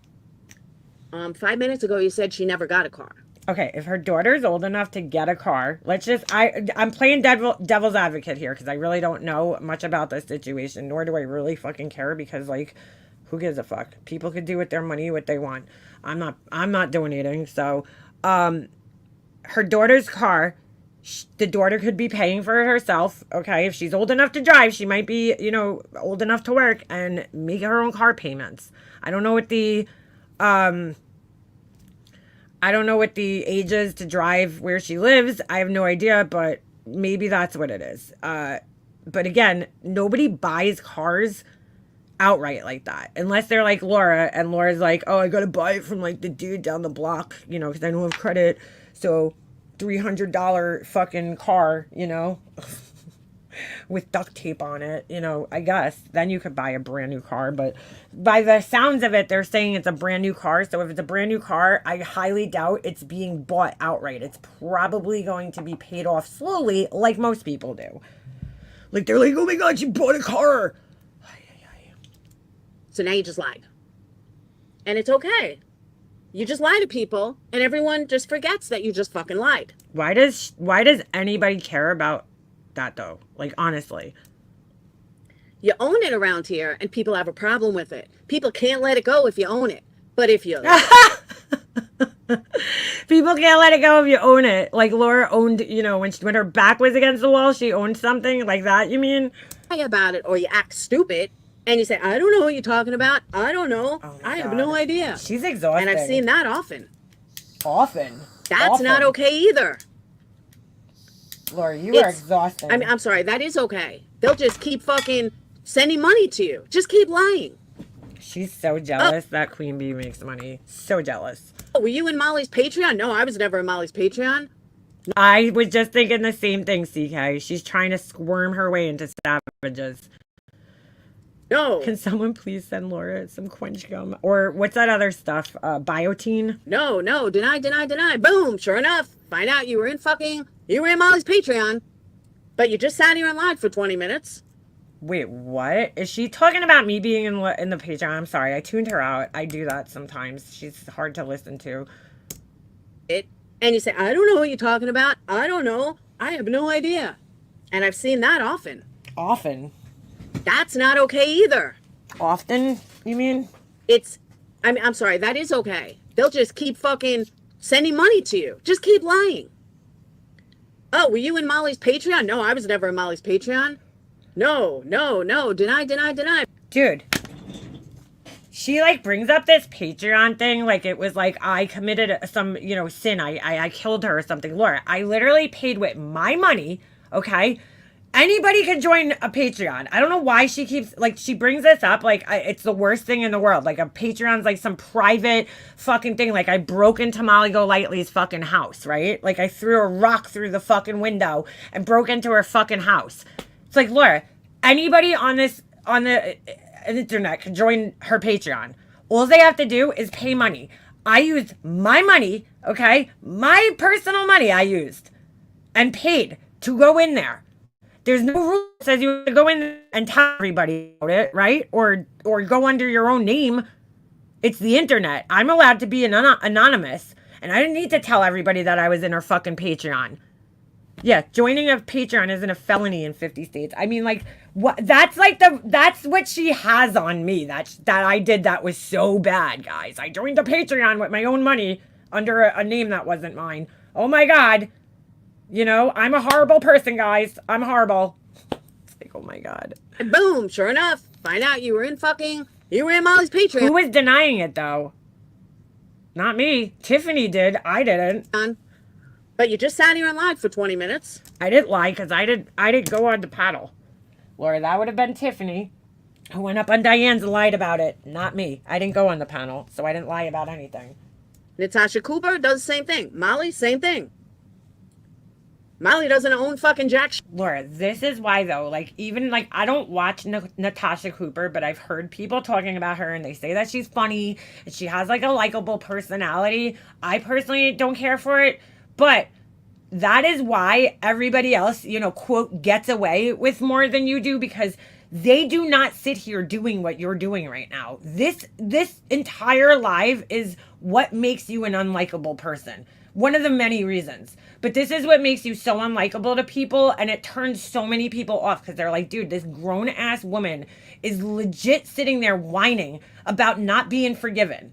5 minutes ago, you said she never got a car. Okay, if her daughter's old enough to get a car, I'm playing devil's advocate here because I really don't know much about this situation, nor do I really fucking care because, like, who gives a fuck? People could do with their money what they want. I'm not donating. So, her daughter's car, the daughter could be paying for it herself. Okay, if she's old age to drive, she might be, old enough to work and make her own car payments. I don't know what the age is to drive where she lives. I have no idea, but maybe that's what it is. But again, nobody buys cars outright like that. Unless they're like Laura, and Laura's like, oh, I got to buy it from like the dude down the block, because I don't have credit. So $300 fucking car, with duct tape on it, I guess then you could buy a brand new car. But by the sounds of it, they're saying it's a brand new car. So if it's a brand new car, I highly doubt it's being bought outright. It's probably going to be paid off slowly, like most people do. Like they're like, oh my God, she bought a car. So now you just lied. And it's okay. You just lie to people and everyone just forgets that you just fucking lied. Why does anybody care about that though? Like, honestly. You own it around here and people have a problem with it. People can't let it go if you own it. But if you people can't let it go if you own it. Like Laura owned, when her back was against the wall, she owned something like that, you mean? lie about it or you act stupid and you say, I don't know what you're talking about. I don't know. Oh I have no idea. She's exhausting. And I've seen that often. Often. That's not okay either. Laura, you are exhausting. I mean, I'm sorry. That is okay. They'll just keep fucking sending money to you. Just keep lying. She's so jealous that Queen Bee makes money. So jealous. Oh, were you in Molly's Patreon? No, I was never in Molly's Patreon. I was just thinking the same thing, CK. She's trying to squirm her way into Savages. No. Can someone please send Laura some quench gum? Or what's that other stuff? Biotine? No. Deny. Boom. Sure enough. Find out you were in Molly's Patreon. But you just sat here and lied for 20 minutes. Wait, what? Is she talking about me being in the Patreon? I'm sorry. I tuned her out. I do that sometimes. She's hard to listen to. And you say, I don't know what you're talking about. I don't know. I have no idea. And I've seen that often. Often? That's not okay either. Often, you mean? I'm sorry, that is okay. They'll just keep fucking sending money to you. Just keep lying. Oh, were you in Molly's Patreon? No, I was never in Molly's Patreon. No. Deny. Dude. She brings up this Patreon thing like it was like I committed some, sin. I killed her or something. Laura, I literally paid with my money, okay? Anybody can join a Patreon. I don't know why she keeps, she brings this up it's the worst thing in the world. A Patreon's some private fucking thing. I broke into Molly Golightly's fucking house, right? I threw a rock through the fucking window and broke into her fucking house. It's Laura, anybody on the internet can join her Patreon. All they have to do is pay money. I used my money, okay? My personal money I used and paid to go in there. There's no rule that says you have to go in and tell everybody about it, right? Or go under your own name. It's the internet. I'm allowed to be anonymous. And I didn't need to tell everybody that I was in her fucking Patreon. Yeah, joining a Patreon isn't a felony in 50 states. I mean, like, what? That's what she has on me. That I did that was so bad, guys. I joined a Patreon with my own money under a name that wasn't mine. Oh my God. You know, I'm a horrible person, guys. I'm horrible. It's like, oh my God. And boom, sure enough, find out you were in Molly's Patreon. Who was denying it, though? Not me. Tiffany did. I didn't. But you just sat here and lied for 20 minutes. I didn't lie because I didn't go on the paddle. Laura, that would have been Tiffany who went up on Diane's and lied about it. Not me. I didn't go on the panel, so I didn't lie about anything. Natasha Cooper does the same thing. Molly, same thing. Molly doesn't own fucking jack shit. Laura, this is why, though, like, even, like, I don't watch Natasha Cooper, but I've heard people talking about her, and they say that she's funny, and she has, like, a likable personality. I personally don't care for it, but that is why everybody else, you know, quote, gets away with more than you do, because they do not sit here doing what you're doing right now. This entire live is what makes you an unlikable person. One of the many reasons. But this is what makes you so unlikable to people, and it turns so many people off because they're like, dude, this grown-ass woman is legit sitting there whining about not being forgiven.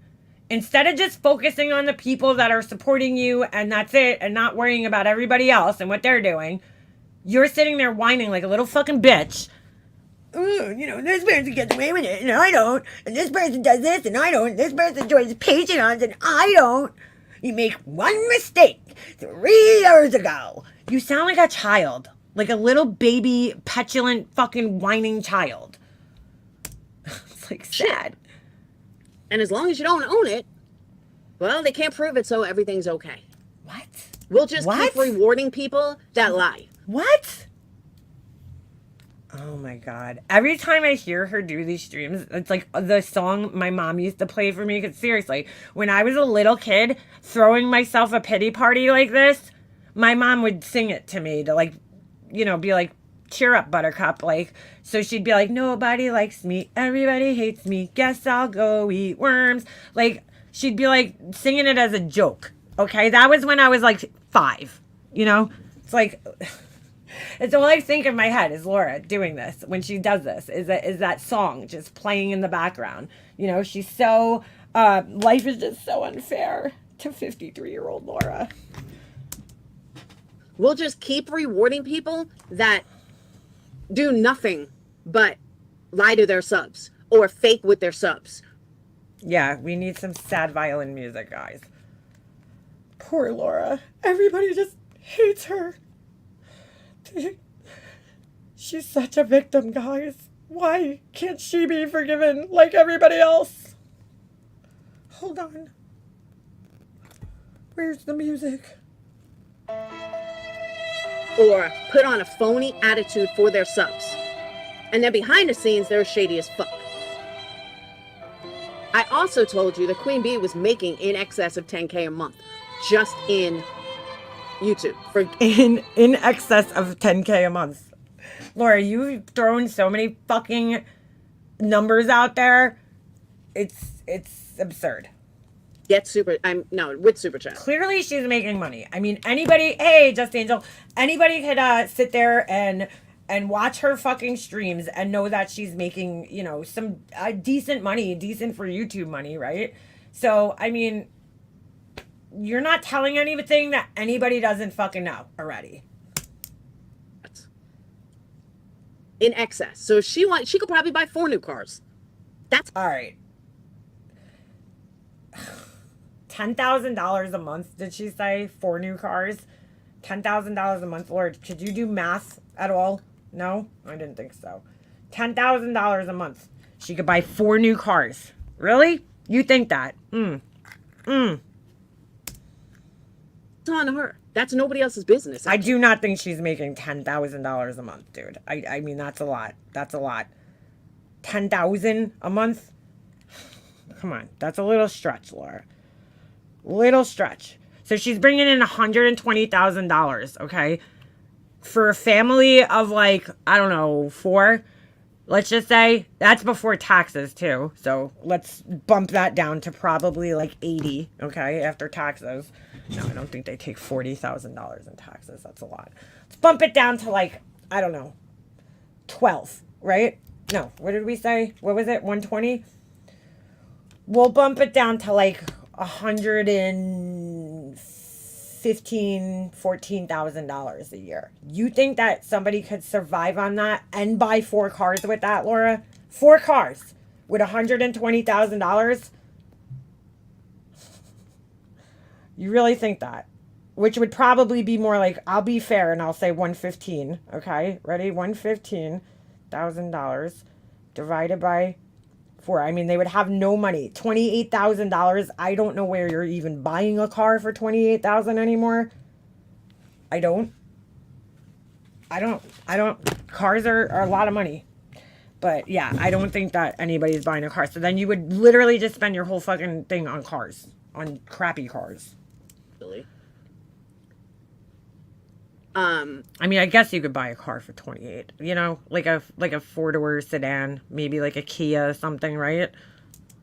Instead of just focusing on the people that are supporting you and that's it, and not worrying about everybody else and what they're doing, you're sitting there whining like a little fucking bitch. Ooh, you know, this person gets away with it and I don't. And this person does this and I don't. This person joins Patreons and I don't. You make one mistake 3 years ago. You sound like a child. Like a little baby, petulant, fucking whining child. It's like sad. And as long as you don't own it, well, they can't prove it, so everything's okay. What? We'll just keep rewarding people that lie. What? Oh my God. Every time I hear her do these streams, it's like the song my mom used to play for me. Because seriously, when I was a little kid, throwing myself a pity party like this, my mom would sing it to me to, like, you know, be like, cheer up, buttercup. Like, so she'd be like, nobody likes me. Everybody hates me. Guess I'll go eat worms. Like, she'd be like singing it as a joke. Okay. That was when I was like 5, you know, it's like, it's all I think in my head is Laura doing this when she does this, is that song just playing in the background. You know, she's so, life is just so unfair to 53-year-old Laura. We'll just keep rewarding people that do nothing but lie to their subs or fake with their subs. Yeah, we need some sad violin music, guys. Poor Laura. Everybody just hates her. She's such a victim, guys. Why can't she be forgiven like everybody else? Hold on. Where's the music? Or put on a phony attitude for their subs. And then behind the scenes, they're shady as fuck. I also told you that Queen Bee was making in excess of 10K a month just in YouTube. In excess of 10K a month. Laura, you've thrown so many fucking numbers out there. It's absurd. With Super Chat. Clearly she's making money. I mean, anybody, hey, Just Angel, anybody could sit there and watch her fucking streams and know that she's making, you know, some decent money, decent for YouTube money, right? So, I mean, you're not telling anything that anybody doesn't fucking know already. In excess. So she could probably buy 4 new cars. That's all right. $10,000 a month, did she say? 4 new cars? $10,000 a month, Lord. Could you do math at all? No? I didn't think so. $10,000 a month. She could buy 4 new cars. Really? You think that? It's on her. That's nobody else's business. I do not think she's making $10,000 a month, dude. I mean, that's a lot. That's a lot. $10,000 a month? Come on. That's a little stretch, Laura. Little stretch. So she's bringing in $120,000, okay? For a family of like, I don't know, 4. Let's just say that's before taxes too. So let's bump that down to probably like 80, okay, after taxes. No, I don't think they take $40,000 in taxes. That's a lot. Let's bump it down to like, I don't know, 12, right? No, what did we say? What was it? 120? We'll bump it down to like $114,000 a year. You think that somebody could survive on that and buy 4 cars with that, Laura? 4 cars with $120,000? You really think that? Which would probably be more like, I'll be fair and I'll say 115. Okay, ready? $115,000 divided by 4. I mean, they would have no money. $28,000. I don't know where you're even buying a car for $28,000 anymore. I don't. Cars are a lot of money. But yeah, I don't think that anybody's buying a car. So then you would literally just spend your whole fucking thing on cars, on crappy cars. Really? I mean, I guess you could buy a car for 28. You know, like a 4-door sedan, maybe like a Kia or something, right?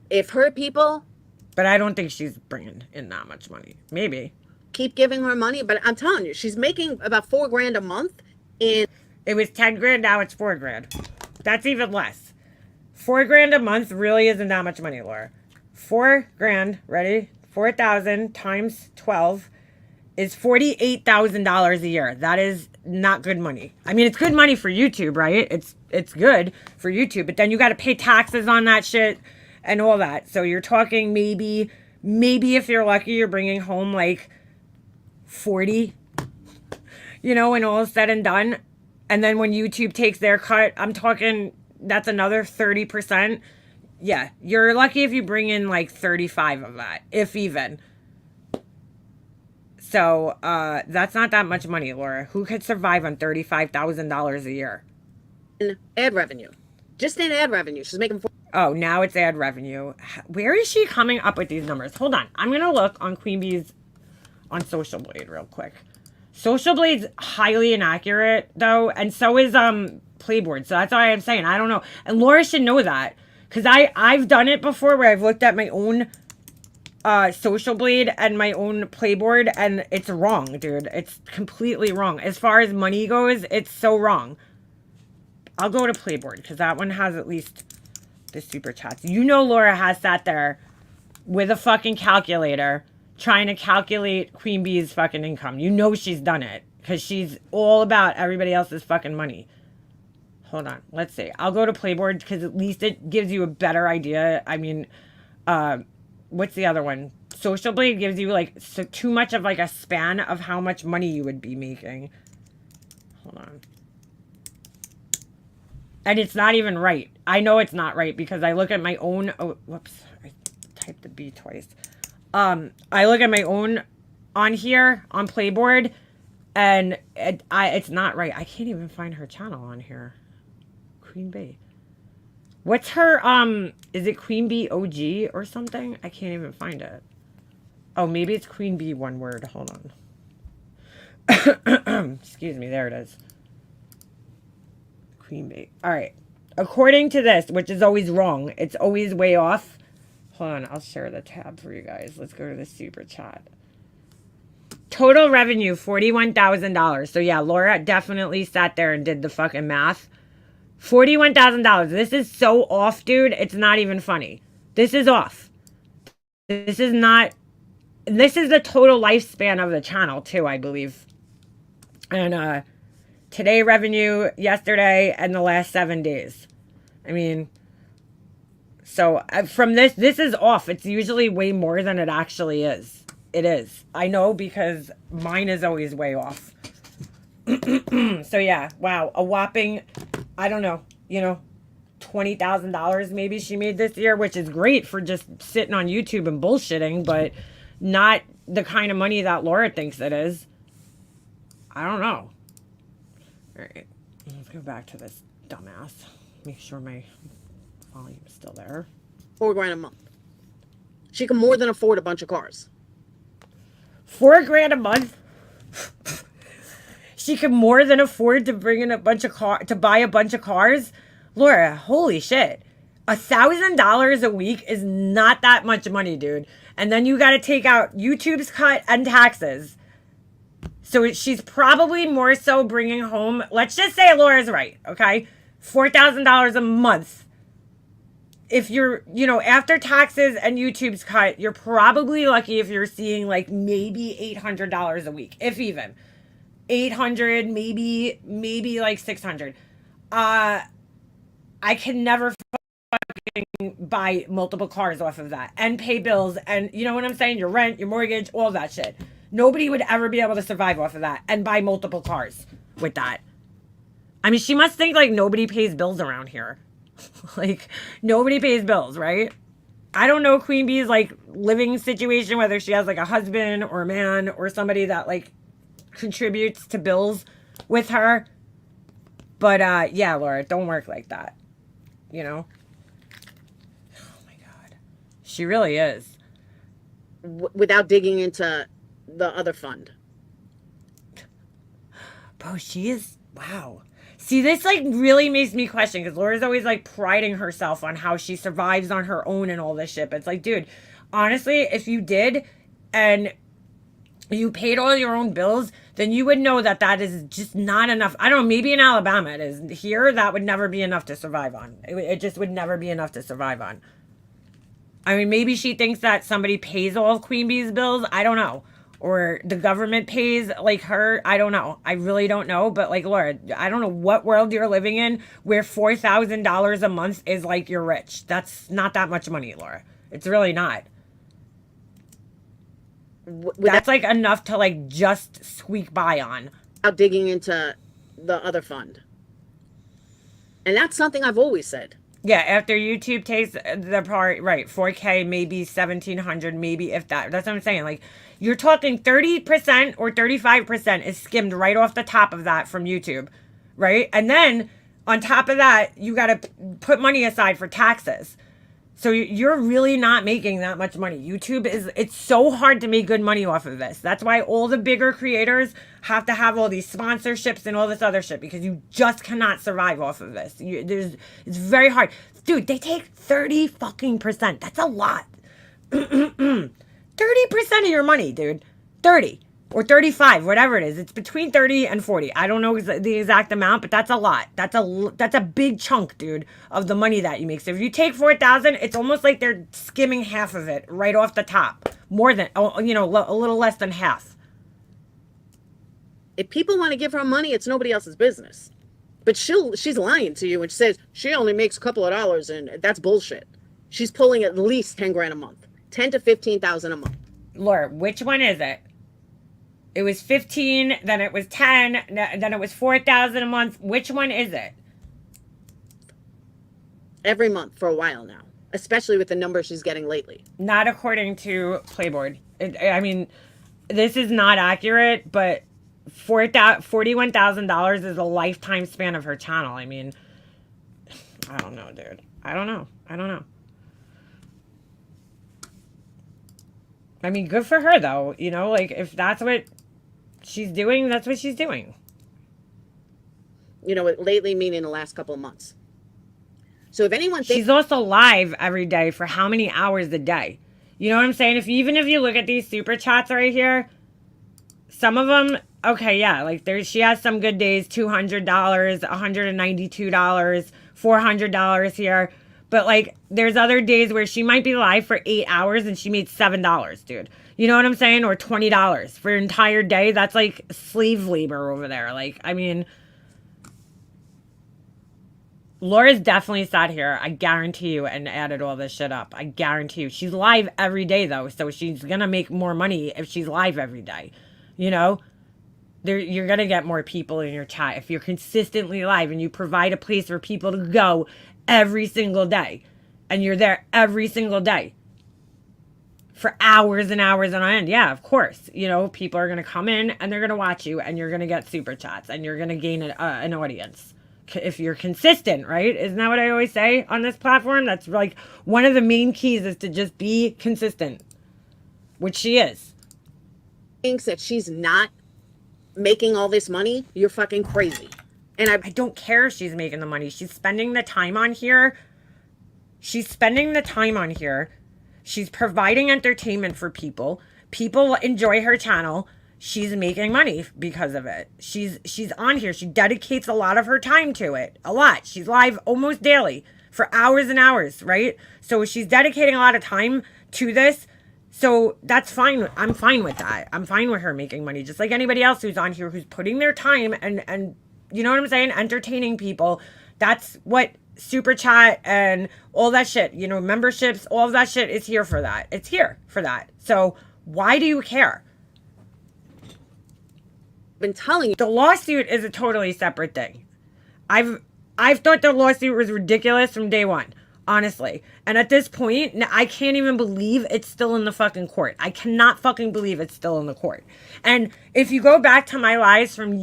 If her people But I don't think she's bringing in that much money. Maybe. keep giving her money, but I'm telling you, she's making about $4,000 a month. And It was 10 grand, now it's 4 grand. That's even less. 4 grand a month really isn't that much money, Laura. 4 grand, ready? 4,000 times 12 is $48,000 a year. That is not good money. I mean, it's good money for YouTube, right? It's good for YouTube, but then you got to pay taxes on that shit and all that. So you're talking maybe if you're lucky, you're bringing home like 40, you know, when all is said and done. And then when YouTube takes their cut, I'm talking that's another 30%. Yeah, you're lucky if you bring in like 35 of that, if even. So that's not that much money, Laura. Who could survive on $35,000 a year? ad revenue. Just in ad revenue. She's making Oh, now it's ad revenue. Where is she coming up with these numbers? Hold on. I'm going to look on Queen Bee's on Social Blade real quick. Social Blade's highly inaccurate, though, and so is Playboard. So that's why I'm saying I don't know. And Laura should know that, because I've done it before where I've looked at my own Social Blade and my own Playboard, and it's wrong, dude. It's completely wrong. As far as money goes, it's so wrong. I'll go to Playboard, because that one has at least the super chats. You know Laura has sat there with a fucking calculator trying to calculate Queen Bee's fucking income. You know she's done it, because she's all about everybody else's fucking money. Hold on. Let's see. I'll go to Playboard, because at least it gives you a better idea. I mean, what's the other one? Social Blade gives you like too much of like a span of how much money you would be making. Hold on. And it's not even right. I know it's not right because I look at my own. Oh, whoops. I typed the B twice. I look at my own on here on Playboard, and it's not right. I can't even find her channel on here. Queen Bee. What's her, is it Queen Bee OG or something? I can't even find it. Oh, maybe it's Queen Bee one word. Hold on. Excuse me. There it is. Queen Bee. All right. According to this, which is always wrong, it's always way off. Hold on. I'll share the tab for you guys. Let's go to the super chat. Total revenue, $41,000. So yeah, Laura definitely sat there and did the fucking math. $41,000. This is so off, dude. It's not even funny. This is off. This is not. This is the total lifespan of the channel too, I believe. And today revenue, yesterday, and the last 7 days. I mean, so from this is off. It's usually way more than it actually is. It is. I know because mine is always way off. So yeah, wow, a whopping, I don't know, you know, $20,000 maybe she made this year, which is great for just sitting on YouTube and bullshitting, but not the kind of money that Laura thinks it is. I don't know. All right, let's go back to this dumbass. Make sure my volume is still there. $4,000 a month. She can more than afford a bunch of cars. $4,000 a month. She can more than afford to bring in a bunch of to buy a bunch of cars. Laura, holy shit. $1,000 a week is not that much money, dude. And then you got to take out YouTube's cut and taxes. So she's probably more so bringing home, let's just say Laura's right, okay? $4,000 a month. If you're, you know, after taxes and YouTube's cut, you're probably lucky if you're seeing like maybe $800 a week, if even. 800, maybe like 600. I can never buy multiple cars off of that and pay bills and you know what I'm saying? Your rent, your mortgage, all that shit. Nobody would ever be able to survive off of that and buy multiple cars with that. I mean, she must think like nobody pays bills around here. Like nobody pays bills, right? I don't know Queen Bee's like living situation, whether she has like a husband or a man or somebody that like contributes to bills with her. But yeah, Laura, don't work like that. You know? Oh my God. She really is. Without digging into the other fund. Bro, she is, wow. See, this like really makes me question because Laura's always like priding herself on how she survives on her own and all this shit. But it's like, dude, honestly, if you did and you paid all your own bills, then you would know that that is just not enough. I don't know, maybe in Alabama it is. Here, that would never be enough to survive on. It just would never be enough to survive on. I mean, maybe she thinks that somebody pays all of Queen Bee's bills. I don't know. Or the government pays like her. I don't know. I really don't know. But like, Laura, I don't know what world you're living in where $4,000 a month is like you're rich. That's not that much money, Laura. It's really not. That's like enough to like just squeak by on. Without digging into the other fund. And that's something I've always said. Yeah, after YouTube takes the part, right, 4K, maybe 1,700, maybe if that. That's what I'm saying. Like, you're talking 30% or 35% is skimmed right off the top of that from YouTube, right? And then on top of that, you got to put money aside for taxes. So you're really not making that much money. YouTube it's so hard to make good money off of this. That's why all the bigger creators have to have all these sponsorships and all this other shit because you just cannot survive off of this. It's very hard. Dude, they take 30 fucking %. That's a lot. 30% of your money, dude. 30 or 35, whatever it is. It's between 30 and 40. I don't know the exact amount, but that's a lot. That's a big chunk, dude, of the money that you make. So if you take 4,000, it's almost like they're skimming half of it right off the top. More than, you know, a little less than half. If people want to give her money, it's nobody else's business. But she's lying to you and she says she only makes a couple of dollars and that's bullshit. She's pulling at least 10 grand a month. 10 to 15,000 a month. Laura, which one is it? It was 15, then it was 10, then it was 4,000 a month. Which one is it? Every month for a while now, especially with the numbers she's getting lately. Not according to Playboard. I mean, this is not accurate, but $41,000 is a lifetime span of her channel. I mean, I don't know, dude. I don't know. I mean, good for her, though. You know, like, if that's what she's doing, that's what she's doing. You know, lately meaning the last couple of months. So if anyone thinks... She's also live every day for how many hours a day? You know what I'm saying? Even if you look at these super chats right here, some of them, okay, yeah, like she has some good days, $200, $192, $400 here. But, like, there's other days where she might be live for 8 hours and she made $7, dude. You know what I'm saying? Or $20 for an entire day. That's, like, slave labor over there. Like, I mean, Laura's definitely sat here, I guarantee you, and added all this shit up. I guarantee you. She's live every day, though, so she's going to make more money if she's live every day. You know? You're going to get more people in your chat if you're consistently live and you provide a place for people to go every single day. And you're there every single day. For hours and hours on end. Yeah, of course. You know, people are going to come in and they're going to watch you and you're going to get super chats and you're going to gain an audience. if you're consistent, right? Isn't that what I always say on this platform? That's like one of the main keys is to just be consistent, which she is. Thinks that she's not making all this money, you're fucking crazy. And I don't care if she's making the money. She's spending the time on here. She's spending the time on here. She's providing entertainment for people. People enjoy her channel. She's making money because of it. She's on here. She dedicates a lot of her time to it. A lot. She's live almost daily for hours and hours, right? So she's dedicating a lot of time to this. So that's fine. I'm fine with that. I'm fine with her making money, just like anybody else who's on here who's putting their time and you know what I'm saying? Entertaining people. That's what Super Chat and all that shit, you know, memberships, all of that shit is here for that. It's here for that. So why do you care? been telling you. The lawsuit is a totally separate thing. I've thought the lawsuit was ridiculous from day one, honestly. And at this point, I can't even believe it's still in the fucking court. I cannot fucking believe it's still in the court. And if you go back to my lives from a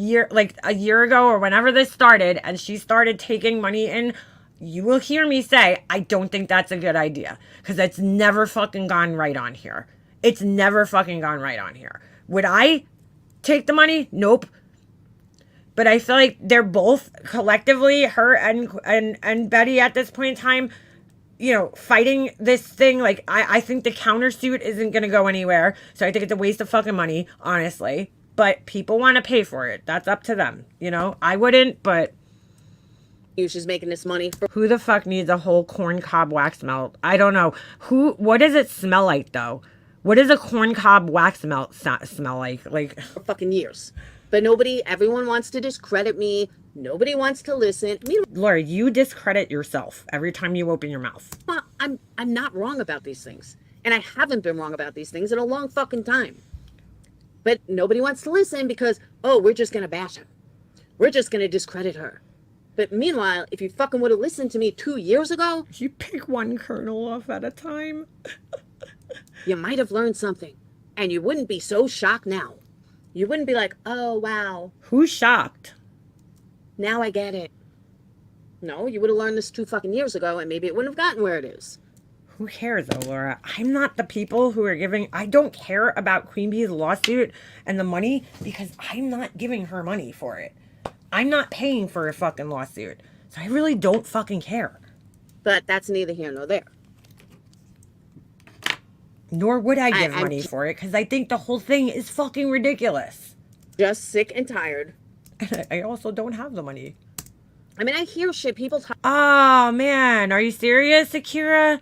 year ago or whenever this started and she started taking money in, you will hear me say, I don't think that's a good idea. Because it's never fucking gone right on here. It's never fucking gone right on here. Would I take the money? Nope. But I feel like they're both collectively, her and Betty at this point in time, you know, fighting this thing. Like, I think the countersuit isn't going to go anywhere. So I think it's a waste of fucking money, honestly. But people want to pay for it. That's up to them. You know, I wouldn't, but she's making this money for. Who the fuck needs a whole corn cob wax melt? I don't know. What does it smell like, though? What does a corn cob wax melt smell like? Like, for fucking years. But everyone wants to discredit me. Nobody wants to listen. Laura, you discredit yourself every time you open your mouth. I'm not wrong about these things. And I haven't been wrong about these things in a long fucking time. But nobody wants to listen because, oh, we're just going to bash her. We're just going to discredit her. But meanwhile, if you fucking would have listened to me 2 years ago. You pick one kernel off at a time. You might have learned something. And you wouldn't be so shocked now. You wouldn't be like, oh, wow. Who's shocked? Now I get it. No, you would have learned this 2 fucking years ago and maybe it wouldn't have gotten where it is. Who cares, though, Laura? I'm not the people who are giving. I don't care about Queen Bee's lawsuit and the money because I'm not giving her money for it. I'm not paying for a fucking lawsuit. So I really don't fucking care. But that's neither here nor there. Nor would I give money for it because I think the whole thing is fucking ridiculous. Just sick and tired. And I also don't have the money. I mean, I hear shit people talk. Oh, man. Are you serious, Akira?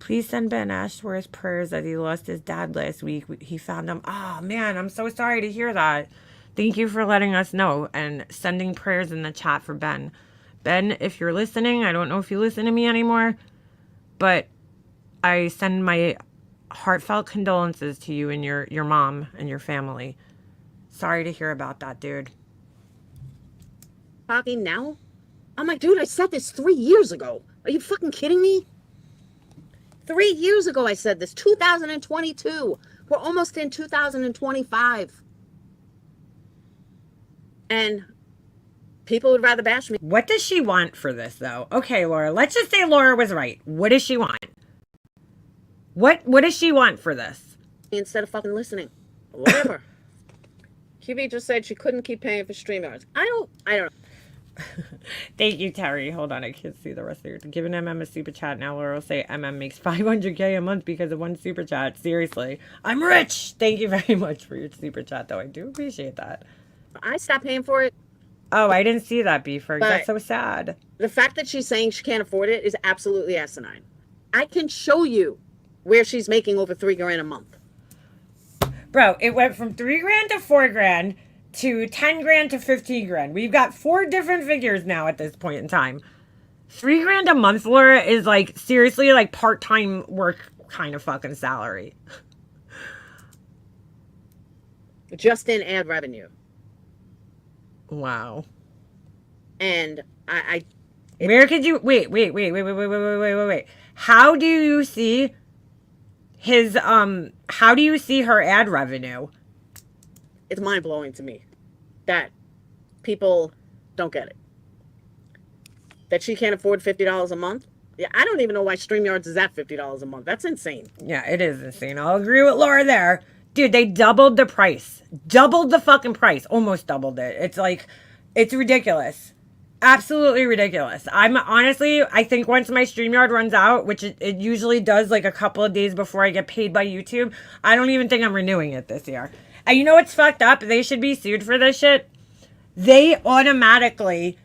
Please send Ben Ashworth prayers as he lost his dad last week. He found him. Oh, man. I'm so sorry to hear that. Thank you for letting us know and sending prayers in the chat for Ben. Ben, if you're listening, I don't know if you listen to me anymore, but I send my heartfelt condolences to you and your mom and your family. Sorry to hear about that, dude. Talking now? I'm like, dude, I said this 3 years ago. Are you fucking kidding me? 3 years ago I said this. 2022. We're almost in 2025. And people would rather bash me. What does she want for this, though? Okay, Laura, let's just say Laura was right. What does she want? What does she want for this? Instead of fucking listening. Whatever. QB just said she couldn't keep paying for StreamYards. I don't know. Thank you, Terry. Hold on, I can't see the rest of your. Giving MM a super chat now. Laura will say MM makes 500K a month because of one super chat. Seriously, I'm rich. Thank you very much for your super chat, though. I do appreciate that. I stopped paying for it. Oh, I didn't see that, Beefer. That's so sad. The fact that she's saying she can't afford it is absolutely asinine. I can show you where she's making over $3,000 a month. Bro, it went from $3,000 to $4,000 to $10,000 to $15,000. We've got 4 different figures now at this point in time. $3,000 a month, Laura, is like seriously like part-time work kind of fucking salary. Just in ad revenue. Wow. And where could you wait. How do you see his how do you see her ad revenue? It's mind-blowing to me that people don't get it. that she can't afford $50 a month. Yeah, I don't even know why StreamYards is at $50 a month. That's insane. Yeah, it is insane. I'll agree with Laura there. Dude, they doubled the price. Doubled the fucking price. Almost doubled it. It's like, it's ridiculous. Absolutely ridiculous. I'm honestly, I think once my StreamYard runs out, which it usually does like a couple of days before I get paid by YouTube, I don't even think I'm renewing it this year. And you know what's fucked up? They should be sued for this shit. They automatically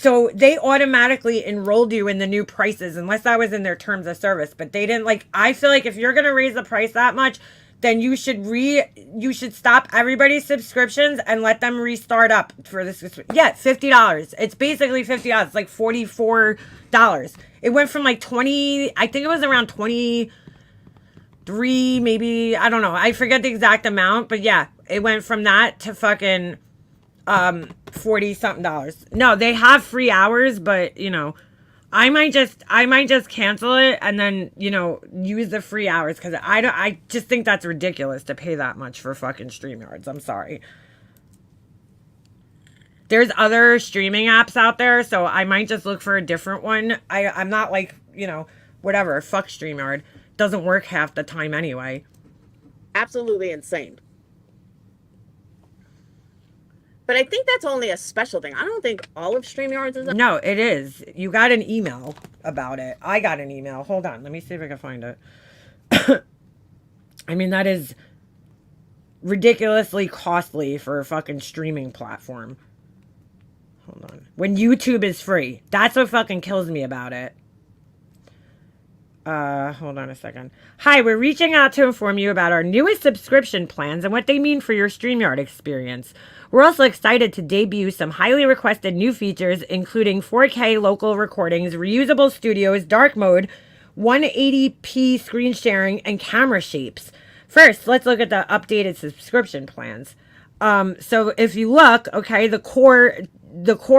enrolled you in the new prices, unless that was in their terms of service. But they didn't, like, I feel like if you're going to raise the price that much, then you should stop everybody's subscriptions and let them restart up for this. Yeah, $50. It's basically $50. It's like $44. It went from like 20, I think it was around 23, maybe, I don't know. I forget the exact amount, but yeah, it went from that to fucking 40 something dollars. No, they have free hours, but you know, I might just cancel it and then, you know, use the free hours, because I just think that's ridiculous to pay that much for fucking StreamYards. I'm sorry. There's other streaming apps out there, so I might just look for a different one. I'm not like, you know, whatever, fuck StreamYard. Doesn't work half the time anyway. Absolutely insane. But I think that's only a special thing. I don't think all of StreamYards is. No, it is. You got an email about it. I got an email. Hold on. Let me see if I can find it. I mean, that is ridiculously costly for a fucking streaming platform. Hold on. When YouTube is free. That's what fucking kills me about it. Hold on a second. Hi, we're reaching out to inform you about our newest subscription plans and what they mean for your StreamYard experience. We're also excited to debut some highly requested new features, including 4K local recordings, reusable studios, dark mode, 180p screen sharing, and camera shapes. First, let's look at the updated subscription plans. So if you look, okay, the core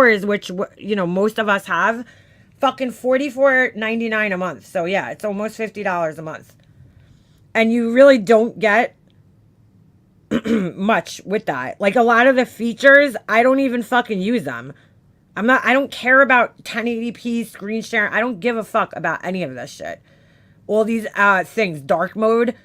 is, which, you know, most of us have, fucking $44.99 a month. So yeah, it's almost $50 a month. And you really don't get much with that. Like, a lot of the features, I don't even fucking use them. I don't care about 1080p screen share. I don't give a fuck about any of this shit. All these things, dark mode.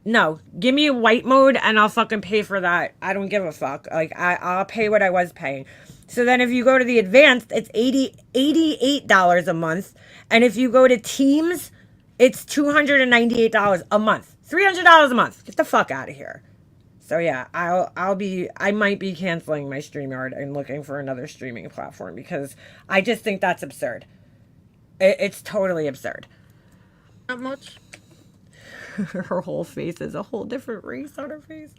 No, give me a white mode and I'll fucking pay for that. I don't give a fuck. Like, I'll pay what I was paying. So then if you go to the advanced, it's $88 a month. And if you go to Teams, it's $298 a month. $300 a month. Get the fuck out of here. So yeah, I might be canceling my StreamYard and looking for another streaming platform, because I just think that's absurd. It's totally absurd. Not much. Her whole face is a whole different race on her face.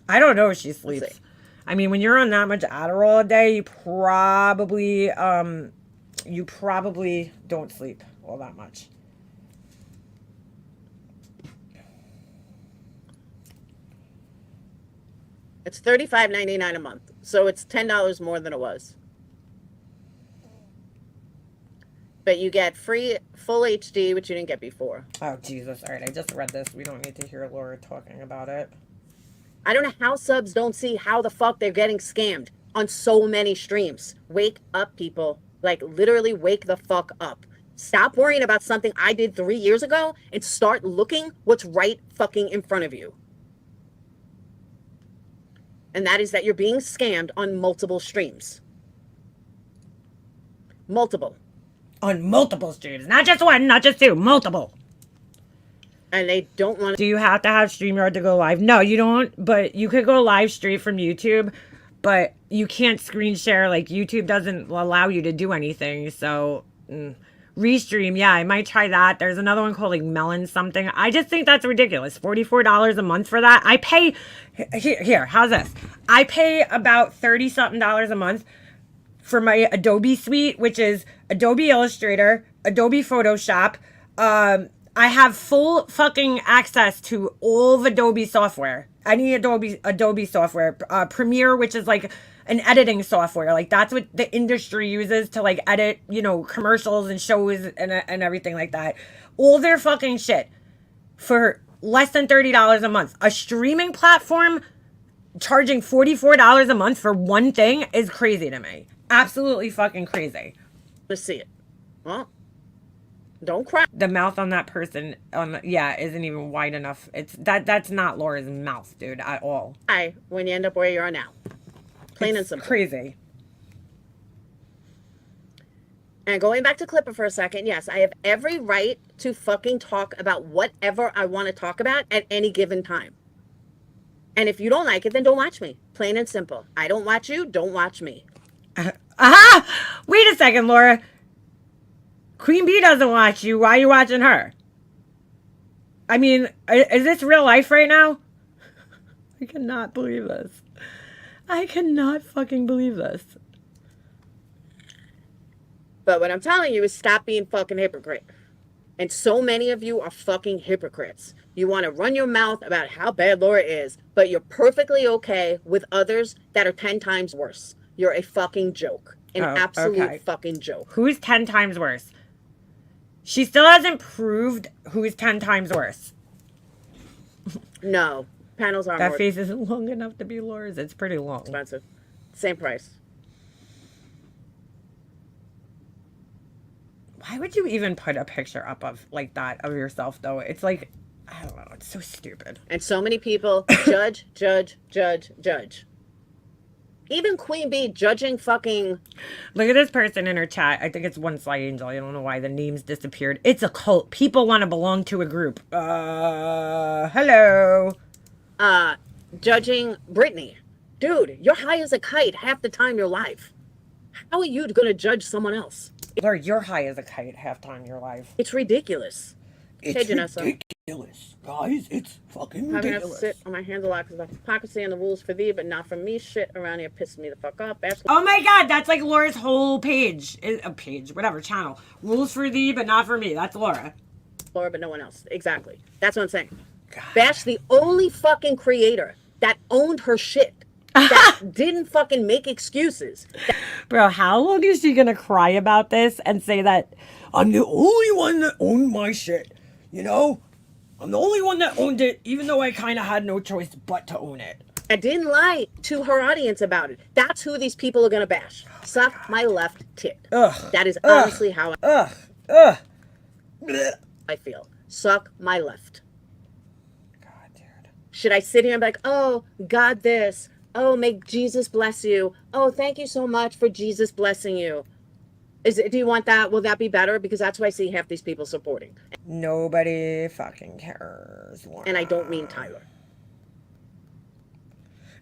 I don't know if she sleeps. I mean, when you're on that much Adderall a day, you probably don't sleep all that much. It's $35.99 a month, so it's $10 more than it was. But you get free full HD, which you didn't get before. Oh, Jesus. All right, I just read this. We don't need to hear Laura talking about it. I don't know how subs don't see how the fuck they're getting scammed on so many streams. Wake up, people. Like, literally wake the fuck up. Stop worrying about something I did 3 years ago and start looking what's right fucking in front of you. And that is that you're being scammed on multiple streams. Multiple. On multiple streams. Not just one, not just two. Multiple. And they don't want to. Do you have to have StreamYard to go live? No, you don't. But you could go live straight from YouTube. But you can't screen share. Like, YouTube doesn't allow you to do anything. So, Restream. Yeah, I might try that. There's another one called like Melon something. I just think that's ridiculous. $44 a month for that. I pay. Here, how's this? I pay about $30 something a month for my Adobe suite, which is Adobe Illustrator, Adobe Photoshop. I have full fucking access to all of Adobe software. Any Adobe software. Premiere, which is like an editing software. Like, that's what the industry uses to like edit, you know, commercials and shows and everything like that. All their fucking shit for less than $30 a month. A streaming platform charging $44 a month for one thing is crazy to me. Absolutely fucking crazy. Let's see it. Well, don't cry. The mouth on that person, isn't even wide enough. That's not Laura's mouth, dude, at all. When you end up where you are now. Plain and simple. Crazy. And going back to Clipper for a second, yes, I have every right to fucking talk about whatever I want to talk about at any given time. And if you don't like it, then don't watch me. Plain and simple. I don't watch you, don't watch me. Aha! Wait a second, Laura. Queen Bee doesn't watch you. Why are you watching her? I mean, is this real life right now? I cannot believe this. I cannot fucking believe this. But what I'm telling you is stop being fucking hypocrite. And so many of you are fucking hypocrites. You want to run your mouth about how bad Laura is, but you're perfectly okay with others that are 10 times worse. You're a fucking joke. An absolute fucking joke. Who's 10 times worse? She still hasn't proved who's 10 times worse. No. Panels are That more face isn't long enough to be Laura's. It's pretty long. expensive. Same price. Why would you even put a picture up of like that of yourself though? It's like, I don't know. It's so stupid. And so many people judge. Even Queen Bee judging fucking... Look at this person in her chat. I think it's One Sly Angel. I don't know why the name's disappeared. It's a cult. People want to belong to a group. Hello. Judging Britney. Dude, you're high as a kite half the time you're live. How are you going to judge someone else? Lord, you're high as a kite half time you're live. It's ridiculous. It's ridiculous, guys. It's fucking Having to ridiculous. sit on my hands a lot because of hypocrisy and the rules for thee, but not for me. Shit around here pisses me the fuck up. Oh my god, that's like Laura's whole page. Whatever, channel. Rules for thee, but not for me. That's Laura. Laura, but no one else. Exactly. That's what I'm saying. God. Bash the only fucking creator that owned her shit. That didn't fucking make excuses. Bro, how long is she gonna cry about this and say that I'm the only one that owned my shit. You know? I'm the only one that owned it, even though I kind of had no choice but to own it. I didn't lie to her audience about it. That's who these people are gonna bash. Suck my left tit. Ugh. That is honestly how Ugh. I feel. Suck my left. God, dude. Should I sit here and be like, oh, God this. Oh, may Jesus bless you. Oh, thank you so much for Jesus blessing you. Do you want that? Will that be better? Because that's what I see half these people supporting. Nobody fucking cares. Laura. And I don't mean Tyler.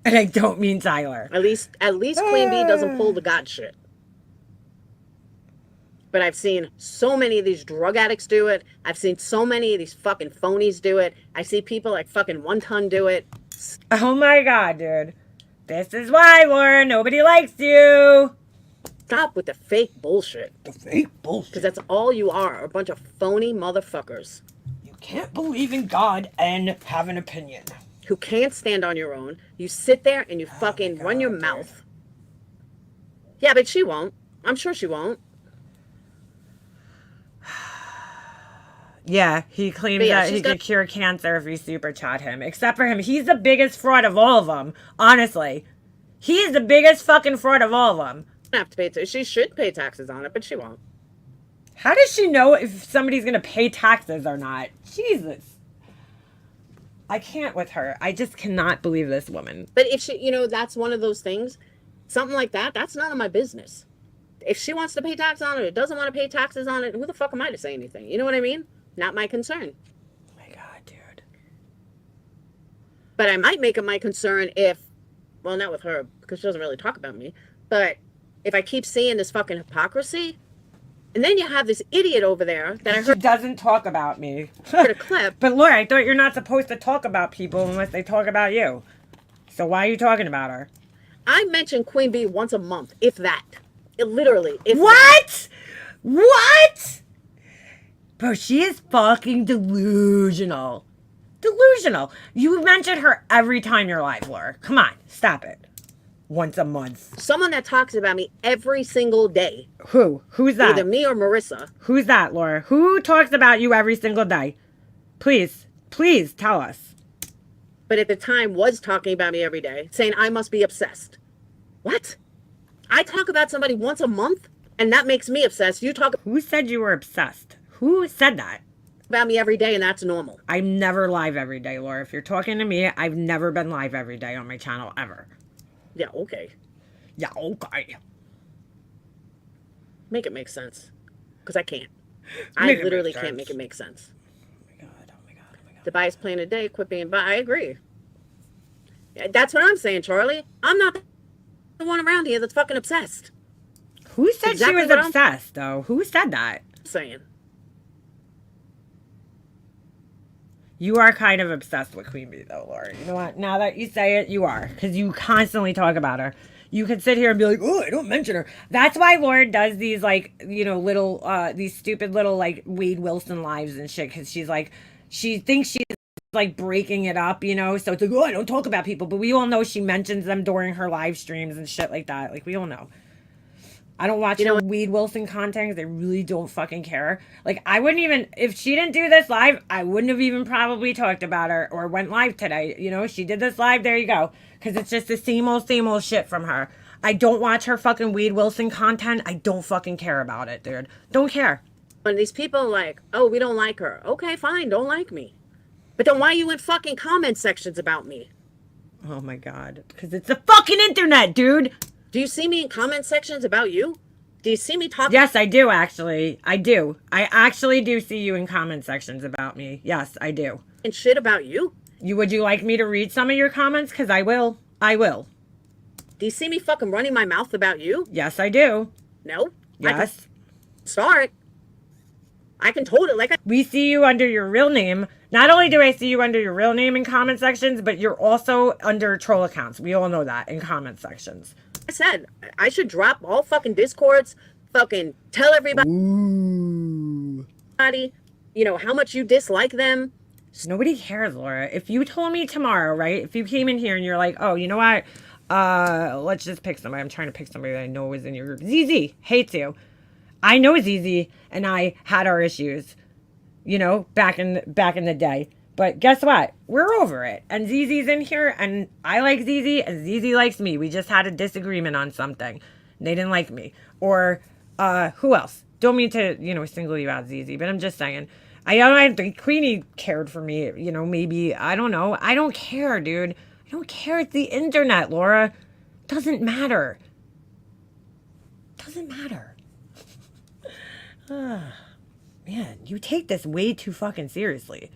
And I don't mean Tyler. At least Queen Bee doesn't pull the God shit. But I've seen so many of these drug addicts do it. I've seen so many of these fucking phonies do it. I see people like fucking One Ton do it. Oh my god, dude. This is why, Laura, nobody likes you. Stop with the fake bullshit. The fake bullshit. Because that's all you are, a bunch of phony motherfuckers. You can't believe in God and have an opinion. Who can't stand on your own. You sit there and you fucking run your mouth. Yeah, but she won't. I'm sure she won't. Yeah, he claims that he could cure cancer if we super chat him. Except for him, he's the biggest fraud of all of them. Honestly. He's the biggest fucking fraud of all of them. Have to pay she should pay taxes on it, but she won't. How does she know if somebody's going to pay taxes or not? Jesus. I can't with her. I just cannot believe this woman. But if she, that's one of those things. Something like that, that's none of my business. If she wants to pay tax on it or doesn't want to pay taxes on it, who the fuck am I to say anything? You know what I mean? Not my concern. Oh my god, dude. But I might make it my concern if, well, not with her, because she doesn't really talk about me, but if I keep seeing this fucking hypocrisy, and then you have this idiot over there that I heard doesn't talk about me. heard a clip. But Laura, I thought you're not supposed to talk about people unless they talk about you. So why are you talking about her? I mention Queen Bee once a month, if that. Literally. If what? What? Bro, she is fucking delusional. Delusional. You mention her every time you're live, Laura. Come on, stop it. Once a month. Someone that talks about me every single day. Who? Who's that? Either me or Marissa. Who's that, Laura? Who talks about you every single day? Please, please tell us. But at the time was talking about me every day, saying I must be obsessed. What? I talk about somebody once a month? And that makes me obsessed. You talk Who said you were obsessed? Who said that? about me every day, and that's normal. I'm never live every day, Laura. If you're talking to me, I've never been live every day on my channel, ever. Yeah, okay. Yeah, okay. Make it make sense. Because I can't. I Make it literally make can't make sense. it make sense. Oh my god, oh my god, oh my god. The bias plan a day, quit being bi. I agree. That's what I'm saying, Charlie. I'm not the one around here that's fucking obsessed. Who said Exactly she was what I'm obsessed, though? Who said that? saying. You are kind of obsessed with Queen Bee, though, Laura. You know what? Now that you say it, you are. Because you constantly talk about her. You could sit here and be like, oh, I don't mention her. That's why Laura does these, like, you know, little, these stupid little, like, Wade Wilson lives and shit. Because she's like, she thinks she's, like, breaking it up, you know? So it's like, oh, I don't talk about people. But we all know she mentions them during her live streams and shit like that. Like, we all know. I don't watch her Wade Wilson content because I really don't fucking care. Like, I wouldn't even, if she didn't do this live, I wouldn't have even probably talked about her or went live today. You know, she did this live, there you go. Because it's just the same old shit from her. I don't watch her fucking Wade Wilson content. I don't fucking care about it, dude. Don't care. When these people like, oh, we don't like her. Okay, fine, don't like me. But then why are you in fucking comment sections about me? Oh my god. Because it's the fucking internet, dude. Do you see me in comment sections about you? Do you see me talking? Yes, I do, actually. I do. I actually do see you in comment sections about me. Yes, I do. And shit about you? Would you like me to read some of your comments? Because I will. I will. Do you see me fucking running my mouth about you? Yes, I do. No? Yes. Start. I can hold it like I We see you under your real name. Not only do I see you under your real name in comment sections, but you're also under troll accounts. We all know that in comment sections. said. I should drop all fucking discords, fucking tell everybody, Ooh. you know, how much you dislike them. Nobody cares, Laura. If you told me tomorrow, right? If you came in here and you're like, oh, you know what? Let's just pick somebody. I'm trying to pick somebody that I know is in your group. ZZ hates you. I know ZZ and I had our issues, you know, back in the day. But guess what? We're over it. And ZZ's in here and I like ZZ and ZZ likes me. We just had a disagreement on something. They didn't like me. Or who else? Don't mean to, you know, single you out, ZZ, but I'm just saying. I think Queenie cared for me, you know, maybe, I don't know. I don't care, dude. I don't care. It's the internet, Laura. Doesn't matter. Doesn't matter. Man, you take this way too fucking seriously.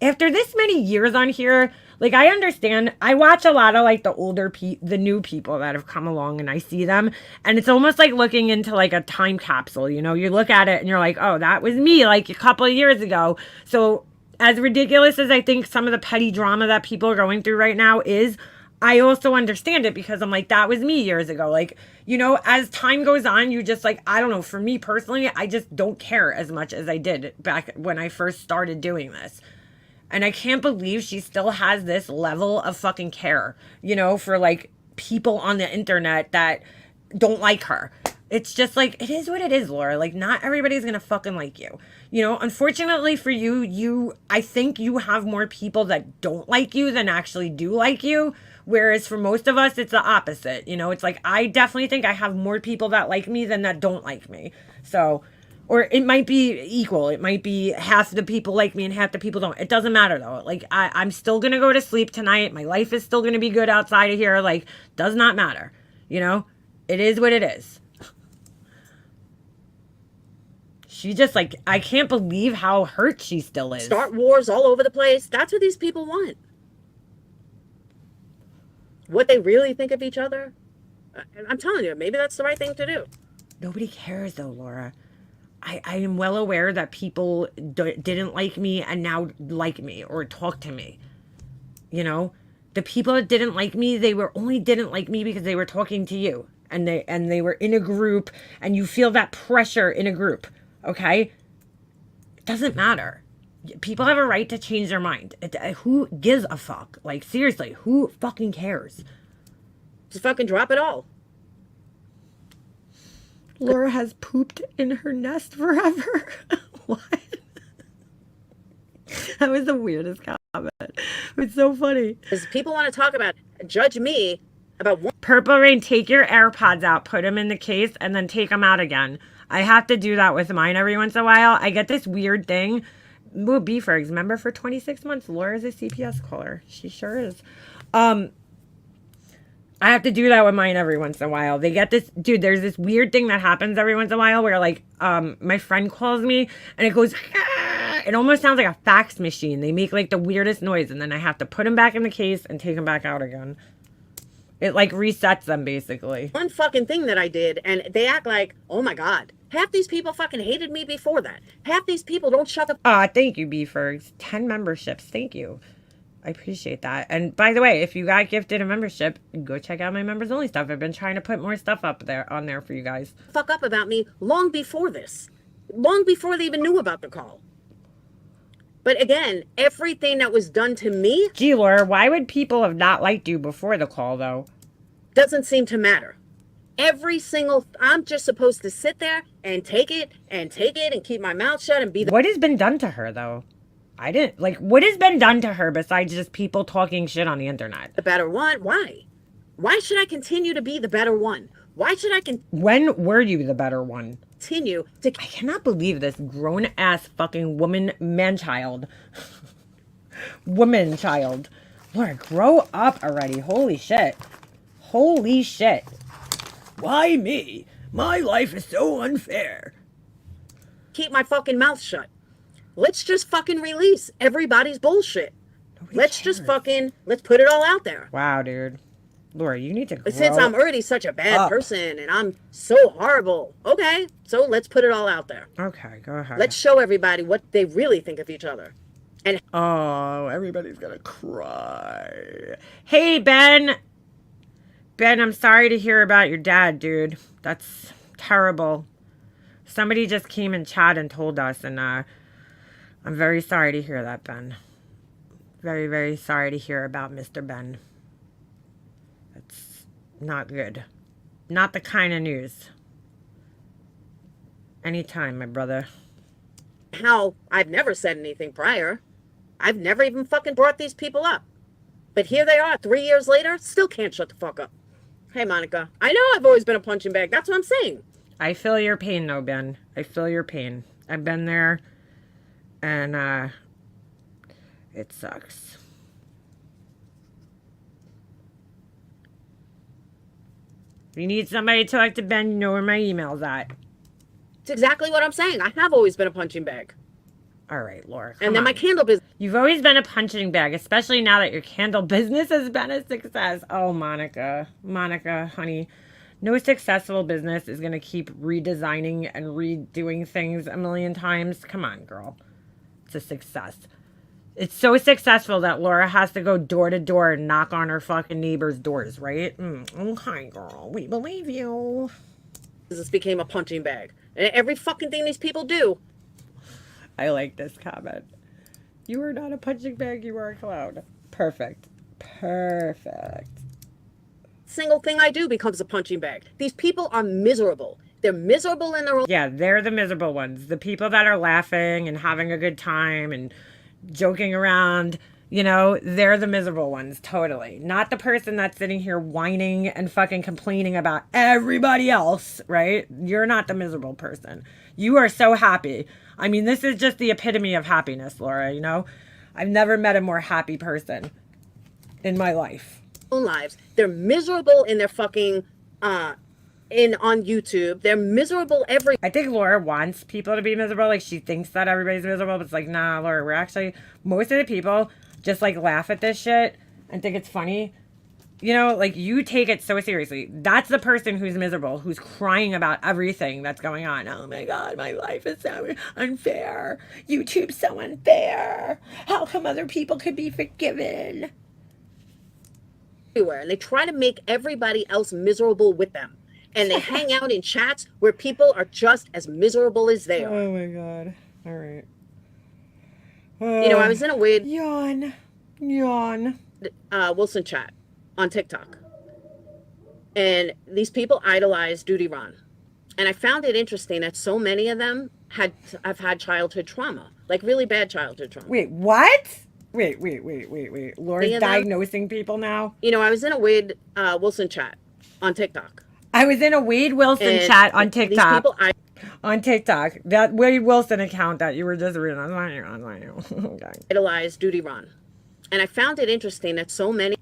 After this many years on here, like, I understand. I watch a lot of, like, the new people that have come along, and I see them, and it's almost like looking into, like, a time capsule, you know? You look at it, and you're like, oh, that was me, like, a couple of years ago. So, as ridiculous as I think some of the petty drama that people are going through right now is, I also understand it because I'm like, that was me years ago. Like, you know, as time goes on, you just, like, I don't know, for me personally, I just don't care as much as I did back when I first started doing this. And I can't believe she still has this level of fucking care, you know, for, like, people on the internet that don't like her. It's just, like, it is what it is, Laura. Like, not everybody's gonna fucking like you. You know, unfortunately for you, I think you have more people that don't like you than actually do like you. Whereas for most of us, it's the opposite. You know, it's like, I definitely think I have more people that like me than that don't like me. So... or it might be equal. It might be half the people like me and half the people don't. It doesn't matter, though. Like, I'm still going to go to sleep tonight. My life is still going to be good outside of here. Like, does not matter. You know? It is what it is. She just, like, I can't believe how hurt she still is. Start wars all over the place. That's what these people want. What they really think of each other? I'm telling you, maybe that's the right thing to do. Nobody cares, though, Laura. I am well aware that people didn't like me and now like me or talk to me. You know, the people that didn't like me, they only didn't like me because they were talking to you and they were in a group and you feel that pressure in a group. Okay. It doesn't matter. People have a right to change their mind. Who gives a fuck? Like, seriously, who fucking cares? Just fucking drop it all. Laura has pooped in her nest forever. What? That was the weirdest comment. It's so funny. Because people want to talk about, judge me about one Purple Rain, take your AirPods out, put them in the case, and then take them out again. I have to do that with mine every once in a while. I get this weird thing. Well, B-Fergs, remember for 26 months, Laura's a CPS caller. She sure is. I have to do that with mine every once in a while. They get this, dude, there's this weird thing that happens every once in a while where, like, my friend calls me and it goes, ah! It almost sounds like a fax machine. They make, like, the weirdest noise, and then I have to put them back in the case and take them back out again. It, like, resets them, basically. one fucking thing that I did, and they act like, oh my God, half these people fucking hated me before that. Half these people don't shut the Thank you, B-Fergs. 10 memberships. Thank you. I appreciate that. And by the way, if you got gifted a membership, go check out my members only stuff. I've been trying to put more stuff up there on there for you guys. fuck up about me long before this. Long before they even knew about the call. But again, everything that was done to me Gee, Laura, why would people have not liked you before the call, though? doesn't seem to matter. Every single, I'm just supposed to sit there and take it and keep my mouth shut and be the What has been done to her, though? I didn't, like, what has been done to her besides just people talking shit on the internet? better one. Why? Why should I continue to be the better one? Why should I When were you the better one? continue to I cannot believe this grown-ass fucking woman-child. Woman-child. Laura, grow up already. Holy shit. Holy shit. Why me? My life is so unfair. keep my fucking mouth shut? Let's just fucking release everybody's bullshit. Let's just fucking, let's put it all out there. Wow, dude. Laura, you need to grow But since I'm already such a bad up. person and I'm so horrible, okay, so let's put it all out there. Okay, go ahead. Let's show everybody what they really think of each other. Oh, everybody's gonna cry. Hey, Ben. Ben, I'm sorry to hear about your dad, dude. That's terrible. Somebody just came in chat and told us, and I'm very sorry to hear that, Ben. Very, very sorry to hear about Mr. Ben. That's not good. Not the kind of news. Anytime, my brother. How I've never said anything prior. I've never even fucking brought these people up. But here they are 3 years later, still can't shut the fuck up. Hey, Monica, I know I've always been a punching bag. That's what I'm saying. I feel your pain, though, Ben. I feel your pain. I've been there, and it sucks. If you need somebody to talk to Ben, you know where my email's at. It's exactly what I'm saying. I have always been a punching bag. All right, Laura. And then my candle business. You've always been a punching bag, especially now that your candle business has been a success. Oh, Monica. Monica, honey. No successful business is going to keep redesigning and redoing things a million times. Come on, girl. It's a success. It's so successful that Laura has to go door to door and knock on her fucking neighbors' doors, right? Okay, girl. We believe you. This became a punching bag. And every fucking thing these people do. I like this comment. You are not a punching bag, you are a clown. Perfect. Perfect. Single thing I do becomes a punching bag. These people are miserable. They're miserable in their own. Yeah, they're the miserable ones. The people that are laughing and having a good time and joking around, you know, they're the miserable ones, totally. Not the person that's sitting here whining and fucking complaining about everybody else, right? You're not the miserable person. You are so happy. I mean, this is just the epitome of happiness, Laura, you know? I've never met a more happy person in my life. Lives. They're miserable in their fucking on YouTube. They're miserable every. I think Laura wants people to be miserable. Like, she thinks that everybody's miserable, but it's like, nah, Laura, we're actually, most of the people just like laugh at this shit and think it's funny. You know, like, you take it so seriously. That's the person who's miserable, who's crying about everything that's going on. Oh my God, my life is so unfair. YouTube's so unfair. How come other people could be forgiven? everywhere, and they try to make everybody else miserable with them. And they hang out in chats where people are just as miserable as they are. Oh my God. All right. You know, I was in a weird Yawn. Wilson chat on TikTok. And these people idolize Duty Ron. And I found it interesting that so many of them have had childhood trauma, like really bad childhood trauma. Wait, what? Wait. Laura's Any of them? diagnosing people now? You know, I was in a Wade Wilson chat on TikTok. I was in a Wade Wilson And chat on these TikTok. people, On TikTok. That Wade Wilson account that you were just reading. I was like, okay. idolize Duty Ron. And I found it interesting that so many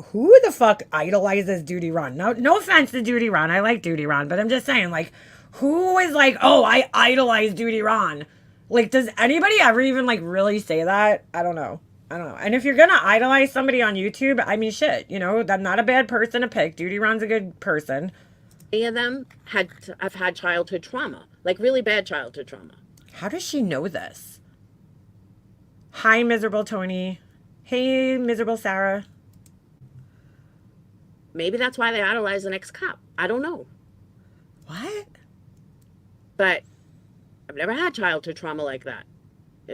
Who the fuck idolizes Duty Ron? No offense to Duty Ron. I like Duty Ron, but I'm just saying, like, who is like, oh, I idolize Duty Ron? Like, does anybody ever even, like, really say that? I don't know. And if you're gonna idolize somebody on YouTube, I mean, shit, you know, that's not a bad person to pick. Duty Ron's a good person. of them have had childhood trauma, like really bad childhood trauma. How does she know this? Hi, Miserable Tony. Hey, Miserable Sarah. Maybe that's why they idolize an ex-cop. I don't know. What? But I've never had childhood trauma like that.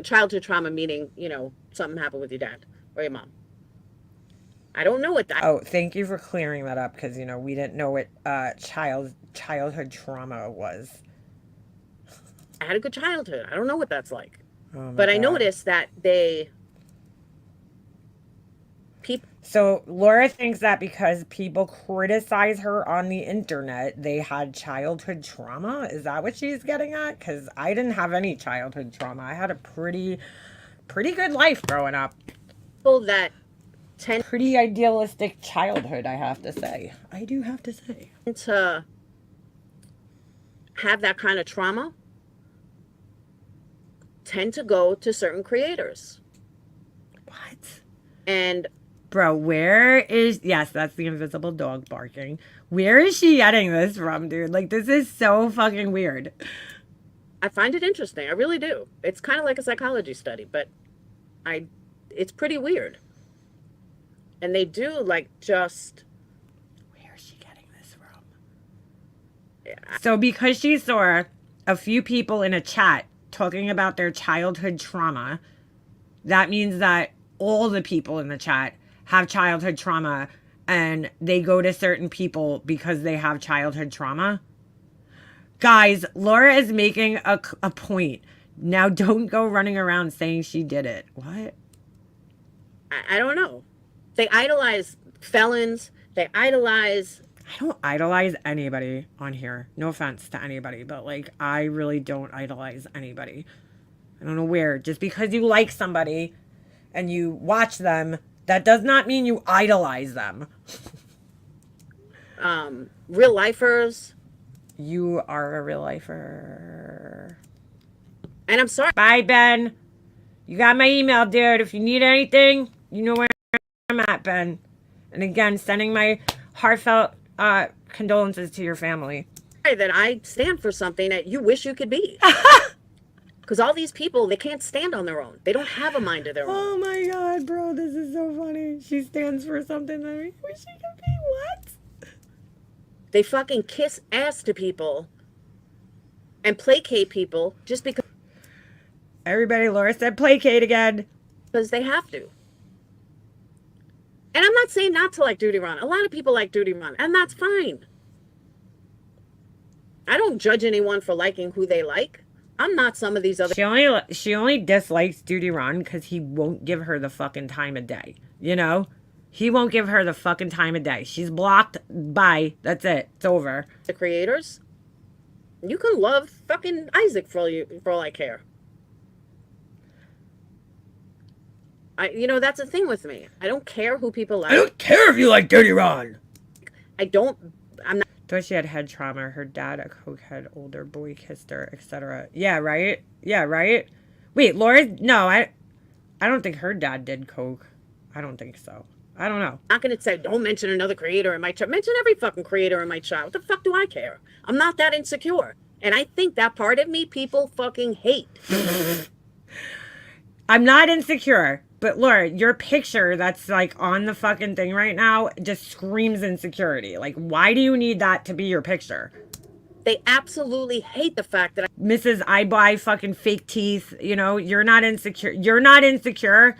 Childhood trauma meaning, you know, something happened with your dad or your mom. I don't know what that. Oh, thank you for clearing that up, because, you know, we didn't know what childhood trauma was. I had a good childhood. I don't know what that's like. Oh But I God. noticed that So Laura thinks that because people criticize her on the internet, they had childhood trauma. Is that what she's getting at? Because I didn't have any childhood trauma. I had a pretty good life growing up. people that tend Pretty idealistic childhood, I have to say. I do have to say. to have that kind of trauma tend to go to certain creators. What? And Bro, where is... Yes, that's the invisible dog barking. Where is she getting this from, dude? Like, this is so fucking weird. I find it interesting. I really do. It's kind of like a psychology study, but it's pretty weird. And they do like just... Where is she getting this from? So because she saw a few people in a chat talking about their childhood trauma, that means that all the people in the chat have childhood trauma and they go to certain people because they have childhood trauma. Guys, Laura is making a point. Now don't go running around saying she did it. What? I don't know. They idolize felons. They idolize... I don't idolize anybody on here. No offense to anybody, but like, I really don't idolize anybody. I don't know where. Just because you like somebody and you watch them, that does not mean you idolize them. Real lifers. You are a real lifer. And I'm sorry. Bye, Ben. You got my email, dude. If you need anything, you know where I'm at, Ben. And again, sending my heartfelt condolences to your family. That I stand for something that you wish you could be. Because all these people, they can't stand on their own. They don't have a mind of their own. Oh my God, bro, this is so funny. She stands for something that we wish she could be. What? They fucking kiss ass to people and placate people just because Everybody, Laura said placate again. they have to. And I'm not saying not to like Duty Ron. A lot of people like Duty Ron, and that's fine. I don't judge anyone for liking who they like. I'm not some of these other... She only dislikes Duty Ron because he won't give her the fucking time of day. You know? He won't give her the fucking time of day. She's blocked. Bye. That's it. It's over. The creators. You can love fucking Isaac for all I care. You know, that's the thing with me. I don't care who people like. I don't care if you like Dirty Ron. I'm not... Thought she had head trauma. Her dad, a cokehead, older boy, kissed her, etc. Yeah, right? Yeah, right? Wait, Laura... No, I don't think her dad did coke. I don't think so. I don't know. I'm not going to say, don't mention another creator in my chat. Mention every fucking creator in my chat. What the fuck do I care? I'm not that insecure. And I think that part of me, people fucking hate. I'm not insecure. But Laura, your picture that's like on the fucking thing right now just screams insecurity. Like, why do you need that to be your picture? They absolutely hate the fact that Mrs. I buy fucking fake teeth. You know, you're not insecure. You're not insecure.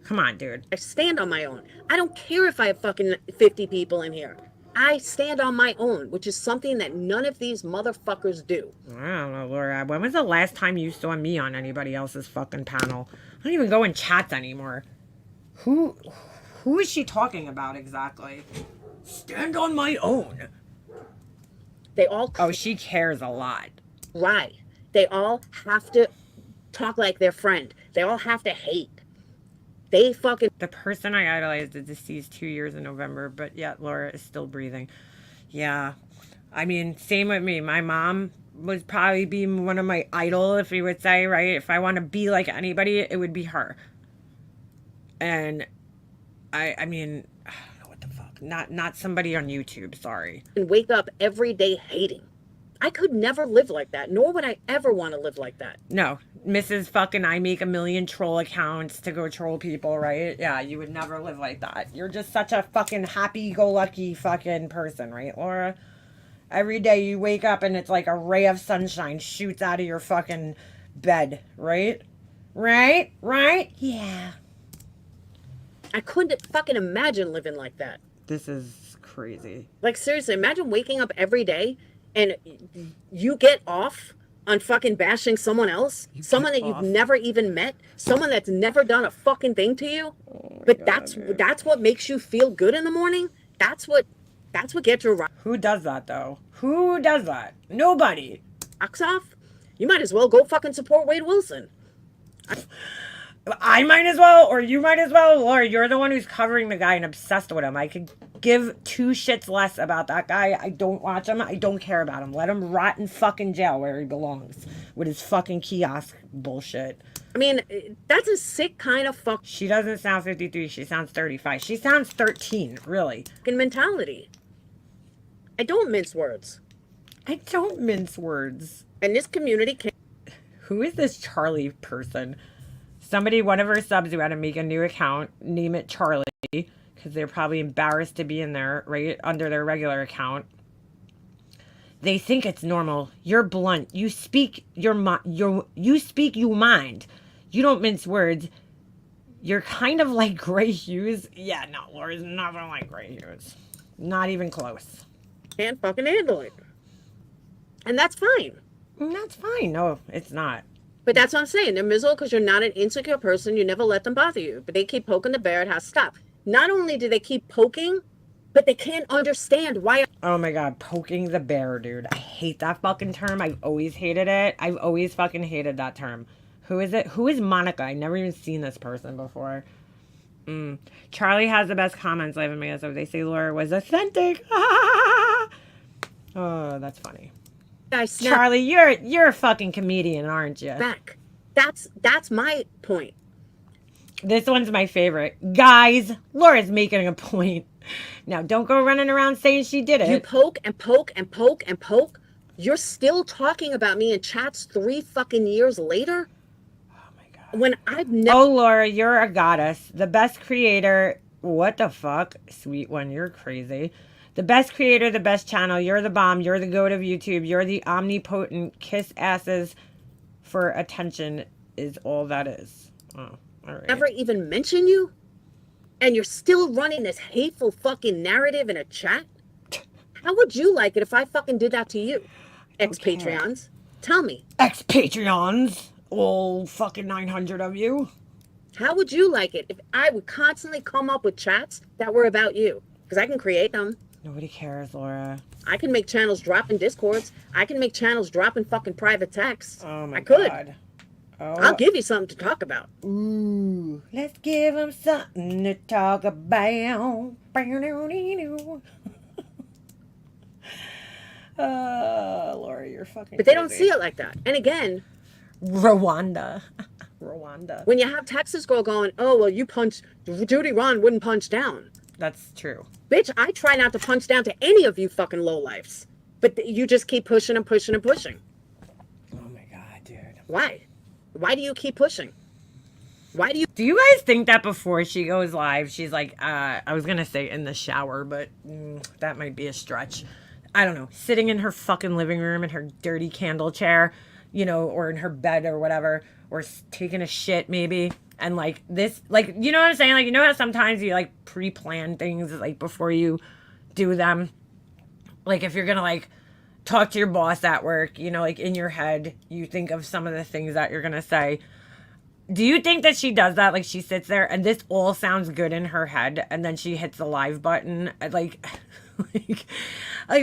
Come on, dude. I stand on my own. I don't care if I have fucking 50 people in here. I stand on my own, which is something that none of these motherfuckers do. I don't know, Laura. When was the last time you saw me on anybody else's fucking panel? I don't even go in chats anymore. Who is she talking about exactly? Stand on my own. They all Oh, she cares a lot. cry. They all have to talk like their friend. They all have to hate. They fucking The person I idolized is deceased 2 years in November, but yet Laura is still breathing. Yeah. I mean, same with me. My mom would probably be one of my idol, if you would say, right? If I want to be like anybody, it would be her. And I mean, I don't know what the fuck. Not somebody on YouTube, sorry. wake up every day hating. I could never live like that, nor would I ever want to live like that. No, Mrs. fucking I make a million troll accounts to go troll people, right? Yeah, you would never live like that. You're just such a fucking happy-go-lucky fucking person, right, Laura? Every day you wake up and it's like a ray of sunshine shoots out of your fucking bed, right? Right? Right? Yeah. I couldn't fucking imagine living like that. This is crazy. Like, seriously, imagine waking up every day and you get off on fucking bashing someone else, someone that you've never even met, someone that's never done a fucking thing to you. But that's what makes you feel good in the morning. That's what gets your Who does that, though? Who does that? Nobody. rocks off. You might as well go fucking support Wade Wilson. I might as well, or you might as well, Laura. You're the one who's covering the guy and obsessed with him. I could give two shits less about that guy. I don't watch him. I don't care about him. Let him rot in fucking jail where he belongs with his fucking kiosk bullshit. I mean, that's a sick kind of She doesn't sound 53. She sounds 35. She sounds 13, really. fucking mentality. I don't mince words. I don't mince words. And this community can't. Who is this Charlie person? Somebody, one of her subs who had to make a new account, name it Charlie, because they're probably embarrassed to be in there, right, under their regular account. They think it's normal. You're blunt. You speak you mind. You don't mince words. You're kind of like Gray Hughes. Yeah, no, Laura's nothing like Gray Hughes. Not even close. Can't fucking handle it. And that's fine. That's fine. No, it's not. But that's what I'm saying. They're miserable because you're not an insecure person. You never let them bother you. But they keep poking the bear. It has to stop. Not only do they keep poking, but they can't understand why. Oh my god, poking the bear, dude. I hate that fucking term. I've always hated it. I've always fucking hated that term. Who is it? Who is Monica? I've never even seen this person before. Charlie has the best comments I've ever made. So they say Laura was authentic. Oh, that's funny. I snap Charlie, you're a fucking comedian, aren't you? back. That's my point. This one's my favorite. Guys, Laura's making a point. Now, don't go running around saying she did it. You poke and poke and poke and poke. You're still talking about me in chats 3 fucking years later? Oh my god. When I've never. Oh, Laura, you're a goddess. The best creator. What the fuck? Sweet one, you're crazy. The best creator, the best channel. You're the bomb. You're the goat of YouTube. You're the omnipotent kiss asses for attention is all that is. Oh, all right. Never even mention you? And you're still running this hateful fucking narrative in a chat? How would you like it if I fucking did that to you? Ex-Patreons. Tell me. Ex-Patreons. All fucking 900 of you. How would you like it if I would constantly come up with chats that were about you? Because I can create them. Nobody cares, Laura. I can make channels drop in Discords. I can make channels drop in fucking private texts. Oh my I could. god. Oh. I'll give you something to talk about. Ooh, let's give them something to talk about. Laura, you're fucking But they don't crazy. see it like that. And again, Rwanda. Rwanda. when you have Texas girl going, oh, well, you punch, Judy Ron wouldn't punch down. That's true. Bitch, I try not to punch down to any of you fucking lowlifes. But you just keep pushing and pushing and pushing. Oh my god, dude. Why? Why do you keep pushing? Why do you... Do you guys think that before she goes live, she's like, I was going to say in the shower, but that might be a stretch. I don't know. Sitting in her fucking living room in her dirty candle chair, you know, or in her bed or whatever, or taking a shit maybe. And like this, like, you know what I'm saying? Like, you know how sometimes you like pre-plan things like before you do them? Like, if you're gonna, like, talk to your boss at work, you know, like, in your head, you think of some of the things that you're gonna say. Do you think that she does that? Like, she sits there and this all sounds good in her head, and then she hits the live button, like,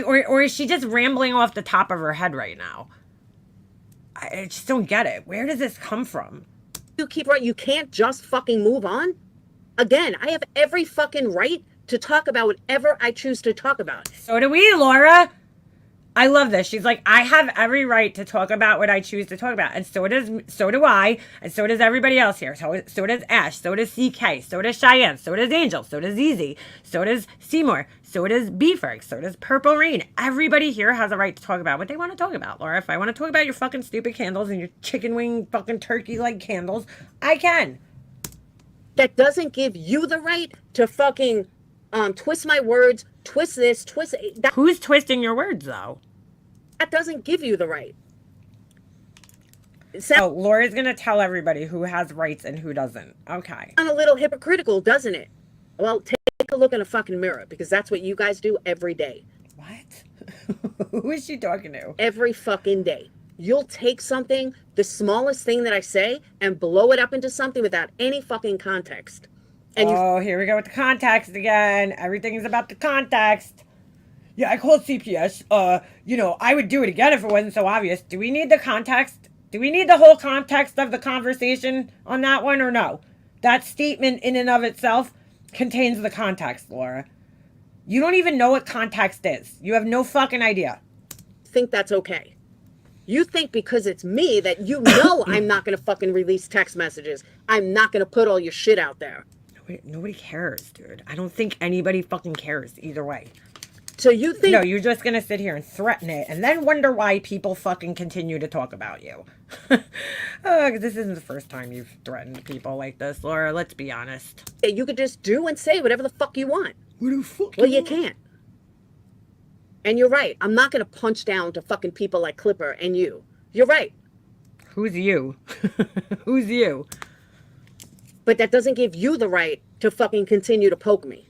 or is she just rambling off the top of her head right now? I just don't get it. Where does this come from? You keep right. You can't just fucking move on. Again, I have every fucking right to talk about whatever I choose to talk about. So do we, Laura. I love this. She's like, I have every right to talk about what I choose to talk about. And so do I, and so does everybody else here. So does Ash, so does CK, so does Cheyenne, so does Angel, so does Easy, so does Seymour, so does Beefer, so does Purple Rain. Everybody here has a right to talk about what they want to talk about, Laura. If I want to talk about your fucking stupid candles and your chicken wing fucking turkey leg candles, I can. That doesn't give you the right to fucking twist my words, twist this, twist that. Who's twisting your words, though? That doesn't give you the right. Oh, Laura's going to tell everybody who has rights and who doesn't. Okay. Sounds a little hypocritical, doesn't it? Well, take a look in a fucking mirror, because that's what you guys do every day. What? Who is she talking to? Every fucking day. You'll take something, the smallest thing that I say, and blow it up into something without any fucking context. And here we go with the context again. Everything is about the context. Yeah, I called CPS. I would do it again if it wasn't so obvious. Do we need the context? Do we need the whole context of the conversation on that one or no? That statement in and of itself contains the context, Laura. You don't even know what context is. You have no fucking idea. think that's okay. You think because it's me that you know I'm not going to fucking release text messages. I'm not going to put all your shit out there. Nobody cares, dude. I don't think anybody fucking cares either way. So you think... No, you're just going to sit here and threaten it and then wonder why people fucking continue to talk about you. This isn't the first time you've threatened people like this, Laura. Let's be honest. You could just do and say whatever the fuck you want. What the fuck? Well, you can't. And you're right. I'm not going to punch down to fucking people like Clipper and you. You're right. Who's you? Who's you? But that doesn't give you the right to fucking continue to poke me.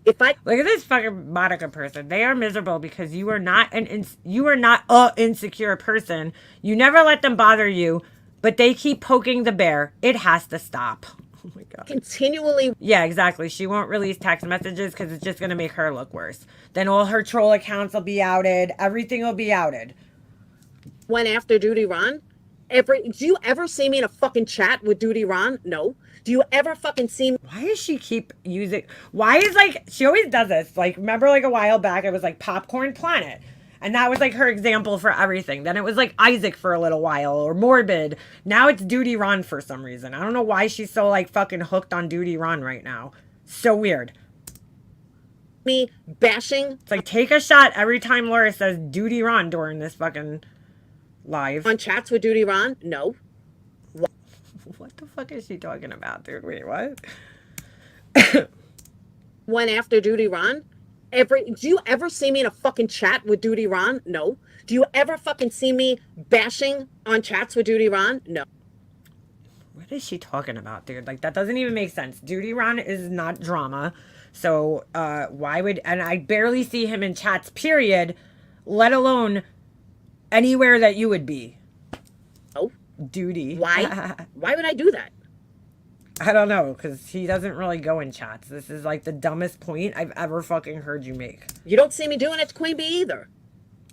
If I Look at this fucking Monica person. They are miserable because you are not a insecure person. You never let them bother you, but they keep poking the bear. It has to stop. Oh my god. continually Yeah, exactly. She won't release text messages because it's just gonna make her look worse. Then all her troll accounts will be outed. Everything will be outed. went after Duty Ron, do you ever see me in a fucking chat with Duty Ron? No. Do you ever fucking see me? Why does she keep using... Why is, like... She always does this. Like, remember, like, a while back, it was, like, Popcorn Planet. And that was, like, her example for everything. Then it was, like, Isaac for a little while. Or Morbid. Now it's Duty Ron for some reason. I don't know why she's so, like, fucking hooked on Duty Ron right now. So weird. Me bashing It's like, take a shot every time Laura says Duty Ron during this fucking live. on chats with Duty Ron? No. What the fuck is she talking about, dude? Wait, what? Went after Duty Ron? Do you ever see me in a fucking chat with Duty Ron? No. Do you ever fucking see me bashing on chats with Duty Ron? No. What is she talking about, dude? Like, that doesn't even make sense. Duty Ron is not drama. So, why would... And I barely see him in chats, period. Let alone anywhere that you would be. No. Duty. Why? Why would I do that? I don't know, because he doesn't really go in chats. This is, like, the dumbest point I've ever fucking heard you make. You don't see me doing it to Queen Bee either.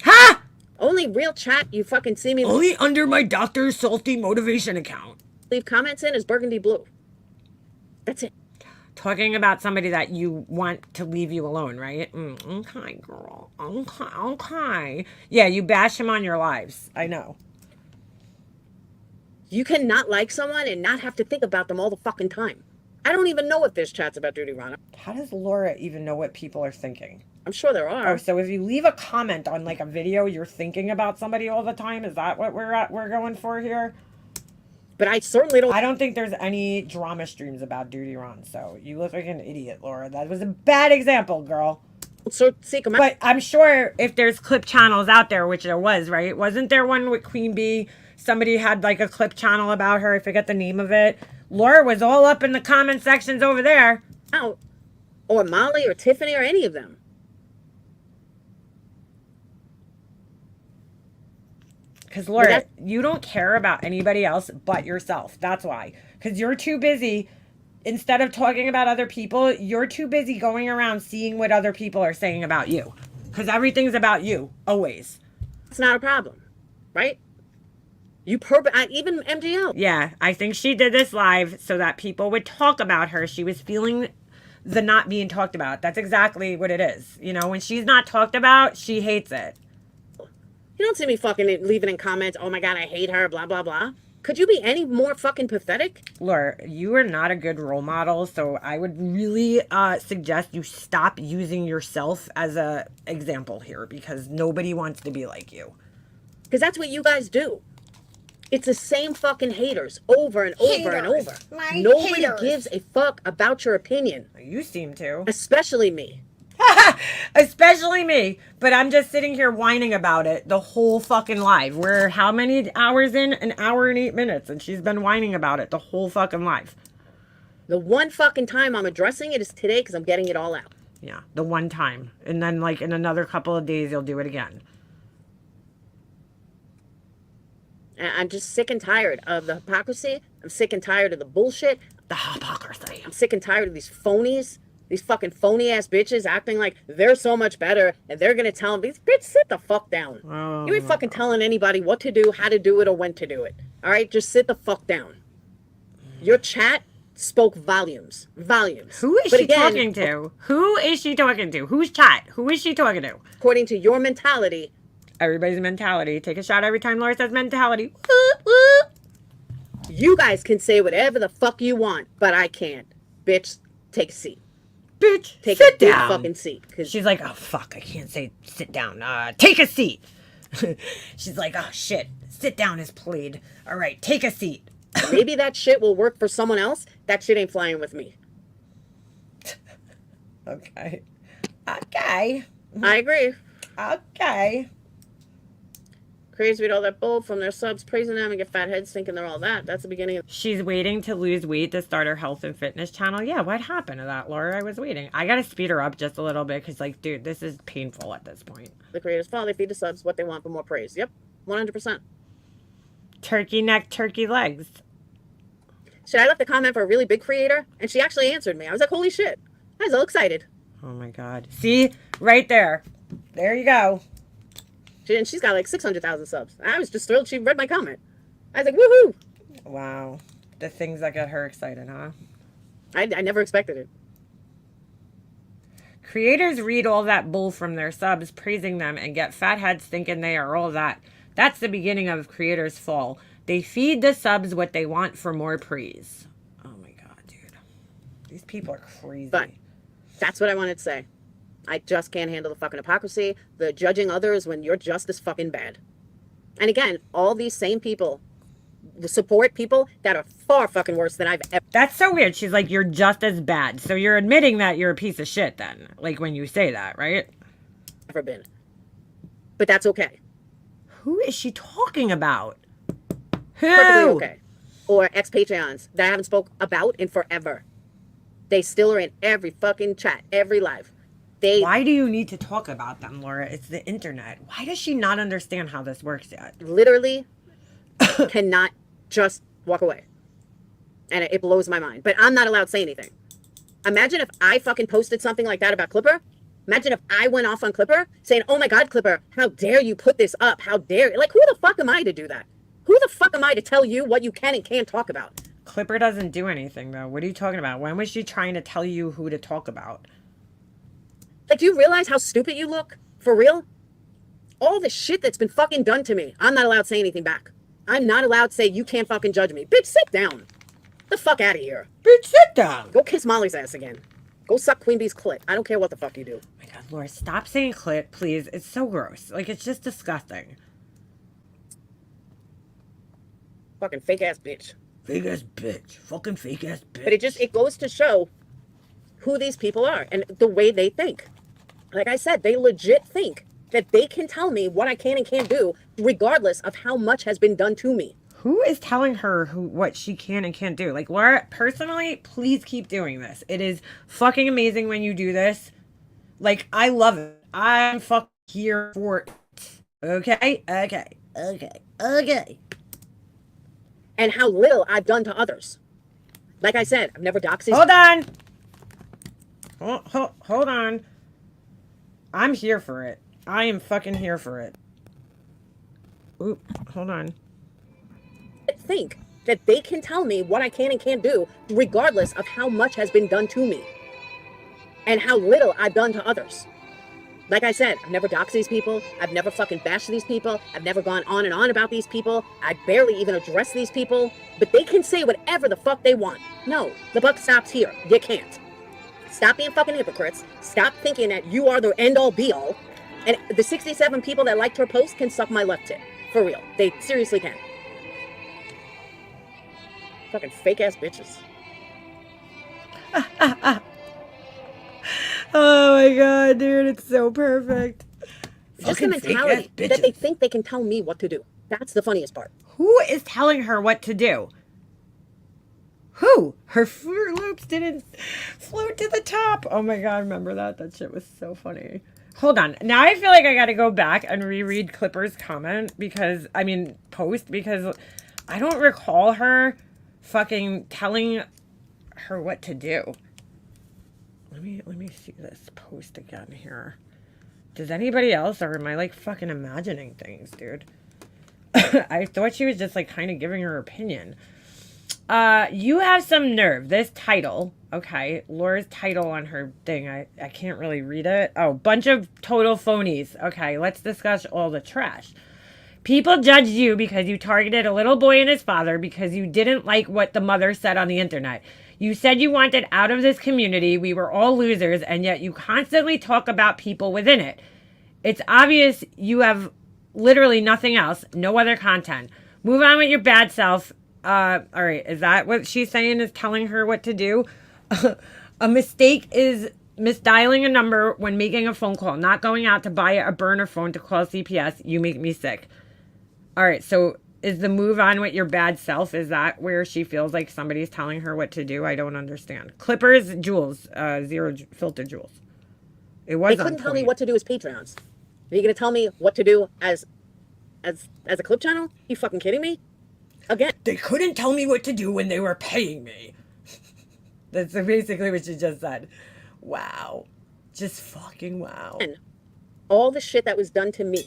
Ha! Only real chat you fucking see me Only under my Dr. Salty Motivation account. leave comments in is burgundy blue. That's it. Talking about somebody that you want to leave you alone, right? Okay, girl. Okay. Yeah, you bash him on your lives. I know. You cannot like someone and not have to think about them all the fucking time. I don't even know if there's chats about Duty Ron. How does Laura even know what people are thinking? I'm sure there are. Oh, so if you leave a comment on, like, a video, you're thinking about somebody all the time? Is that what we're going for here? But I certainly don't. I don't think there's any drama streams about Duty Ron, so you look like an idiot, Laura. That was a bad example, girl. Seek them out. But I'm sure if there's clip channels out there, which there was, right? Wasn't there one with Queen Bee? Somebody had, like, a clip channel about her. I forget the name of it. Laura was all up in the comment sections over there. Out. Or Molly or Tiffany or any of them. Because, Laura, you don't care about anybody else but yourself. That's why. Because you're too busy. Instead of talking about other people, you're too busy going around seeing what other people are saying about you. Because everything's about you, always. It's not a problem, right? Even MGL. Yeah, I think she did this live so that people would talk about her. She was feeling the not being talked about. That's exactly what it is. You know, when she's not talked about, she hates it. You don't see me fucking leaving in comments, oh my God, I hate her, blah, blah, blah. Could you be any more fucking pathetic? Laura, you are not a good role model, so I would really suggest you stop using yourself as a example here because nobody wants to be like you. Because that's what you guys do. It's the same fucking haters over and over and over. Nobody gives a fuck about your opinion. You seem to. Especially me. Especially me. But I'm just sitting here whining about it the whole fucking live. We're how many hours in? An hour and 8 minutes. And she's been whining about it the whole fucking live. The one fucking time I'm addressing it is today because I'm getting it all out. Yeah, the one time. And then like in another couple of days, you'll do it again. I'm just sick and tired of the hypocrisy. I'm sick and tired of the bullshit. The hypocrisy. I'm sick and tired of these phonies. These fucking phony ass bitches acting like they're so much better and they're gonna tell them, bitch, sit the fuck down. Oh, you ain't fucking telling anybody what to do, how to do it, or when to do it. All right, just sit the fuck down. Your chat spoke volumes. Who is she talking to? Who is she talking to? Whose chat? Who is she talking to? According to your mentality. Everybody's mentality. Take a shot every time Laura says mentality. Whoop, whoop. You guys can say whatever the fuck you want, but I can't. Bitch, take a seat. Bitch, take sit a big down. Fucking seat. She's like, oh fuck, I can't say sit down. Take a seat. She's like, oh shit, sit down is played. All right, take a seat. Maybe that shit will work for someone else. That shit ain't flying with me. Okay. I agree. Okay. Crazy read all that bull from their subs praising them and get fat heads thinking they're all that. That's the beginning of. She's waiting to lose weight to start her health and fitness channel. Yeah, what happened to that, Laura? I was waiting. I gotta speed her up just a little bit because, like, dude, this is painful at this point. The creators follow, they feed the subs what they want for more praise. Yep, 100%. Turkey neck, turkey legs. Shit, I left a comment for a really big creator and she actually answered me. I was like, holy shit. I was all excited. Oh my god. See? Right there. There you go. And she's got like 600,000 subs. I was just thrilled she read my comment. I was like, woohoo! Wow. The things that get her excited, huh? I never expected it. Creators read all that bull from their subs, praising them, and get fat heads thinking they are all that. That's the beginning of creators' fall. They feed the subs what they want for more praise. Oh my god, dude. These people are crazy. But that's what I wanted to say. I just can't handle the fucking hypocrisy, the judging others when you're just as fucking bad. And again, all these same people support people that are far fucking worse than I've ever. That's so weird. She's like, you're just as bad. So you're admitting that you're a piece of shit then. Like when you say that, right? Ever been. But that's okay. Who is she talking about? Who? Perfectly okay. Or ex-Patreons that I haven't spoke about in forever. They still are in every fucking chat, every live. Why do you need to talk about them, Laura? It's the internet. Why does she not understand how this works yet? Literally cannot just walk away. And it blows my mind. But I'm not allowed to say anything. Imagine if I fucking posted something like that about Clipper. Imagine if I went off on Clipper saying, oh my God, Clipper, how dare you put this up? How dare you? Like, who the fuck am I to do that? Who the fuck am I to tell you what you can and can't talk about? Clipper doesn't do anything, though. What are you talking about? When was she trying to tell you who to talk about? Like, do you realize how stupid you look? For real? All the shit that's been fucking done to me, I'm not allowed to say anything back. I'm not allowed to say, you can't fucking judge me. Bitch, sit down. The fuck out of here. Bitch, sit down. Go kiss Molly's ass again. Go suck Queen Bee's clit. I don't care what the fuck you do. Oh my God, Laura, stop saying clit, please. It's so gross. Like, it's just disgusting. Fucking fake ass bitch. Fake ass bitch. Fucking fake ass bitch. But it goes to show who these people are and the way they think. Like I said, they legit think that they can tell me what I can and can't do, regardless of how much has been done to me. Who is telling her what she can and can't do? Like, Laura, personally, please keep doing this. It is fucking amazing when you do this. Like, I love it. I'm fucking here for it. Okay? Okay. Okay. Okay. And how little I've done to others. Like I said, I've never doxed these. Hold on. Hold on. I'm here for it. I am fucking here for it. Oop, hold on. Think that they can tell me what I can and can't do, regardless of how much has been done to me. And how little I've done to others. Like I said, I've never doxed these people. I've never fucking bashed these people. I've never gone on and on about these people. I barely even address these people. But they can say whatever the fuck they want. No, the buck stops here. You can't. Stop being fucking hypocrites. Stop thinking that you are the end all be all. And the 67 people that liked her post can suck my left tit. For real. They seriously can. Fucking fake ass bitches. Oh my god, dude, it's so perfect. Just the mentality that they think they can tell me what to do. That's the funniest part. Who is telling her what to do? Who? Her Fruit Loops didn't float to the top. Oh my god, remember that? That shit was so funny. Hold on. Now I feel like I gotta go back and reread Clipper's comment post, because I don't recall her fucking telling her what to do. Let me see this post again here. Does anybody else, or am I like fucking imagining things, dude? I thought she was just like kind of giving her opinion. You have some nerve. This title, okay, Laura's title on her thing, I can't really read it. Oh, bunch of total phonies. Okay, let's discuss all the trash. People judged you because you targeted a little boy and his father because you didn't like what the mother said on the internet. You said you wanted out of this community. We were all losers, and yet you constantly talk about people within it. It's obvious you have literally nothing else, no other content. Move on with your bad self. All right, is that what she's saying, is telling her what to do? A mistake is misdialing a number when making a phone call, not going out to buy a burner phone to call CPS. You make me sick. All right, so is the move on with your bad self, is that where she feels like somebody's telling her what to do? I don't understand. Clippers, Jules, zero filter Jules. It was. They couldn't tell me what to do as Patreons. Are you gonna tell me what to do as a clip channel? You fucking kidding me? Again. They couldn't tell me what to do when they were paying me. That's basically what she just said. Wow. Just fucking wow. And all the shit that was done to me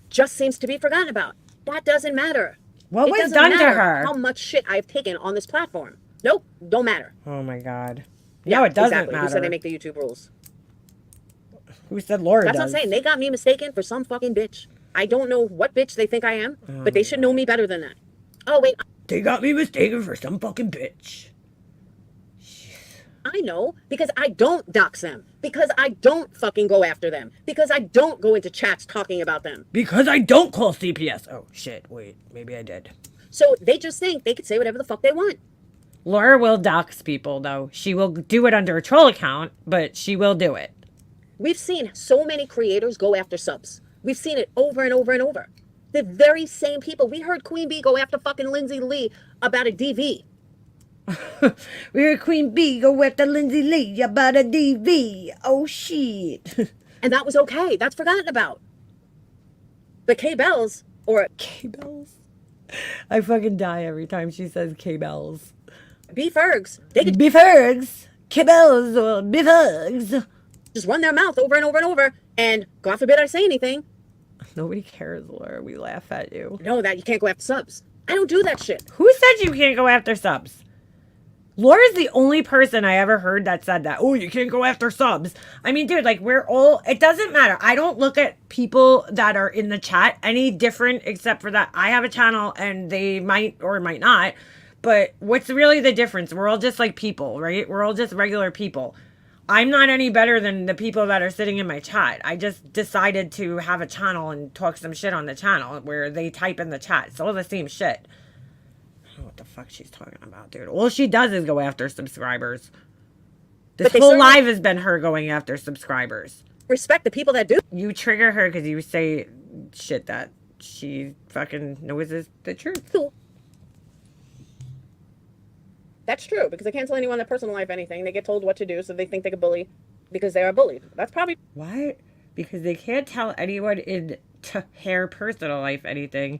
just seems to be forgotten about. That doesn't matter. What was done to her? How much shit I've taken on this platform. Nope, don't matter. Oh my god. Yeah, No, it doesn't exactly. matter. Who said they make the YouTube rules? Who said Laura That's does? what I'm saying. They got me mistaken for some fucking bitch. I don't know what bitch they think I am, but they should know me better than that. Oh, wait. They got me mistaken for some fucking bitch. I know, because I don't dox them. Because I don't fucking go after them. Because I don't go into chats talking about them. Because I don't call CPS. Oh, shit. Wait. Maybe I did. So they just think they can say whatever the fuck they want. Laura will dox people, though. She will do it under a troll account, but she will do it. We've seen so many creators go after subs. We've seen it over and over and over. The very same people. We heard Queen Bee go after fucking Lindsay Lee about a DV. We heard Queen Bee go after Lindsay Lee about a DV. Oh, shit. And that was okay. That's forgotten about. But K-Bells, or K-Bells? I fucking die every time she says K-Bells. B-Fergs, they could Beefergs. K-Bells or Beefergs. just run their mouth over and over and over, and God forbid I say anything. Nobody cares, Laura. We laugh at you. No, that you can't go after subs. I don't do that shit. Who said you can't go after subs? Laura's the only person I ever heard that said that. Oh, you can't go after subs. I mean, dude, like, we're all... It doesn't matter. I don't look at people that are in the chat any different, except for that I have a channel and they might or might not. But what's really the difference? We're all just like people, right? We're all just regular people. I'm not any better than the people that are sitting in my chat. I just decided to have a channel and talk some shit on the channel where they type in the chat. It's all the same shit. I don't know what the fuck she's talking about, dude. All she does is go after subscribers. This whole live has been her going after subscribers. Respect the people that do. You trigger her because you say shit that she fucking knows is the truth. Cool. That's true, because they can't tell anyone in their personal life anything. They get told what to do, so they think they can bully because they are bullied. That's probably... What? Because they can't tell anyone in their personal life anything.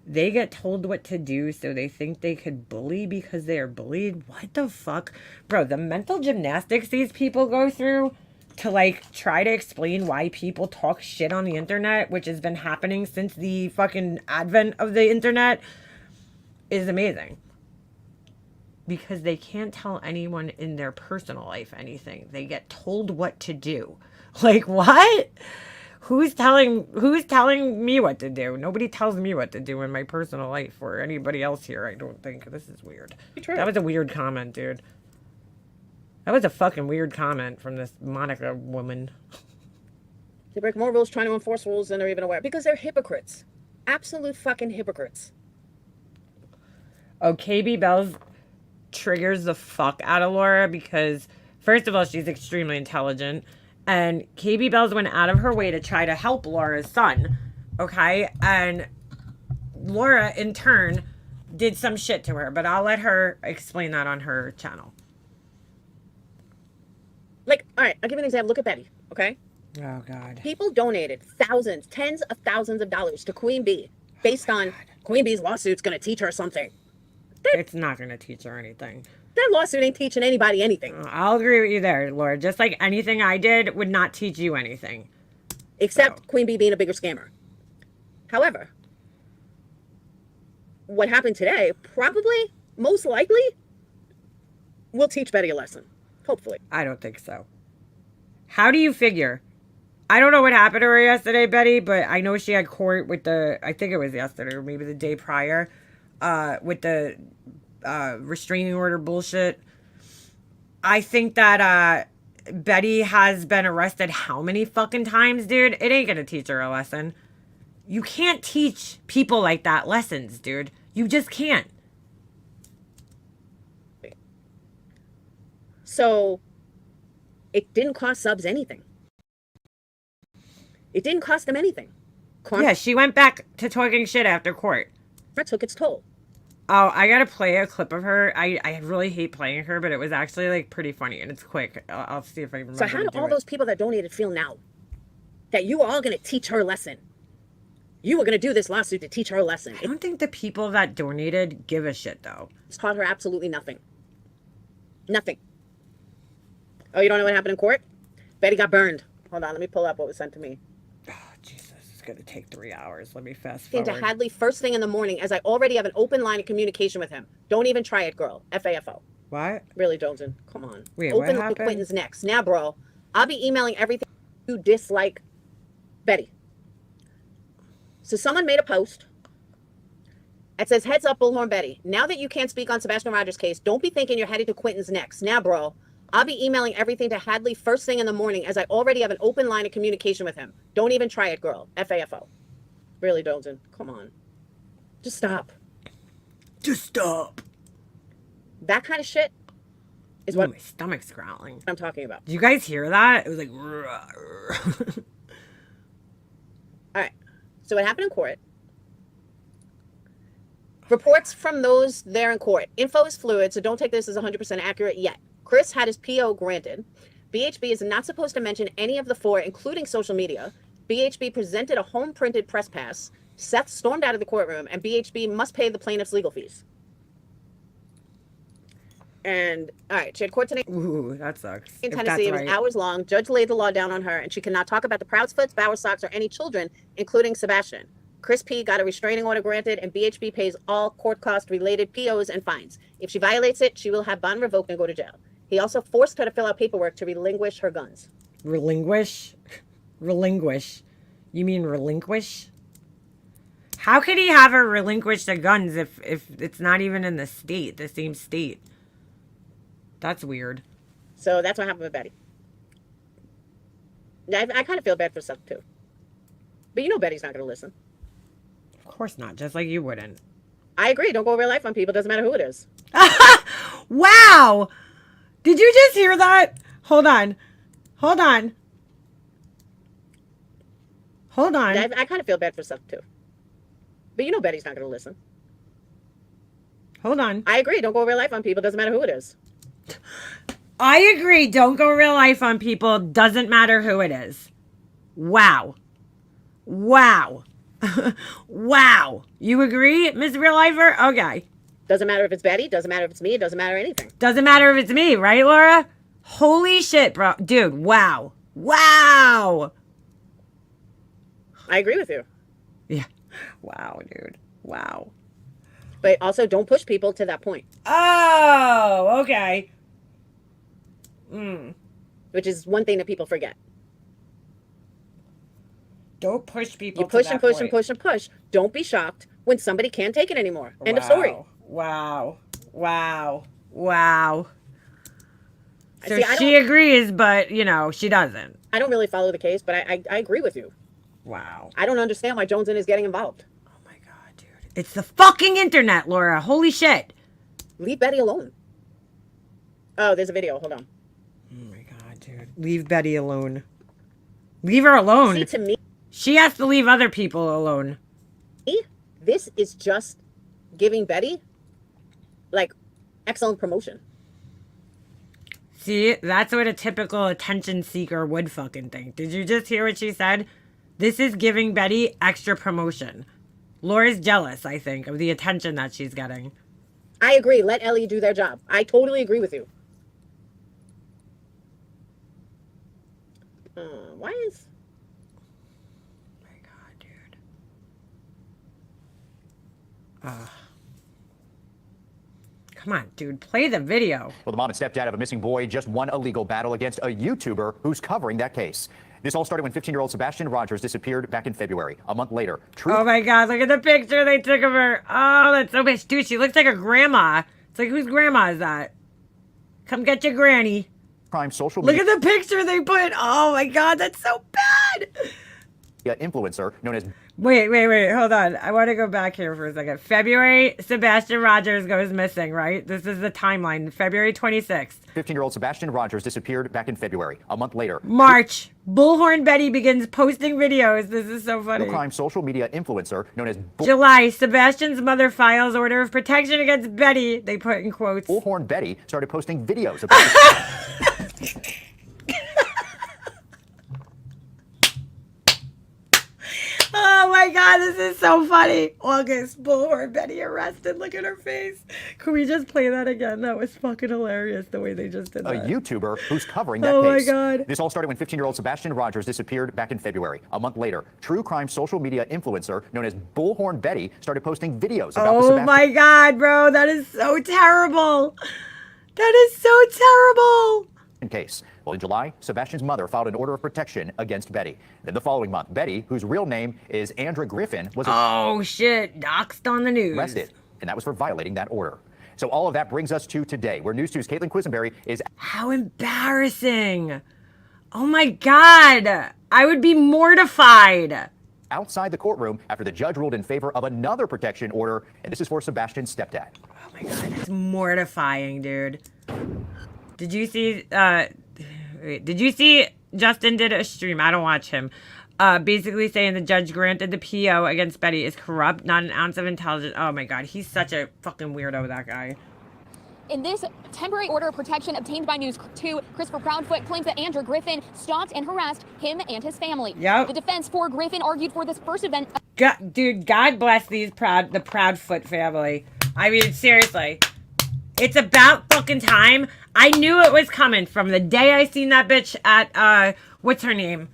They get told what to do, so they think they could bully because they are bullied. What the fuck? Bro, the mental gymnastics these people go through to like try to explain why people talk shit on the internet, which has been happening since the fucking advent of the internet, is amazing. Because they can't tell anyone in their personal life anything. They get told what to do. Like, what? Who's telling me what to do? Nobody tells me what to do in my personal life or anybody else here, I don't think. This is weird. True. That was a weird comment, dude. That was a fucking weird comment from this Monica woman. They break more rules trying to enforce rules than they're even aware. Because they're hypocrites. Absolute fucking hypocrites. Oh, KB Bells triggers the fuck out of Laura because, first of all, she's extremely intelligent. And KB Bells went out of her way to try to help Laura's son. Okay? And Laura, in turn, did some shit to her. But I'll let her explain that on her channel. Like, all right, I'll give you an example. Look at Betty, okay? Oh, God. People donated thousands, tens of thousands of dollars to Queen Bee based on Queen Bee's lawsuit's going to teach her something. It's not going to teach her anything. That lawsuit ain't teaching anybody anything. I'll agree with you there, Laura. Just like anything I did would not teach you anything. Except Queen Bee being a bigger scammer. However, what happened today probably, most likely, will teach Betty a lesson. Hopefully. I don't think so. How do you figure? I don't know what happened to her yesterday, Betty, but I know she had court with I think it was yesterday or maybe the day prior, with the restraining order bullshit. I think that Betty has been arrested how many fucking times, dude? It ain't gonna teach her a lesson. You can't teach people like that lessons, dude. You just can't. So, it didn't cost subs anything. It didn't cost them anything. Yeah, she went back to talking shit after court. That took its toll. Oh, I gotta play a clip of her. I really hate playing her, but it was actually like pretty funny and it's quick. I'll see if I remember. So how do all those people that donated feel now? That you are all going to teach her a lesson. You were going to do this lawsuit to teach her a lesson. I don't think the people that donated give a shit though. It's taught her absolutely nothing. Nothing. Oh, you don't know what happened in court? Betty got burned. Hold on, let me pull up what was sent to me. Oh, Jesus, it's gonna take 3 hours. Let me fast Into forward. Hadley first thing in the morning, as I already have an open line of communication with him. Don't even try it, girl. FAFO. What? Really, Joneson. Come on. Wait, what open happened? acquaintance next. Now, bro, I'll be emailing everything you dislike Betty. So someone made a post. It says, heads up, Bullhorn Betty. Now that you can't speak on Sebastian Rogers' case, don't be thinking you're headed to Quentin's next. Now, bro, I'll be emailing everything to Hadley first thing in the morning, as I already have an open line of communication with him. Don't even try it, girl. FAFO. Really, Joneson. Come on. Just stop. Just stop. That kind of shit is Ooh, what my stomach's growling. I'm talking about. Did you guys hear that? It was like. All right. So what happened in court? Reports from those there in court. Info is fluid, so don't take this as 100% accurate yet. Chris had his PO granted. BHB is not supposed to mention any of the four, including social media. BHB presented a home-printed press pass. Seth stormed out of the courtroom, and BHB must pay the plaintiff's legal fees. And, all right, she had court today Ooh, that sucks. in If Tennessee. It that's was right. hours long. Judge laid the law down on her, and she cannot talk about the Proudsfoots, Bowersocks, or any children, including Sebastian. Chris P. got a restraining order granted, and BHB pays all court cost-related POs and fines. If she violates it, she will have bond revoked and go to jail. He also forced her to fill out paperwork to relinquish her guns. Relinquish? Relinquish? You mean relinquish? How could he have her relinquish the guns if it's not even in the same state? That's weird. So that's what happened with Betty. I kind of feel bad for Seth, too. But you know Betty's not going to listen. Of course not, just like you wouldn't. I agree. Don't go real life on people. Doesn't matter who it is. Wow! Did you just hear that? Hold on. Hold on. Hold on. I kind of feel bad for Seth, too. But you know Betty's not going to listen. Hold on. I agree. Don't go real life on people. Doesn't matter who it is. I agree. Don't go real life on people. Doesn't matter who it is. Wow. Wow. Wow. You agree, Miss Real Lifer? Okay. Doesn't matter if it's Betty. Doesn't matter if it's me. It doesn't matter anything. Doesn't matter if it's me, right, Laura? Holy shit, bro. Dude, wow. Wow. I agree with you. Yeah. Wow, dude. Wow. But also, don't push people to that point. Oh, okay. Which is one thing that people forget. Don't push people You push to and that push point. and push and push. Don't be shocked when somebody can't take it anymore. End of story. Wow. Wow. Wow. So See, I she agrees, but, you know, she doesn't. I don't really follow the case, but I agree with you. Wow. I don't understand why Joneson is getting involved. Oh my God, dude. It's the fucking internet, Laura. Holy shit. Leave Betty alone. Oh, there's a video. Hold on. Oh my God, dude. Leave Betty alone. Leave her alone. See, to me, She has to leave other people alone. this is just giving Betty, like, excellent promotion. See, that's what a typical attention seeker would fucking think. Did you just hear what she said? This is giving Betty extra promotion. Laura's jealous, I think, of the attention that she's getting. I agree. Let Ellie do their job. I totally agree with you. Why is... Oh my God, dude. Come on, dude. Play the video. Well, the mom and stepdad of a missing boy just won a legal battle against a YouTuber who's covering that case. This all started when 15-year-old Sebastian Rogers disappeared back in February. A month later, Oh my God, look at the picture they took of her. Oh, that's so much. Dude, she looks like a grandma. It's like, whose grandma is that? Come get your granny. crime social Look media at the picture they put. Oh my God, that's so bad. influencer known as Wait, hold on. I want to go back here for a second. February, Sebastian Rogers goes missing, right? This is the timeline. February 26th. 15-year-old Sebastian Rogers disappeared back in February. A month later, March, Bullhorn Betty begins posting videos. This is so funny. true crime social media influencer known as July, Sebastian's mother files order of protection against Betty. They put in quotes. Bullhorn Betty started posting videos about Oh my God, this is so funny. August, Bullhorn Betty arrested. Look at her face. Can we just play that again? That was fucking hilarious the way they just did a that. YouTuber who's covering that Oh my case. God. This all started when 15-year-old Sebastian Rogers disappeared back in February. A month later, true crime social media influencer known as Bullhorn Betty started posting videos about the Oh Sebastian my God, bro. That is so terrible. That is so terrible. case. Well, in July, Sebastian's mother filed an order of protection against Betty. Then the following month, Betty, whose real name is Andra Griffin, was Oh shit, doxed on the news. arrested, and that was for violating that order. So all of that brings us to today, where News 2's Caitlin Quisenberry is How embarrassing. Oh my God. I would be mortified. outside the courtroom after the judge ruled in favor of another protection order, and this is for Sebastian's stepdad. Oh my God, that's mortifying, dude. Did you see, Justin did a stream? I don't watch him. Basically saying the judge granted the PO against Betty is corrupt, not an ounce of intelligence. Oh my God, he's such a fucking weirdo, that guy. In this temporary order of protection obtained by News 2, Christopher Proudfoot claims that Andrew Griffin stalked and harassed him and his family. Yep. The defense for Griffin argued for this first event. Dude, God bless the Proudfoot family. I mean, seriously. It's about fucking time. I knew it was coming from the day I seen that bitch at, what's her name?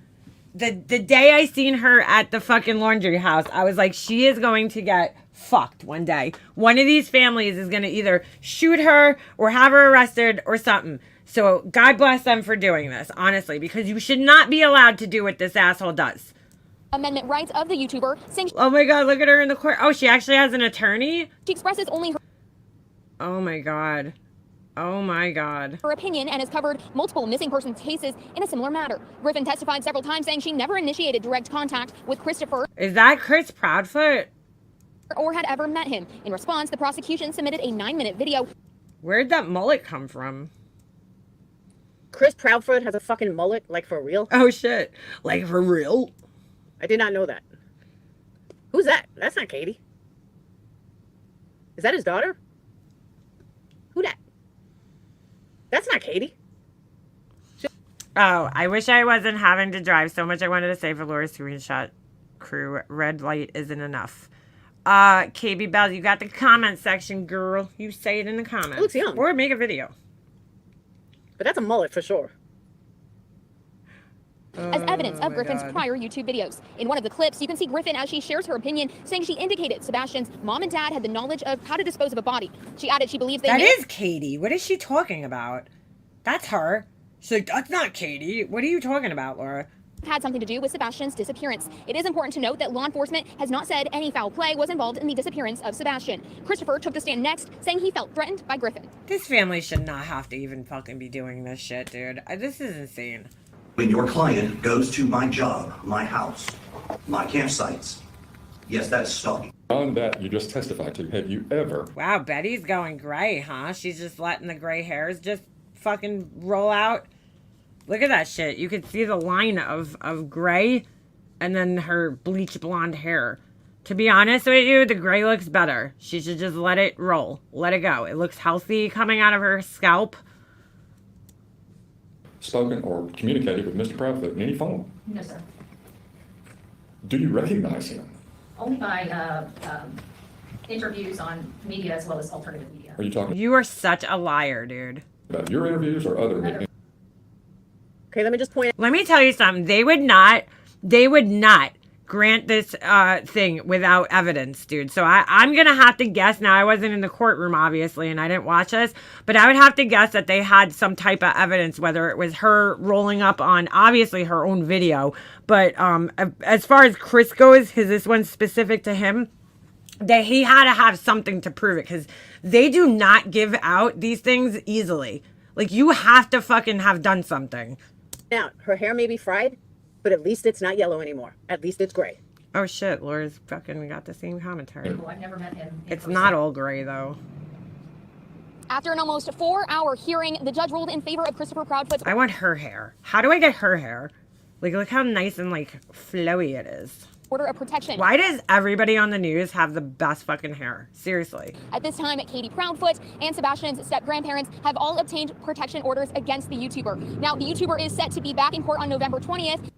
The day I seen her at the fucking laundry house, I was like, she is going to get fucked one day. One of these families is going to either shoot her or have her arrested or something. So God bless them for doing this, honestly, because you should not be allowed to do what this asshole does. Amendment rights of the YouTuber, saying Oh my God, look at her in the court. Oh, she actually has an attorney? she expresses only Oh my God. Oh my God. her opinion and has covered multiple missing persons cases in a similar matter. Griffin testified several times saying she never initiated direct contact with Christopher Is that Chris Proudfoot? or had ever met him. In response, the prosecution submitted a 9-minute video. Where'd that mullet come from? Chris Proudfoot has a fucking mullet, like for real. Oh shit. Like for real? I did not know that. Who's that? That's not Katie. Is that his daughter? Who that? That's not Katie. Oh, I wish I wasn't having to drive so much. I wanted to save a Laura screenshot. crew. Red light isn't enough. KB Bell, you got the comment section, girl. You say it in the comments. looks young. Or make a video. But that's a mullet for sure. As evidence of Griffin's prior YouTube videos. In one of the clips, you can see Griffin as she shares her opinion, saying she indicated Sebastian's mom and dad had the knowledge of how to dispose of a body. She added she believes they That may is Katie. What is she talking about? That's her. She's like, that's not Katie. What are you talking about, Laura? have had something to do with Sebastian's disappearance. It is important to note that law enforcement has not said any foul play was involved in the disappearance of Sebastian. Christopher took the stand next, saying he felt threatened by Griffin. This family should not have to even fucking be doing this shit, dude. This is insane. When your client goes to my job, my house, my campsites, yes, that is stalking. On that you just testified to, have you ever... Wow, Betty's going gray, huh? She's just letting the gray hairs just fucking roll out. Look at that shit. You can see the line of gray and then her bleach blonde hair. To be honest with you, the gray looks better. She should just let it roll. Let it go. It looks healthy coming out of her scalp. spoken or communicated with Mr. Proudfoot in any form? No, sir. Do you recognize him? Only by interviews on media as well as alternative media. Are you talking You are such a liar, dude. about your interviews or other? Okay, let me just point out. Let me tell you something. They would not grant this thing without evidence, dude. So I'm going to have to guess. Now, I wasn't in the courtroom, obviously, and I didn't watch this, but I would have to guess that they had some type of evidence, whether it was her rolling up on, obviously, her own video. But as far as Chris goes, because this one's specific to him, that he had to have something to prove it, because they do not give out these things easily. Like, you have to fucking have done something. Now, her hair may be fried, but at least it's not yellow anymore. At least it's gray. Oh shit, Laura's fucking got the same commentary. Well, I've never met him. It's not all gray though. After an almost 4-hour hearing, the judge ruled in favor of Christopher Proudfoot's I want her hair. How do I get her hair? Like, look how nice and like flowy it is. order of protection. Why does everybody on the news have the best fucking hair? Seriously. At this time, Katie Proudfoot and Sebastian's step-grandparents have all obtained protection orders against the YouTuber. Now, the YouTuber is set to be back in court on November 20th.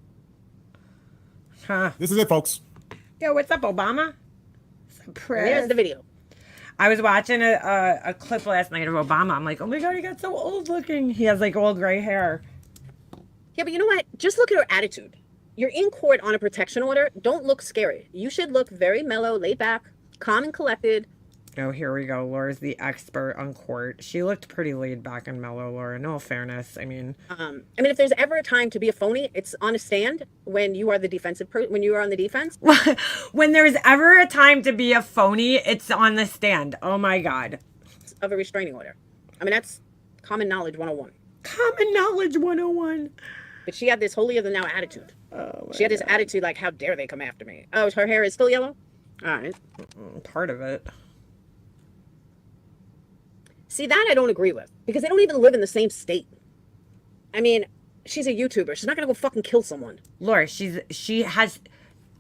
Huh. This is it, folks. Yo, what's up, Obama? Here's the video. I was watching a clip last night of Obama. I'm like, oh my god, he got so old looking. He has like old gray hair. Yeah, but you know what? Just look at her attitude. You're in court on a protection order. Don't look scary. You should look very mellow, laid back, calm and collected. Oh, here we go. Laura's the expert on court. She looked pretty laid back and mellow, Laura. No fairness. I mean, if there's ever a time to be a phony, it's on a stand when you are the defensive when you are on the defense. when there's ever a time to be a phony, it's on the stand. Oh my god. Of a restraining order. I mean, that's common knowledge 101. Common knowledge 101. But she had this holier than thou attitude. Oh she had this attitude like, how dare they come after me? Oh, her hair is still yellow? All right. Part of it. See, that I don't agree with. Because they don't even live in the same state. I mean, she's a YouTuber. She's not going to go fucking kill someone. Laura, she has...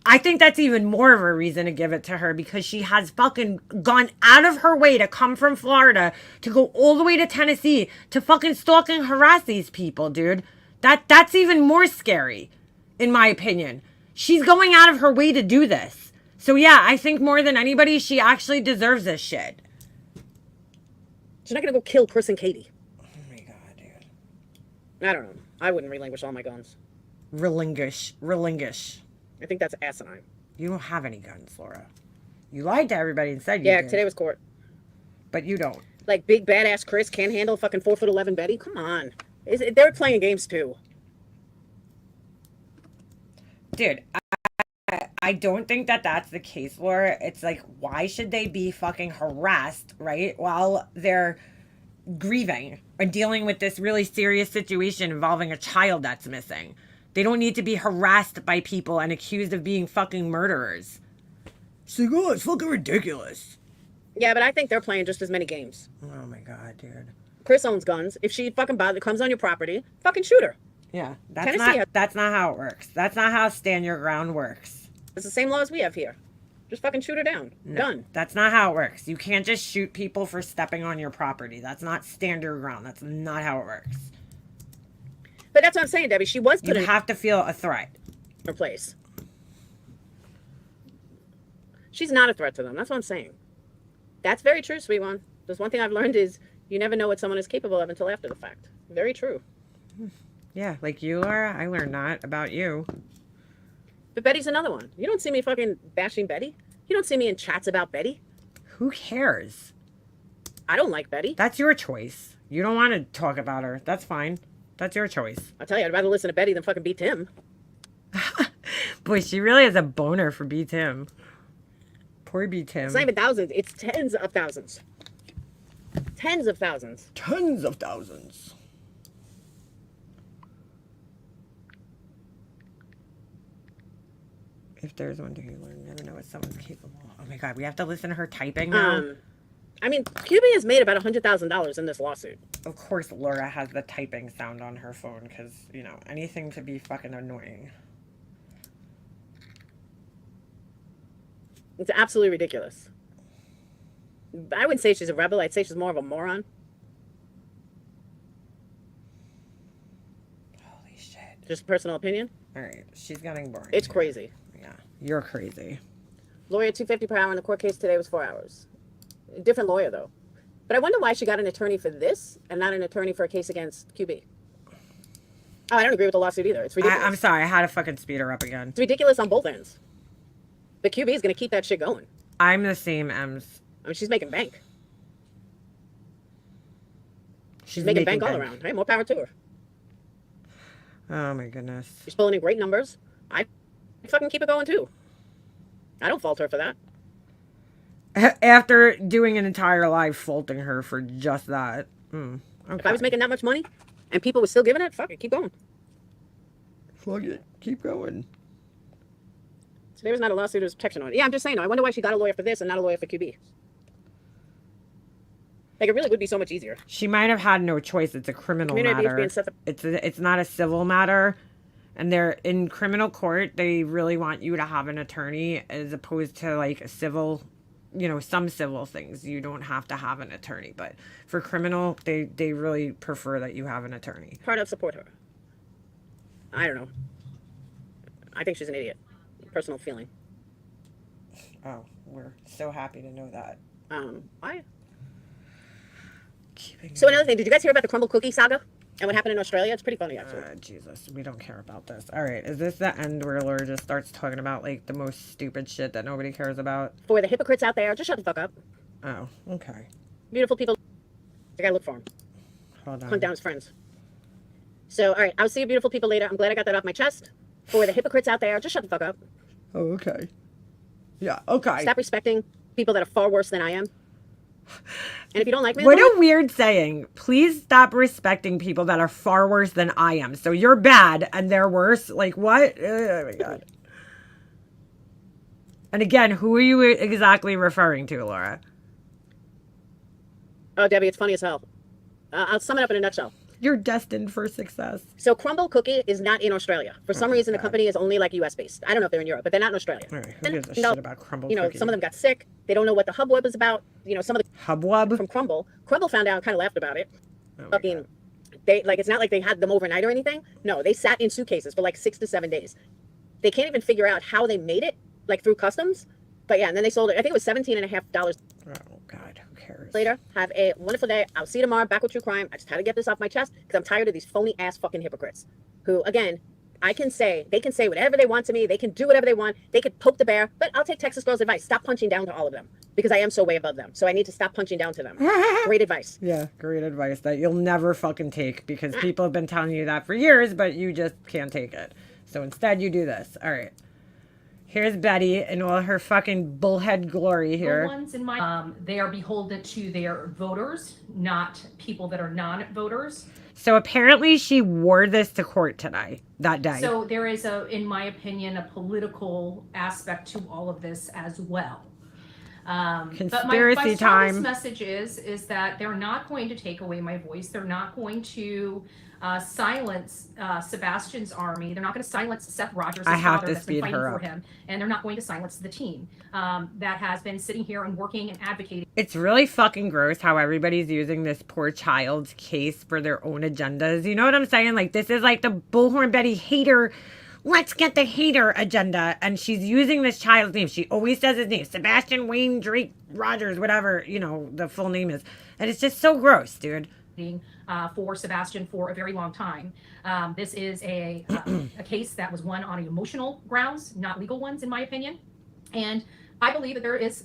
I think that's even more of a reason to give it to her, because she has fucking gone out of her way to come from Florida to go all the way to Tennessee to fucking stalk and harass these people, dude. That's even more scary, in my opinion. She's going out of her way to do this. So yeah, I think more than anybody, she actually deserves this shit. She's not going to go kill Chris and Katie. Oh my god, dude. I don't know. I wouldn't relinquish all my guns. Relinquish. I think that's asinine. You don't have any guns, Laura. You lied to everybody and said you did. Yeah, today was court. But you don't. Like big badass Chris can't handle fucking 4'11" Betty? Come on. They're playing games too. Dude, I don't think that that's the case, Laura. It's like, why should they be fucking harassed, right? While they're grieving or dealing with this really serious situation involving a child that's missing. They don't need to be harassed by people and accused of being fucking murderers. It's like, oh, it's fucking ridiculous. Yeah, but I think they're playing just as many games. Oh my god, dude. Chris owns guns. If she fucking comes on your property, fucking shoot her. Yeah, that's not how it works. That's not how stand your ground works. It's the same laws we have here. Just fucking shoot her down. No, Done. That's not how it works. You can't just shoot people for stepping on your property. That's not stand your ground. That's not how it works. But that's what I'm saying, Debbie. She was put You have to feel a threat. in her place. She's not a threat to them. That's what I'm saying. That's very true, sweet one. There's one thing I've learned is you never know what someone is capable of until after the fact. Very true. Yeah, like you, Laura. I learned that about you. But Betty's another one. You don't see me fucking bashing Betty. You don't see me in chats about Betty. Who cares? I don't like Betty. That's your choice. You don't want to talk about her. That's fine. That's your choice. I'll tell you, I'd rather listen to Betty than fucking beat Tim. Boy, she really has a boner for B. Tim. Poor B. Tim. It's not even thousands. It's tens of thousands. Tens of thousands. Tens of thousands. If there's one thing you learn, you never know what someone's capable of. Oh my god, we have to listen to her typing now? I mean, QB has made about $100,000 in this lawsuit. Of course, Laura has the typing sound on her phone because, you know, anything to be fucking annoying. It's absolutely ridiculous. I wouldn't say she's a rebel. I'd say she's more of a moron. Holy shit. Just personal opinion. All right, she's getting boring. It's crazy. Yeah, you're crazy. Lawyer $250 per hour in the court case today was 4 hours. Different lawyer, though. But I wonder why she got an attorney for this and not an attorney for a case against QB. Oh, I don't agree with the lawsuit either. It's ridiculous. I'm sorry, I had to fucking speed her up again. It's ridiculous on both ends. But QB is going to keep that shit going. I'm the same, Ems. I mean, she's making bank. She's making bank all around. Hey, more power to her. Oh my goodness. She's pulling in great numbers. I fucking keep it going too. I don't fault her for that. After doing an entire live faulting her for just that. Okay. If I was making that much money and people were still giving it, fuck it, keep going. Fuck it, keep going. So there was not a lawsuit, it was protection order. Yeah, I'm just saying, I wonder why she got a lawyer for this and not a lawyer for QB. Like, it really would be so much easier. She might have had no choice. It's a criminal Community matter. being set up. It's not a civil matter. And they're in criminal court, they really want you to have an attorney as opposed to like a civil, you know, some civil things. You don't have to have an attorney. But for criminal, they really prefer that you have an attorney. Part of support her. I don't know. I think she's an idiot. Personal feeling. Oh, we're so happy to know that. Why? So another thing, did you guys hear about the crumble cookie saga and what happened in Australia? It's pretty funny, actually. Jesus, we don't care about this. All right, is this the end where Laura just starts talking about like the most stupid shit that nobody cares about? For the hypocrites out there, just shut the fuck up. Oh, okay. Beautiful people. I gotta look for them. Hold on. Hunt down his friends. So, all right, I'll see you beautiful people later. I'm glad I got that off my chest. For the hypocrites out there, just shut the fuck up. Oh, okay. Yeah, okay. Stop respecting people that are far worse than I am. And if you don't like me, what a weird saying. Please stop respecting people that are far worse than I am. So you're bad and they're worse. Like what? Oh my god. And again, who are you exactly referring to, Laura? Oh, Debbie, it's funny as hell. I'll sum it up in a nutshell. You're destined for success. So Crumble Cookie is not in Australia. For some reason, the company is only like US based. I don't know if they're in Europe, but they're not in Australia. All right, who gives a shit about Crumble You know, Cookie? some of them got sick. They don't know what the hubweb is about. You know, some of the hubweb from Crumble. Crumble found out and kind of laughed about it. Fucking, they like it's not like they had them overnight or anything. No, they sat in suitcases for like 6 to 7 days. They can't even figure out how they made it, like through customs. But yeah, and then they sold it. I think it was $17.50. Oh God, who cares? Later, have a wonderful day. I'll see you tomorrow. Back with True Crime. I just had to get this off my chest because I'm tired of these phony ass fucking hypocrites. Who, again, they can say whatever they want to me. They can do whatever they want. They could poke the bear. But I'll take Texas Girl's advice. Stop punching down to all of them because I am so way above them. So I need to stop punching down to them. Great advice. Yeah, great advice that you'll never fucking take because people have been telling you that for years, but you just can't take it. So instead, you do this. All right. Here's Betty in all her fucking bullhead glory here. The ones in my, they are beholden to their voters, not people that are non-voters. So apparently she wore this to court that day. So there is in my opinion, a political aspect to all of this as well. Conspiracy but my time. strongest message is that they're not going to take away my voice. They're not going to silence Sebastian's army. They're not going to silence Seth Rogers' father that's been fighting for him. And they're not going to silence the team that has been sitting here and working and advocating. It's really fucking gross how everybody's using this poor child's case for their own agendas. You know what I'm saying? Like, this is like the Bullhorn Betty hater let's get the hater agenda. And she's using this child's name. She always says his name. Sebastian Wayne Drake Rogers, whatever, you know, the full name is. And it's just so gross, dude. For Sebastian for a very long time. This is a case that was won on emotional grounds, not legal ones, in my opinion. And I believe that there is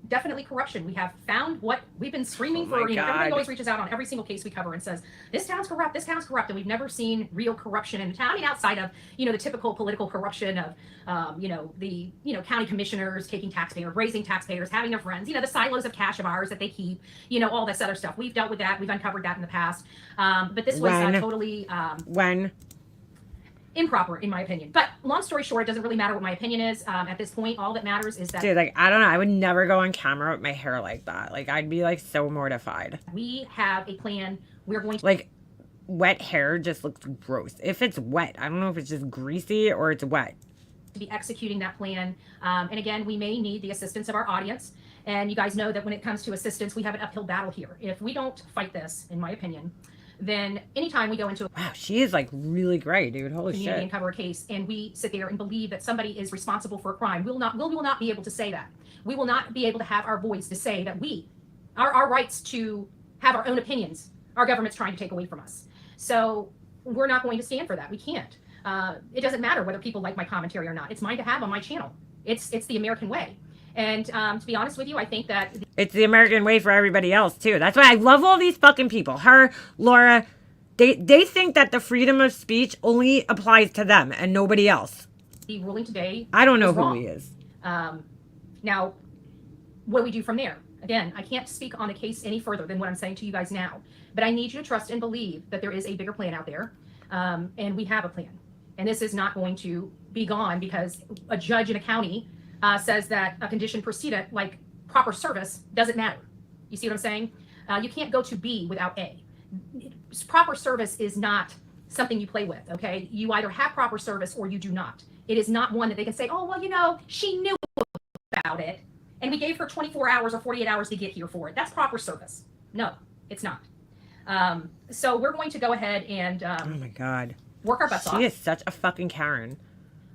definitely corruption. We have found what we've been screaming for. You know, everybody always reaches out on every single case we cover and says, this town's corrupt, and we've never seen real corruption in the town. I mean, outside of, you know, the typical political corruption of, you know, the, you know, county commissioners taking taxpayers, raising taxpayers, having their friends, you know, the silos of cash of ours that they keep, you know, all this other stuff. We've dealt with that. We've uncovered that in the past. But this was totally improper, in my opinion. But long story short, it doesn't really matter what my opinion is. At this point, all that matters is that... Dude, like, I don't know. I would never go on camera with my hair like that. Like, I'd be, like, so mortified. We have a plan. We're going to... Like, wet hair just looks gross. If it's wet, I don't know if it's just greasy or it's wet. To be executing that plan. And again, we may need the assistance of our audience. And you guys know that when it comes to assistance, we have an uphill battle here. If we don't fight this, in my opinion, then anytime we go into wow, she is like really great, dude. Holy shit. And cover a case, and we sit there and believe that somebody is responsible for a crime, we will not be able to say that. We will not be able to have our voice to say that our rights to have our own opinions, our government's trying to take away from us. So we're not going to stand for that. We can't. It doesn't matter whether people like my commentary or not. It's mine to have on my channel. It's the American way. And to be honest with you, I think that... It's the American way for everybody else, too. That's why I love all these fucking people. Her, Laura, they think that the freedom of speech only applies to them and nobody else. The ruling today... I don't know who he is. Now, what do we do from there? Again, I can't speak on the case any further than what I'm saying to you guys now. But I need you to trust and believe that there is a bigger plan out there. And we have a plan. And this is not going to be gone because a judge in a county... says that a condition precedent, like proper service, doesn't matter. You see what I'm saying? You can't go to B without A. Proper service is not something you play with, okay? You either have proper service or you do not. It is not one that they can say, oh, well, you know, she knew about it, and we gave her 24 hours or 48 hours to get here for it. That's proper service. No, it's not. So we're going to go ahead and oh my God, work our butts off. She is such a fucking Karen.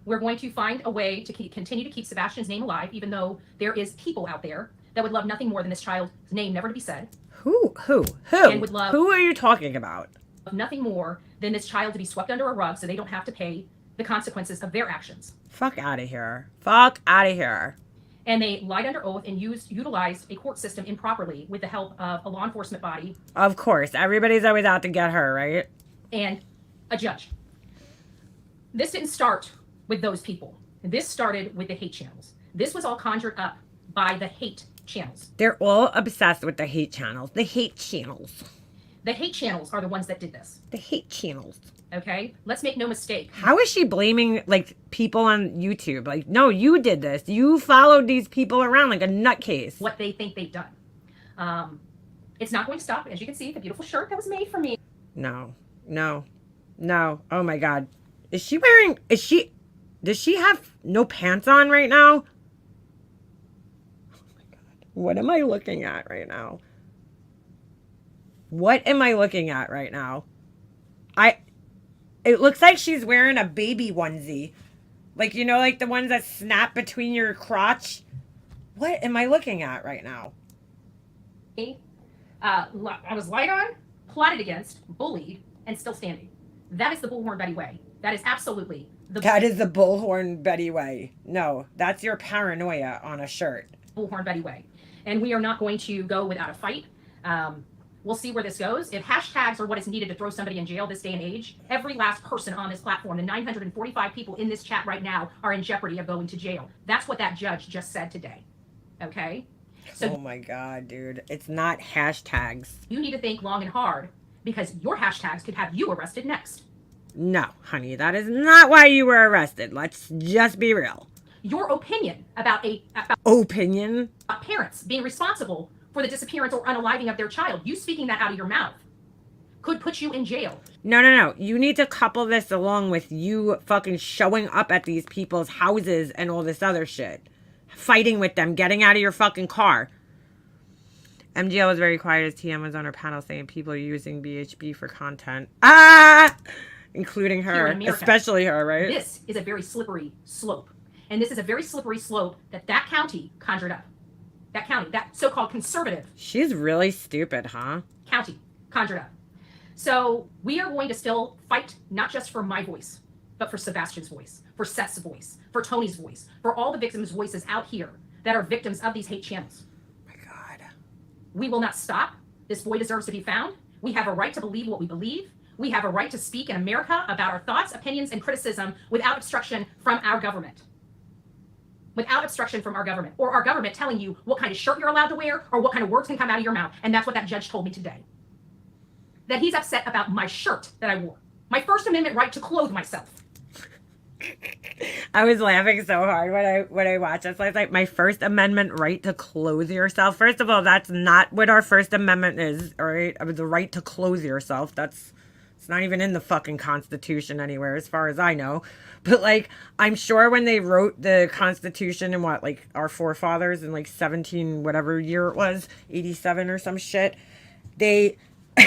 We're going to find a way to continue to keep Sebastian's name alive, even though there is people out there that would love nothing more than this child's name never to be said. Who? And would love who are you talking about? Nothing more than this child to be swept under a rug so they don't have to pay the consequences of their actions. Fuck out of here. Fuck out of here. And they lied under oath and utilized a court system improperly with the help of a law enforcement body. Of course. Everybody's always out to get her, right? And a judge. This didn't start with those people. This started with the hate channels. This was all conjured up by the hate channels. They're all obsessed with the hate channels. The hate channels. The hate channels are the ones that did this. The hate channels. Okay? Let's make no mistake. How is she blaming, like, people on YouTube? Like, no, you did this. You followed these people around like a nutcase. What they think they've done. It's not going to stop. As you can see, the beautiful shirt that was made for me. No. Oh my God. Does she have no pants on right now? Oh my God. What am I looking at right now? What am I looking at right now? It looks like she's wearing a baby onesie. Like, you know, like the ones that snap between your crotch. What am I looking at right now? I was lied on, plotted against, bullied, and still standing. That is the Bullhorn Betty way. That is absolutely that is the Bullhorn Betty way. No, that's your paranoia on a shirt. Bullhorn Betty way. And we are not going to go without a fight. We'll see where this goes. If hashtags are what is needed to throw somebody in jail this day and age, every last person on this platform, the 945 people in this chat right now, are in jeopardy of going to jail. That's what that judge just said today. Okay? So, oh my God, dude. It's not hashtags. You need to think long and hard because your hashtags could have you arrested next. No, honey, that is not why you were arrested. Let's just be real. Your opinion about parents being responsible for the disappearance or unaliving of their child, you speaking that out of your mouth, could put you in jail. No. You need to couple this along with you fucking showing up at these people's houses and all this other shit. Fighting with them, getting out of your fucking car. MGL was very quiet as TM was on her panel saying people are using BHB for content. including here her, in America. especially her, right? This is a very slippery slope. And this is a very slippery slope that county conjured up. That county, that so-called conservative. She's really stupid, huh? County conjured up. So we are going to still fight, not just for my voice, but for Sebastian's voice, for Seth's voice, for Tony's voice, for all the victims' voices out here that are victims of these hate channels. My God. We will not stop. This boy deserves to be found. We have a right to believe what we believe. We have a right to speak in America about our thoughts, opinions, and criticism without obstruction from our government. Without obstruction from our government, or our government telling you what kind of shirt you're allowed to wear or what kind of words can come out of your mouth. And that's what that judge told me today. That he's upset about my shirt that I wore. My First Amendment right to clothe myself. I was laughing so hard when I watched this last night. My First Amendment right to clothe yourself. First of all, that's not what our First Amendment is, all right? The right to clothe yourself. It's not even in the fucking Constitution anywhere, as far as I know. But, like, I'm sure when they wrote the Constitution in our forefathers in 17, whatever year it was, 87 or some shit, they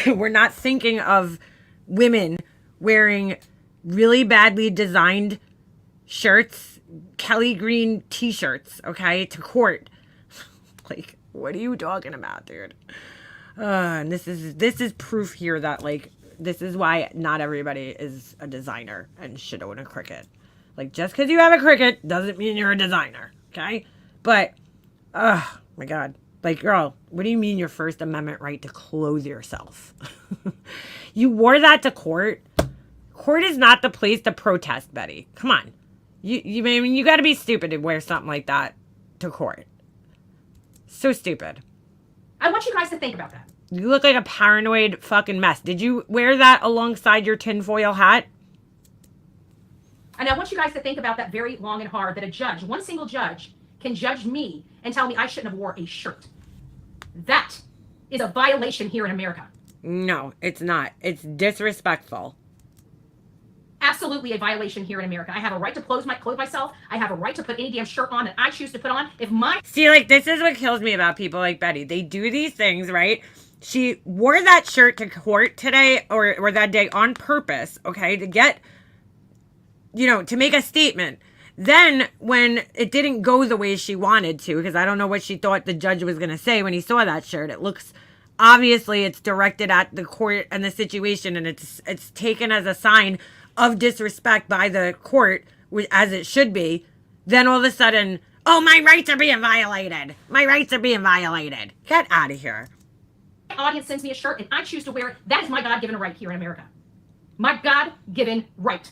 were not thinking of women wearing really badly designed shirts, Kelly green t-shirts, okay, to court. Like, what are you talking about, dude? And this is proof here that, this is why not everybody is a designer and should own a Cricut. Just because you have a Cricut doesn't mean you're a designer, okay? But, oh my God. Girl, what do you mean your First Amendment right to clothe yourself? You wore that to court? Court is not the place to protest, Betty. Come on. You got to be stupid to wear something like that to court. So stupid. I want you guys to think about that. You look like a paranoid fucking mess. Did you wear that alongside your tinfoil hat? And I want you guys to think about that very long and hard, that a judge, one single judge, can judge me and tell me I shouldn't have wore a shirt. That is a violation here in America. No, it's not. It's disrespectful. Absolutely a violation here in America. I have a right to clothe myself. I have a right to put any damn shirt on that I choose to put on. See, this is what kills me about people like Betty. They do these things, right? She wore that shirt to court today or that day on purpose, okay, to get, to make a statement. Then when it didn't go the way she wanted to, because I don't know what she thought the judge was going to say when he saw that shirt. It looks, obviously it's directed at the court and the situation, and it's taken as a sign of disrespect by the court, as it should be. Then all of a sudden, oh, my rights are being violated. My rights are being violated. Get out of here. My audience sends me a shirt and I choose to wear it. That is my God-given right here in America. My God-given right.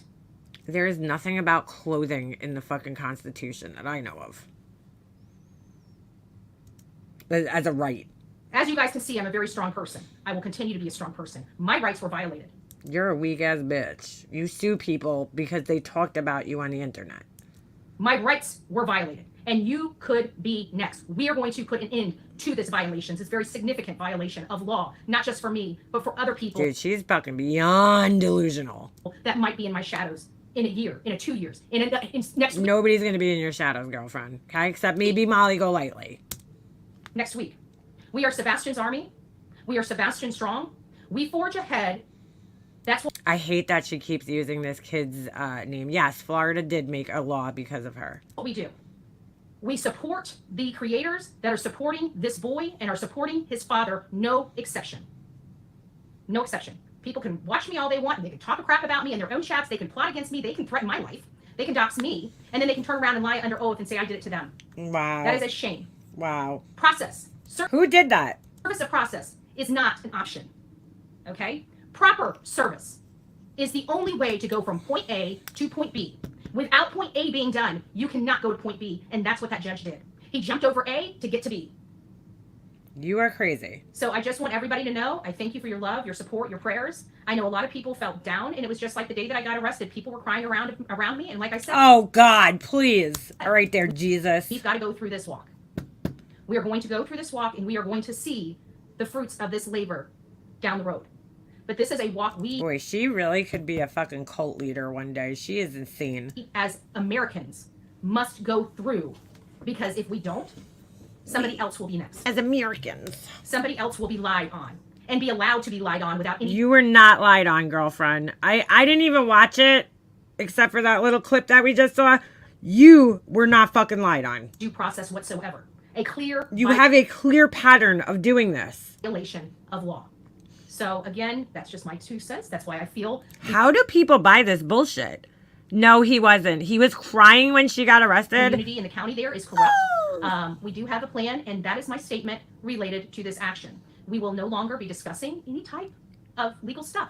There is nothing about clothing in the fucking Constitution that I know of as a right. As you guys can see, I'm a very strong person. I will continue to be a strong person. My rights were violated. You're a weak-ass bitch. You sue people because they talked about you on the internet. My rights were violated, and you could be next. We are going to put an end to this violation, this very significant violation of law, not just for me, but for other people. Dude, she's fucking beyond delusional. That might be in my shadows in a year, in 2 years, in next week. Nobody's going to be in your shadows, girlfriend, okay? Except maybe Molly Golightly. Next week. We are Sebastian's army. We are Sebastian Strong. We forge ahead. That's what I hate that she keeps using this kid's name. Yes, Florida did make a law because of her. What we do. We support the creators that are supporting this boy and are supporting his father. No exception. No exception. People can watch me all they want, and they can talk crap about me in their own chats. They can plot against me. They can threaten my life. They can dox me. And then they can turn around and lie under oath and say I did it to them. Wow. That is a shame. Wow. Process. Who did that? Service of process is not an option. Okay? Proper service is the only way to go from point A to point B. Without point A being done, you cannot go to point B, and that's what that judge did. He jumped over A to get to B. You are crazy. So I just want everybody to know, I thank you for your love, your support, your prayers. I know a lot of people felt down, and it was just like the day that I got arrested. People were crying around me, and like I said... Oh, God, please. All right there, Jesus. We've got to go through this walk. We are going to go through this walk, and we are going to see the fruits of this labor down the road. But this is a walk Boy, she really could be a fucking cult leader one day. She is insane. As Americans must go through, because if we don't, somebody else will be next. As Americans. Somebody else will be lied on. and be allowed to be lied on without any You were not lied on, girlfriend. I didn't even watch it, except for that little clip that we just saw. You were not fucking lied on. due process whatsoever. A clear You have a clear pattern of doing this. violation of law. So again, that's just my 2 cents. That's why I feel How do people buy this bullshit? No, he wasn't. He was crying when she got the arrested. community in the county there is corrupt. We do have a plan, and that is my statement related to this action. We will no longer be discussing any type of legal stuff.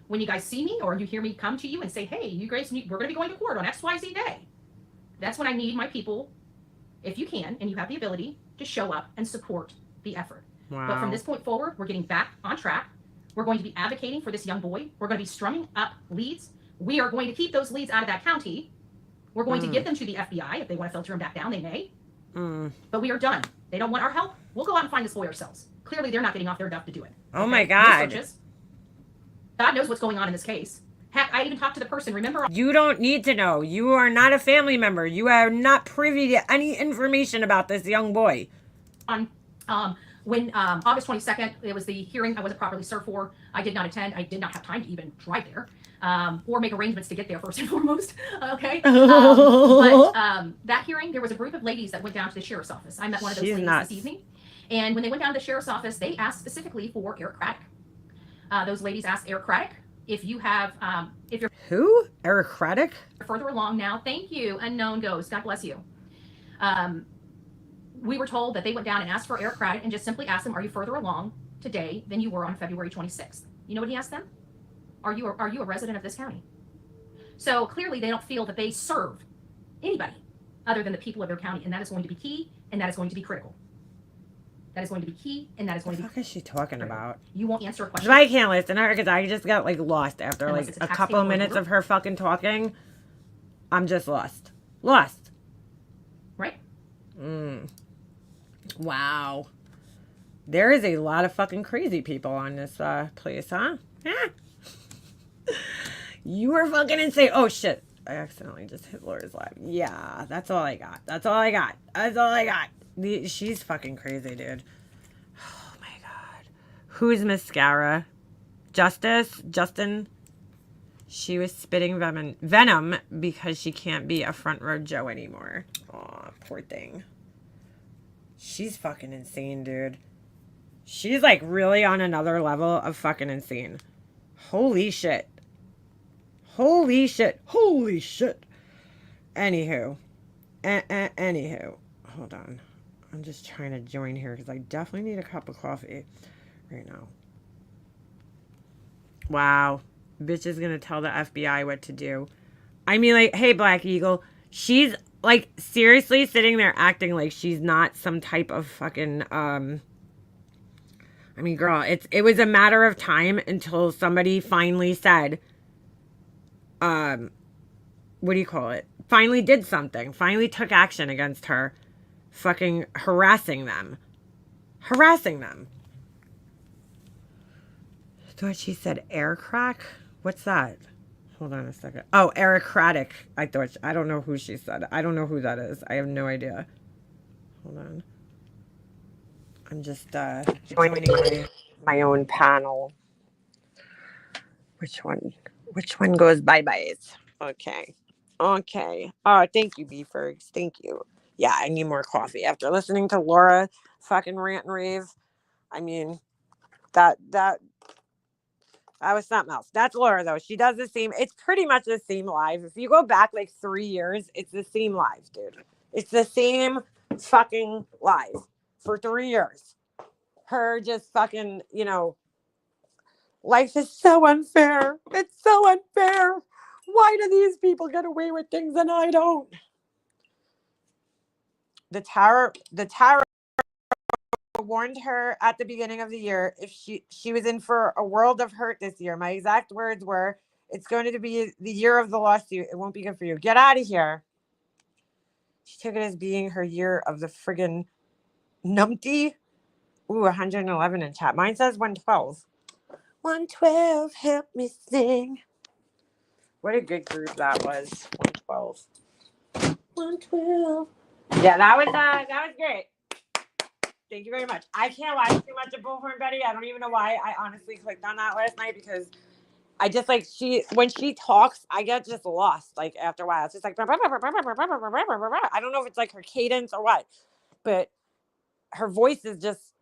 When you guys see me or you hear me come to you and say, hey, you guys, we're going to be going to court on XYZ day, that's when I need my people, if you can, and you have the ability, to show up and support the effort. Wow. But from this point forward, we're getting back on track. We're going to be advocating for this young boy. We're going to be strumming up leads. We are going to keep those leads out of that county. We're going to give them to the FBI. If they want to filter them back down, they may. But we are done. They don't want our help. We'll go out and find this boy ourselves. Clearly, they're not getting off their duff to do it. Oh my No God. searches. God knows what's going on in this case. Heck, I even talked to the person. Remember? You don't need to know. You are not a family member. You are not privy to any information about this young boy. On when August 22nd, it was the hearing I wasn't properly served for. I did not attend. I did not have time to even drive there or make arrangements to get there first and foremost. Okay. But that hearing, there was a group of ladies that went down to the sheriff's office. I met one of those ladies this evening. And when they went down to the sheriff's office, they asked specifically for Eric Craddock. Those ladies asked Eric Craddock if you have, if you're Who? Eric Craddock? further along now. Thank you. Unknown Ghost. God bless you. We were told that they went down and asked for Eric Craddock and just simply asked him, are you further along today than you were on February 26th? You know what he asked them? Are you a resident of this county? So clearly they don't feel that they serve anybody other than the people of their county. And that is going to be key, and that is going to be critical. That is going to be key, and that is going to be What the fuck is she talking about? You won't answer a question. I can't listen to her because I just got like lost after Unless like it's a a couple of taxpayer minutes order. of her fucking talking. I'm just lost. Lost. Right? Wow. There is a lot of fucking crazy people on this place, huh? Yeah. You are fucking insane. Oh shit. I accidentally just hit Laura's live. Yeah, that's all I got. That's all I got. That's all I got. She's fucking crazy, dude. Oh my God. Who's mascara? Justin? She was spitting venom because she can't be a front row Joe anymore. Aw, poor thing. She's fucking insane, dude. She's like really on another level of fucking insane. Holy shit. Holy shit. Holy shit. Anywho. Anywho. Hold on. I'm just trying to join here because I definitely need a cup of coffee right now. Wow. Bitch is gonna tell the FBI what to do. I mean, like, hey, Black Eagle. She's, like, seriously sitting there acting like she's not some type of fucking, I mean, girl, it was a matter of time until somebody finally said, what do you call it? Finally did something. Finally took action against her. Fucking harassing them. Harassing them. I thought she said air crack? What's that? Hold on a second. Oh, Eric Craddock. I don't know who she said. I don't know who that is. I have no idea. Hold on. I'm just joining my own panel. Which one goes bye-byes? Okay. Oh, thank you, Beefers. Thank you. Yeah, I need more coffee. After listening to Laura fucking rant and rave, I mean, that was something else. That's Laura, though. She does the same. It's pretty much the same live. If you go back like 3 years, it's the same live, dude. It's the same fucking live for 3 years. Her just fucking, life is so unfair. It's so unfair. Why do these people get away with things and I don't? The tower warned her at the beginning of the year if she was in for a world of hurt this year. My exact words were, it's going to be the year of the lawsuit. It won't be good for you. Get out of here. She took it as being her year of the friggin' numpty. Ooh, 111 in chat. Mine says 112. 112, help me sing. What a good group that was. 112. 112. Yeah, that was great. Thank you very much. I can't watch too much of Bullhorn Betty. I don't even know why I honestly clicked on that last night because I just like when she talks, I get just lost. Like after a while, it's just like I don't know if it's like her cadence or what, but her voice is just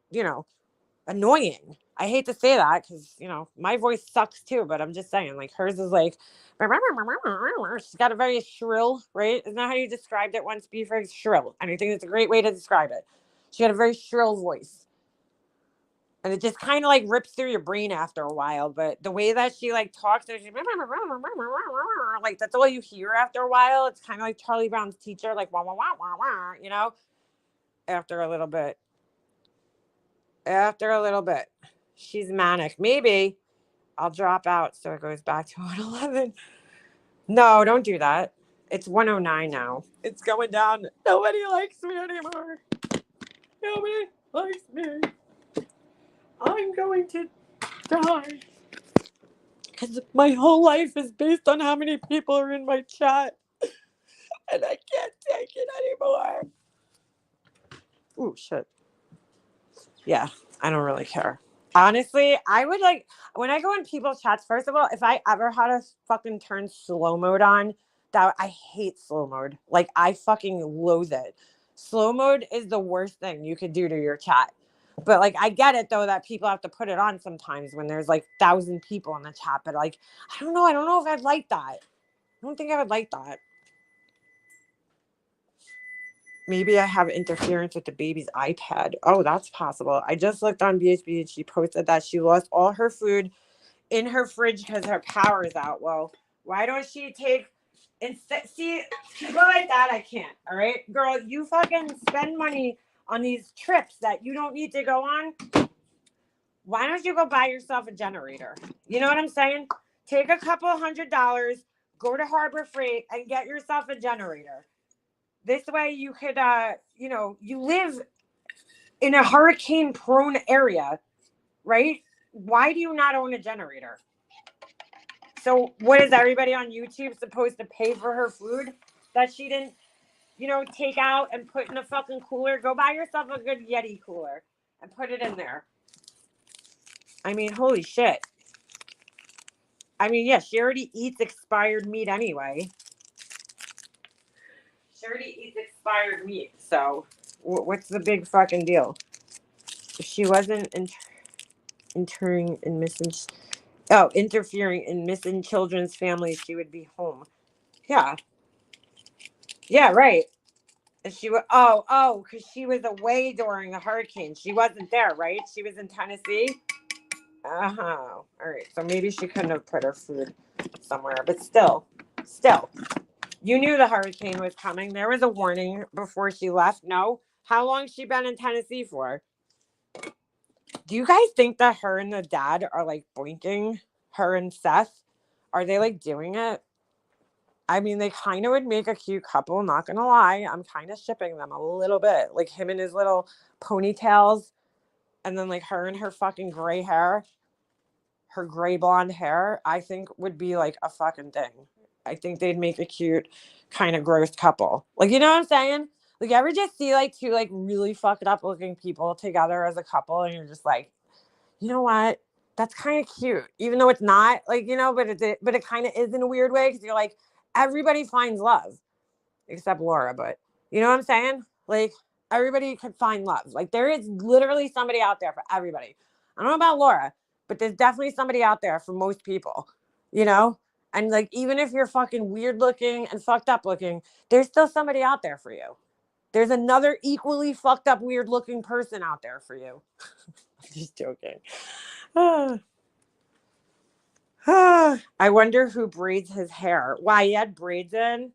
annoying. I hate to say that because my voice sucks too, but I'm just saying like hers is like she's got a very shrill, right? Isn't that how you described it once, Beaver? Shrill. And I think it's a great way to describe it. She had a very shrill voice. And it just kind of like rips through your brain after a while. But the way that she like talks, like that's all you hear after a while. It's kind of like Charlie Brown's teacher, like wah wah wah wah wah, after a little bit. She's manic. Maybe I'll drop out so it goes back to 111. No, don't do that. It's 109 now. It's going down. Nobody likes me anymore. Nobody likes me. I'm going to die. Because my whole life is based on how many people are in my chat. And I can't take it anymore. Ooh, shit. Yeah, I don't really care. Honestly, I would like, when I go in people's chats, first of all, if I ever had to fucking turn slow mode on, I hate slow mode. Like, I fucking loathe it. Slow mode is the worst thing you could do to your chat. But like, I get it though that people have to put it on sometimes when there's like 1,000 people in the chat. But like, I don't know if I'd like that. I don't think I would like that. Maybe I have interference with the baby's iPad. Oh, that's possible. I just looked on BHB and she posted that she lost all her food in her fridge because her power is out. Well, why don't she take instead? See, people like that, I can't. All right, girl, you fucking spend money on these trips that you don't need to go on. Why don't you go buy yourself a generator? You know what I'm saying? Take a couple $100, go to Harbor Freight and get yourself a generator. This way you could, you live in a hurricane-prone area, right? Why do you not own a generator? So what is everybody on YouTube supposed to pay for her food that she didn't, take out and put in a fucking cooler? Go buy yourself a good Yeti cooler and put it in there. I mean, holy shit. I mean, yeah, she already eats expired meat anyway. She already eats expired meat, so what's the big fucking deal? If she wasn't interfering in missing children's families, she would be home. Yeah. Yeah, right. And she was because she was away during the hurricane. She wasn't there, right? She was in Tennessee. All right. So maybe she couldn't have put her food somewhere, but still. You knew the hurricane was coming. There was a warning before she left. No? How long has she been in Tennessee for? Do you guys think that her and the dad are like boinking? Her and Seth? Are they like doing it? I mean, they kind of would make a cute couple, not gonna lie. I'm kind of shipping them a little bit. Like him and his little ponytails. And then like her and her fucking gray hair. Her gray blonde hair, I think would be like a fucking thing. I think they'd make a cute, kind of gross couple. Like, you know what I'm saying? Like, ever just see like two like really fucked up looking people together as a couple, and you're just like, you know what? That's kind of cute, even though it's not like, but it kind of is in a weird way because you're like, everybody finds love, except Laura. But you know what I'm saying? Like, everybody could find love. Like, there is literally somebody out there for everybody. I don't know about Laura, but there's definitely somebody out there for most people, And like, even if you're fucking weird looking and fucked up looking, there's still somebody out there for you. There's another equally fucked up, weird looking person out there for you. I'm just joking. I wonder who braids his hair. Why he had braids in?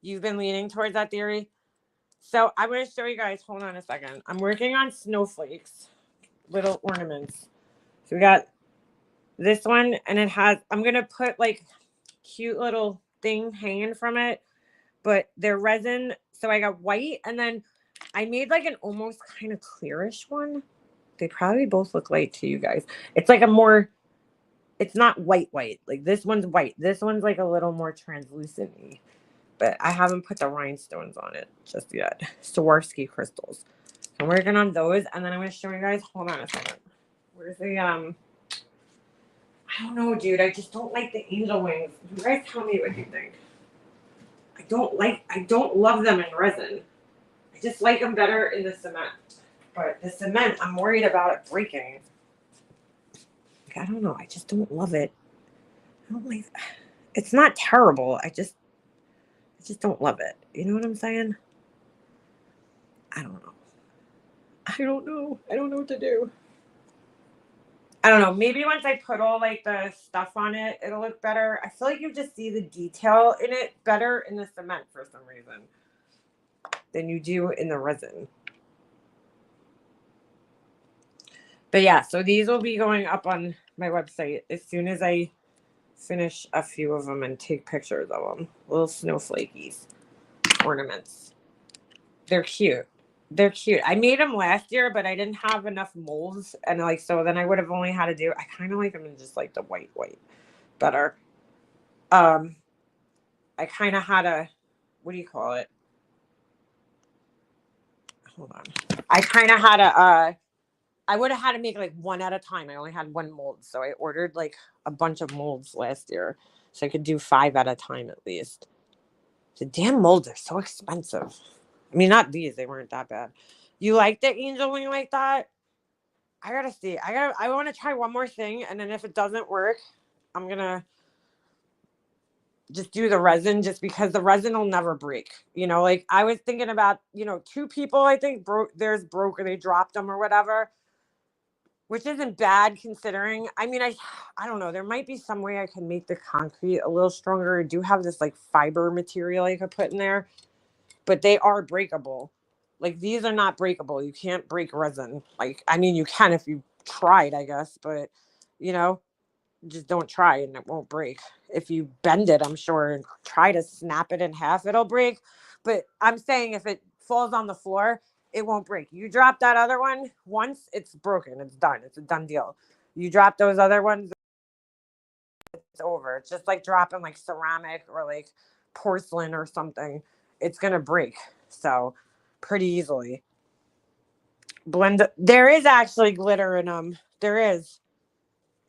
You've been leaning towards that theory? So I'm going to show you guys. Hold on a second. I'm working on snowflakes. Little ornaments. So we got this one, and it has, I'm going to put like cute little thing hanging from it, but they're resin. So I got white, and then I made like an almost kind of clearish one. They probably both look light to you guys. It's like it's not white. Like this one's white. This one's like a little more translucent-y, but I haven't put the rhinestones on it just yet. Swarovski crystals. I'm working on those, and then I'm gonna show you guys. Hold on a second. Where's the I don't know, dude. I just don't like the angel wings. You guys tell me what you think. I don't love them in resin. I just like them better in the cement. But the cement, I'm worried about it breaking. Like, I don't know. I just don't love it. I don't like. It's not terrible. I just don't love it. You know what I'm saying? I don't know. I don't know. I don't know what to do. I don't know. Maybe once I put all like the stuff on it, it'll look better. I feel like you just see the detail in it better in the cement for some reason than you do in the resin. But yeah, so these will be going up on my website as soon as I finish a few of them and take pictures of them. Little snowflakies ornaments. They're cute. They're cute. I made them last year, but I didn't have enough molds, and like so then I would have only had to do. I kind of like them in just like the white better. I kind of had a, what do you call it? Hold on. I kind of had a. I would have had to make like one at a time. I only had one mold, so I ordered like a bunch of molds last year, so I could do 5 at a time at least. The damn molds are so expensive. I mean, not these; they weren't that bad. You like the angel wing like that? I gotta see. I want to try one more thing, and then if it doesn't work, I'm gonna just do the resin, just because the resin will never break. You know, like I was thinking about, 2 people I think broke. Or they dropped them or whatever, which isn't bad considering. I mean, I don't know. There might be some way I can make the concrete a little stronger. I do have this like fiber material I could put in there, but they are breakable. Like these are not breakable. You can't break resin. Like, I mean, you can if you tried, I guess, but just don't try and it won't break. If you bend it, I'm sure, and try to snap it in half, it'll break. But I'm saying if it falls on the floor, it won't break. You drop that other one once, it's broken. It's done. It's a done deal. You drop those other ones, it's over. It's just like dropping like ceramic or like porcelain or something. It's going to break. So pretty easily. Blend. There is actually glitter in them. There is.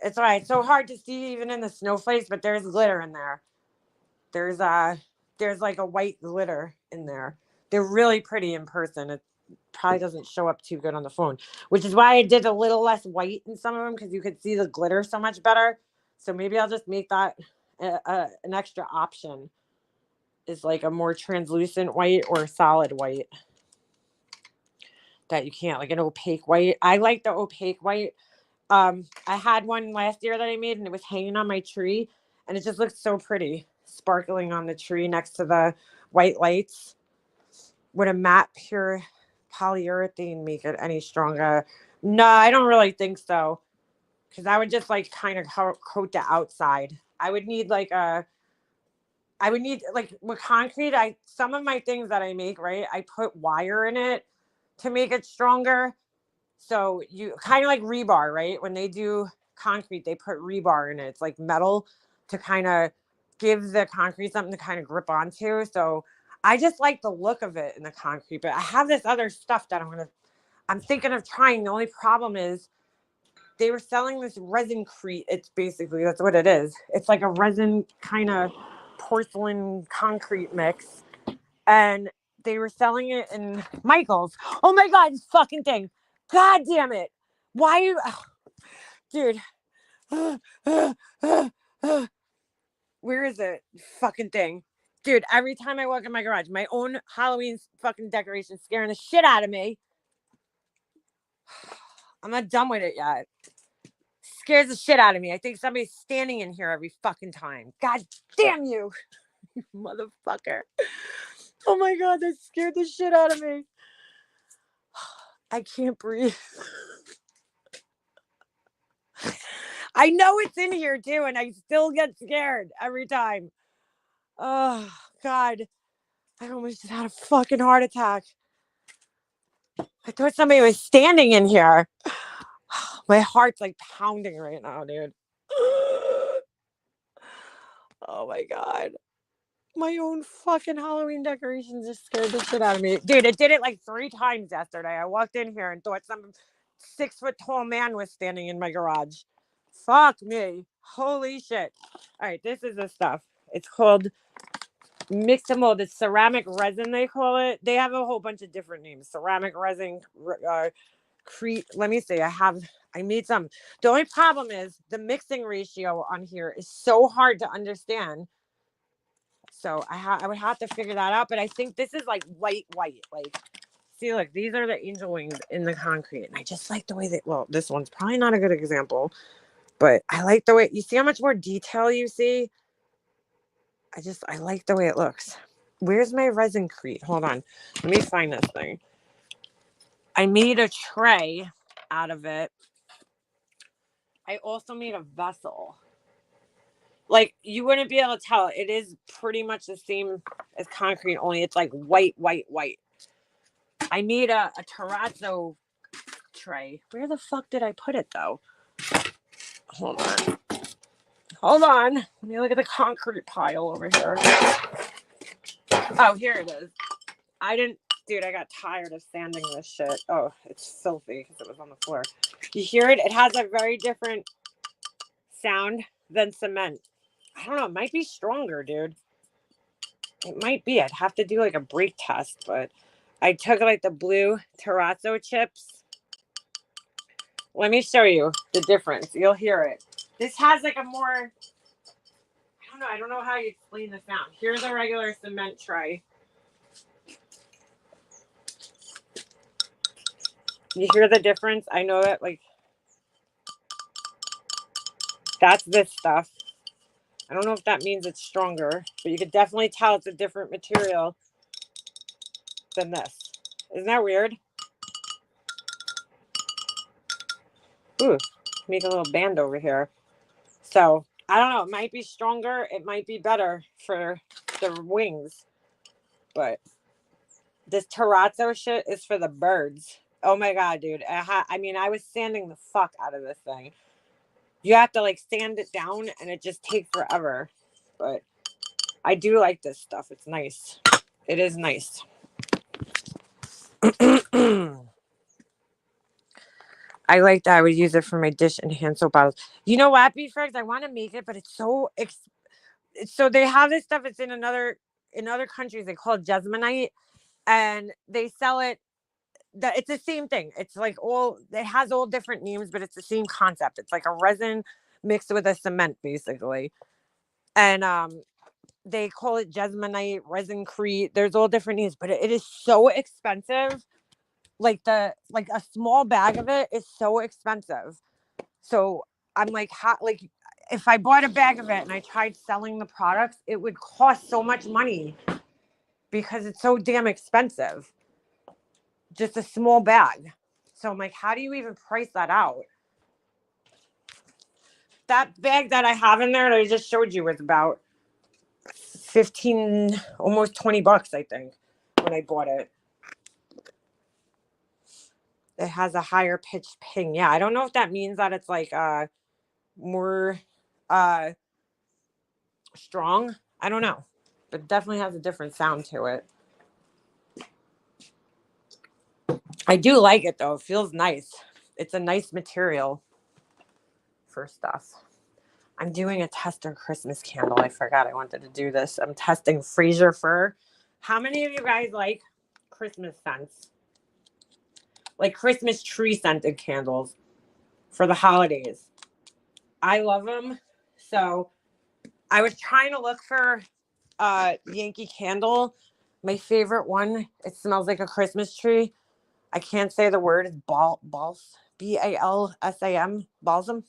It's all right. It's so hard to see even in the snowflakes, but there's glitter in there. There's like a white glitter in there. They're really pretty in person. It probably doesn't show up too good on the phone, which is why I did a little less white in some of them, because you could see the glitter so much better. So maybe I'll just make that an extra option, is like a more translucent white or solid white that you can't, like an opaque white. I like the opaque white. I had one last year that I made, and it was hanging on my tree, and it just looked so pretty, sparkling on the tree next to the white lights. Would a matte pure polyurethane make it any stronger? No, I don't really think so, because I would just like kind of coat the outside. I would need like with concrete. Some of my things that I make, right, I put wire in it to make it stronger. So you kind of like rebar, right? When they do concrete, they put rebar in it. It's like metal to kind of give the concrete something to kind of grip onto. So I just like the look of it in the concrete. But I have this other stuff that I'm thinking of trying. The only problem is they were selling this resin-crete. That's what it is. It's like a resin kind of porcelain concrete mix. And they were selling it in Michael's. Oh my God, this fucking thing. God damn it. Why you, dude. Where is it? Fucking thing. Dude, every time I walk in my garage, my own Halloween fucking decoration scaring the shit out of me. I'm not done with it yet. Scares the shit out of me. I think somebody's standing in here every fucking time. God damn you. You motherfucker. Oh my God, that scared the shit out of me. I can't breathe. I know it's in here too, and I still get scared every time. Oh, God. I almost just had a fucking heart attack. I thought somebody was standing in here. My heart's like pounding right now, dude. Oh my God. My own fucking Halloween decorations just scared the shit out of me. Dude, it did it like 3 times yesterday. I walked in here and thought some 6-foot tall man was standing in my garage. Fuck me. Holy shit. All right, this is the stuff. It's called Mix and Mold. It's ceramic resin, they call it. They have a whole bunch of different names. Ceramic resin, let me see. I made some. The only problem is the mixing ratio on here is so hard to understand. So I would have to figure that out. But I think this is like white. Like, see, look, these are the angel wings in the concrete. And I just like the way that, well, this one's probably not a good example. But I like the way, you see how much more detail you see? I like the way it looks. Where's my resin crete? Hold on. Let me find this thing. I made a tray out of it. I also made a vessel. Like, you wouldn't be able to tell. It is pretty much the same as concrete, only it's like white. I made a terrazzo tray. Where the fuck did I put it, though? Hold on. Let me look at the concrete pile over here. Oh, here it is. Dude, I got tired of sanding this shit. Oh, it's filthy because it was on the floor. You hear it? It has a very different sound than cement. I don't know. It might be stronger, dude. It might be. I'd have to do like a brake test, but I took like the blue terrazzo chips. Let me show you the difference. You'll hear it. This has like a more, I don't know how you explain the sound. Here's a regular cement tray. You hear the difference? I know that, like, that's this stuff. I don't know if that means it's stronger, but you could definitely tell it's a different material than this. Isn't that weird? Ooh, make a little band over here. So, I don't know. It might be stronger. It might be better for the wings. But this terrazzo shit is for the birds. Oh my God, dude. I was sanding the fuck out of this thing. You have to like sand it down and it just takes forever. But I do like this stuff. It's nice. It is nice. I like that. I would use it for my dish and hand soap bottles. You know what, B-Friends? I want to make it, but it's so so they have this stuff. It's in other countries. They call it Jesmonite, and they sell it. It's the same thing. It's like it has all different names, but it's the same concept. It's like a resin mixed with a cement, basically. And they call it Jesmonite, resin crete. There's all different names, but it is so expensive. Like a small bag of it is so expensive. So I'm like, if I bought a bag of it and I tried selling the products, it would cost so much money because it's so damn expensive. Just a small bag. So I'm like, how do you even price that out? That bag that I have in there that I just showed you was about 15, almost $20, I think, when I bought it. It has a higher pitched ping. Yeah, I don't know if that means that it's like more strong. I don't know. But it definitely has a different sound to it. I do like it though. It feels nice. It's a nice material for stuff. I'm doing a tester Christmas candle. I forgot I wanted to do this. I'm testing Fraser fir. How many of you guys like Christmas scents? Like Christmas tree scented candles for the holidays. I love them. So I was trying to look for Yankee Candle. My favorite one. It smells like a Christmas tree. I can't say the word. It's balsam. B-A-L-S-A-M. Balsam.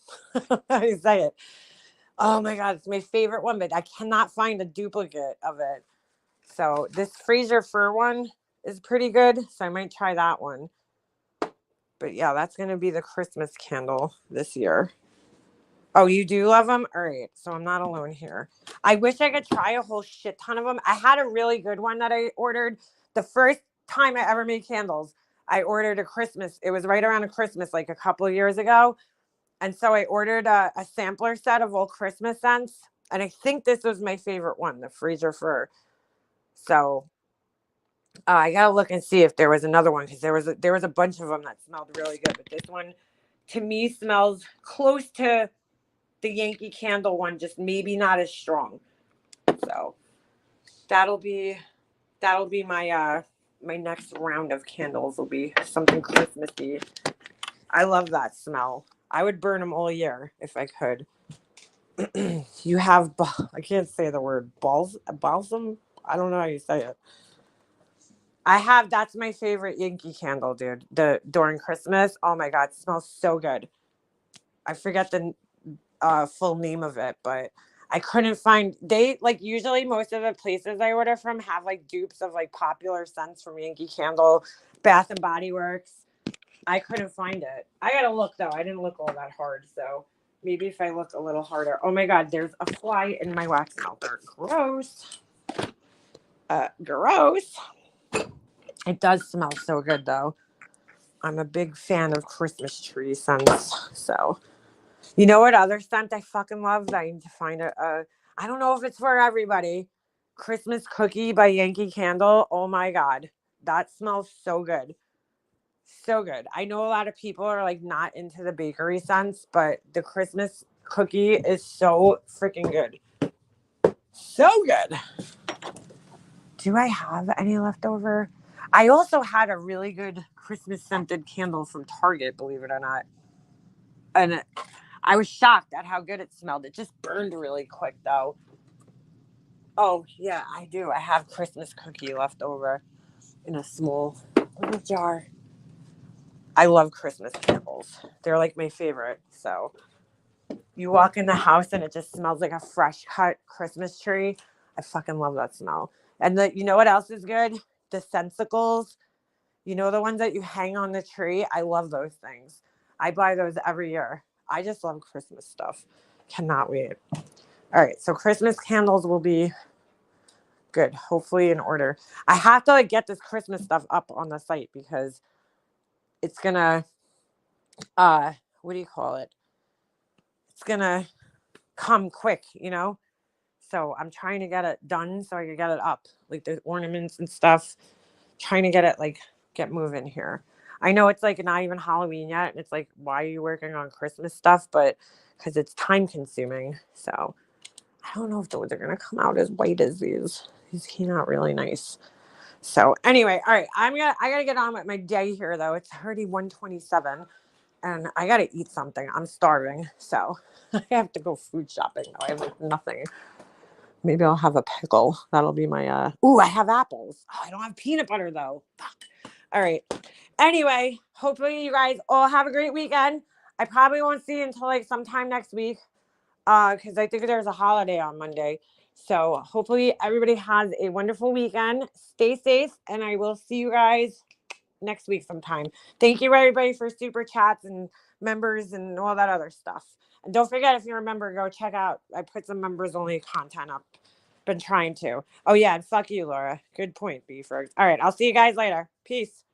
How do you say it? Oh my God, it's my favorite one, but I cannot find a duplicate of it. So this Fraser fir one is pretty good. So I might try that one. But yeah, that's going to be the Christmas candle this year. Oh, you do love them? All right. So I'm not alone here. I wish I could try a whole shit ton of them. I had a really good one that I ordered the first time I ever made candles. I ordered a Christmas. It was right around a Christmas, like a couple of years ago. And so I ordered a sampler set of all Christmas scents. And I think this was my favorite one, the freezer fir. So I gotta look and see if there was another one, because there was a bunch of them that smelled really good. But this one, to me, smells close to the Yankee Candle one, just maybe not as strong. So that'll be my my next round of candles. Will be something Christmassy. I love that smell. I would burn them all year if I could. You have, I can't say the word, balsam. I don't know how you say it. I have, that's my favorite Yankee Candle, dude. During Christmas. Oh my God, it smells so good. I forget the full name of it, but I couldn't find, they like, usually most of the places I order from have like dupes of like popular scents from Yankee Candle, Bath and Body Works. I couldn't find it. I gotta look though. I didn't look all that hard, so maybe if I look a little harder. Oh my God, there's a fly in my wax melter. Gross. Gross. It does smell so good though. I'm a big fan of Christmas tree scents. So, you know what other scent I fucking love? I need to find I don't know if it's for everybody. Christmas cookie by Yankee Candle. Oh my God. That smells so good. So good. I know a lot of people are like not into the bakery scents, but the Christmas cookie is so freaking good. So good. Do I have any leftover? I also had a really good Christmas scented candle from Target, believe it or not. And I was shocked at how good it smelled. It just burned really quick though. Oh yeah, I do. I have Christmas cookie left over in a small little jar. I love Christmas candles. They're like my favorite. So you walk in the house and it just smells like a fresh cut Christmas tree. I fucking love that smell. And you know what else is good? The sensicles. You know, the ones that you hang on the tree. I love those things. I buy those every year. I just love Christmas stuff. Cannot wait. All right. So Christmas candles will be good. Hopefully in order. I have to like get this Christmas stuff up on the site because it's gonna, what do you call it? It's gonna come quick, you know? So I'm trying to get it done so I can get it up, like the ornaments and stuff. Trying to get it like get moving here. I know it's like not even Halloween yet, and it's like, why are you working on Christmas stuff? But because it's time consuming. So I don't know if those are gonna come out as white as these. These came out really nice. So anyway, all right, I gotta get on with my day here though. It's already 1:27. And I gotta eat something. I'm starving, so I have to go food shopping. I have like nothing. Maybe I'll have a pickle. That'll be my Ooh, I have apples. Oh, I don't have peanut butter though. Fuck. All right. Anyway, hopefully you guys all have a great weekend. I probably won't see you until like sometime next week. Because I think there's a holiday on Monday. So hopefully everybody has a wonderful weekend. Stay safe, and I will see you guys next week sometime. Thank you everybody for super chats and members and all that other stuff. And don't forget, if you're a member, go check out, I put some members only content up. Been trying to. Oh yeah, and fuck you, Laura. Good point, Beefers. All right, I'll see you guys later. Peace.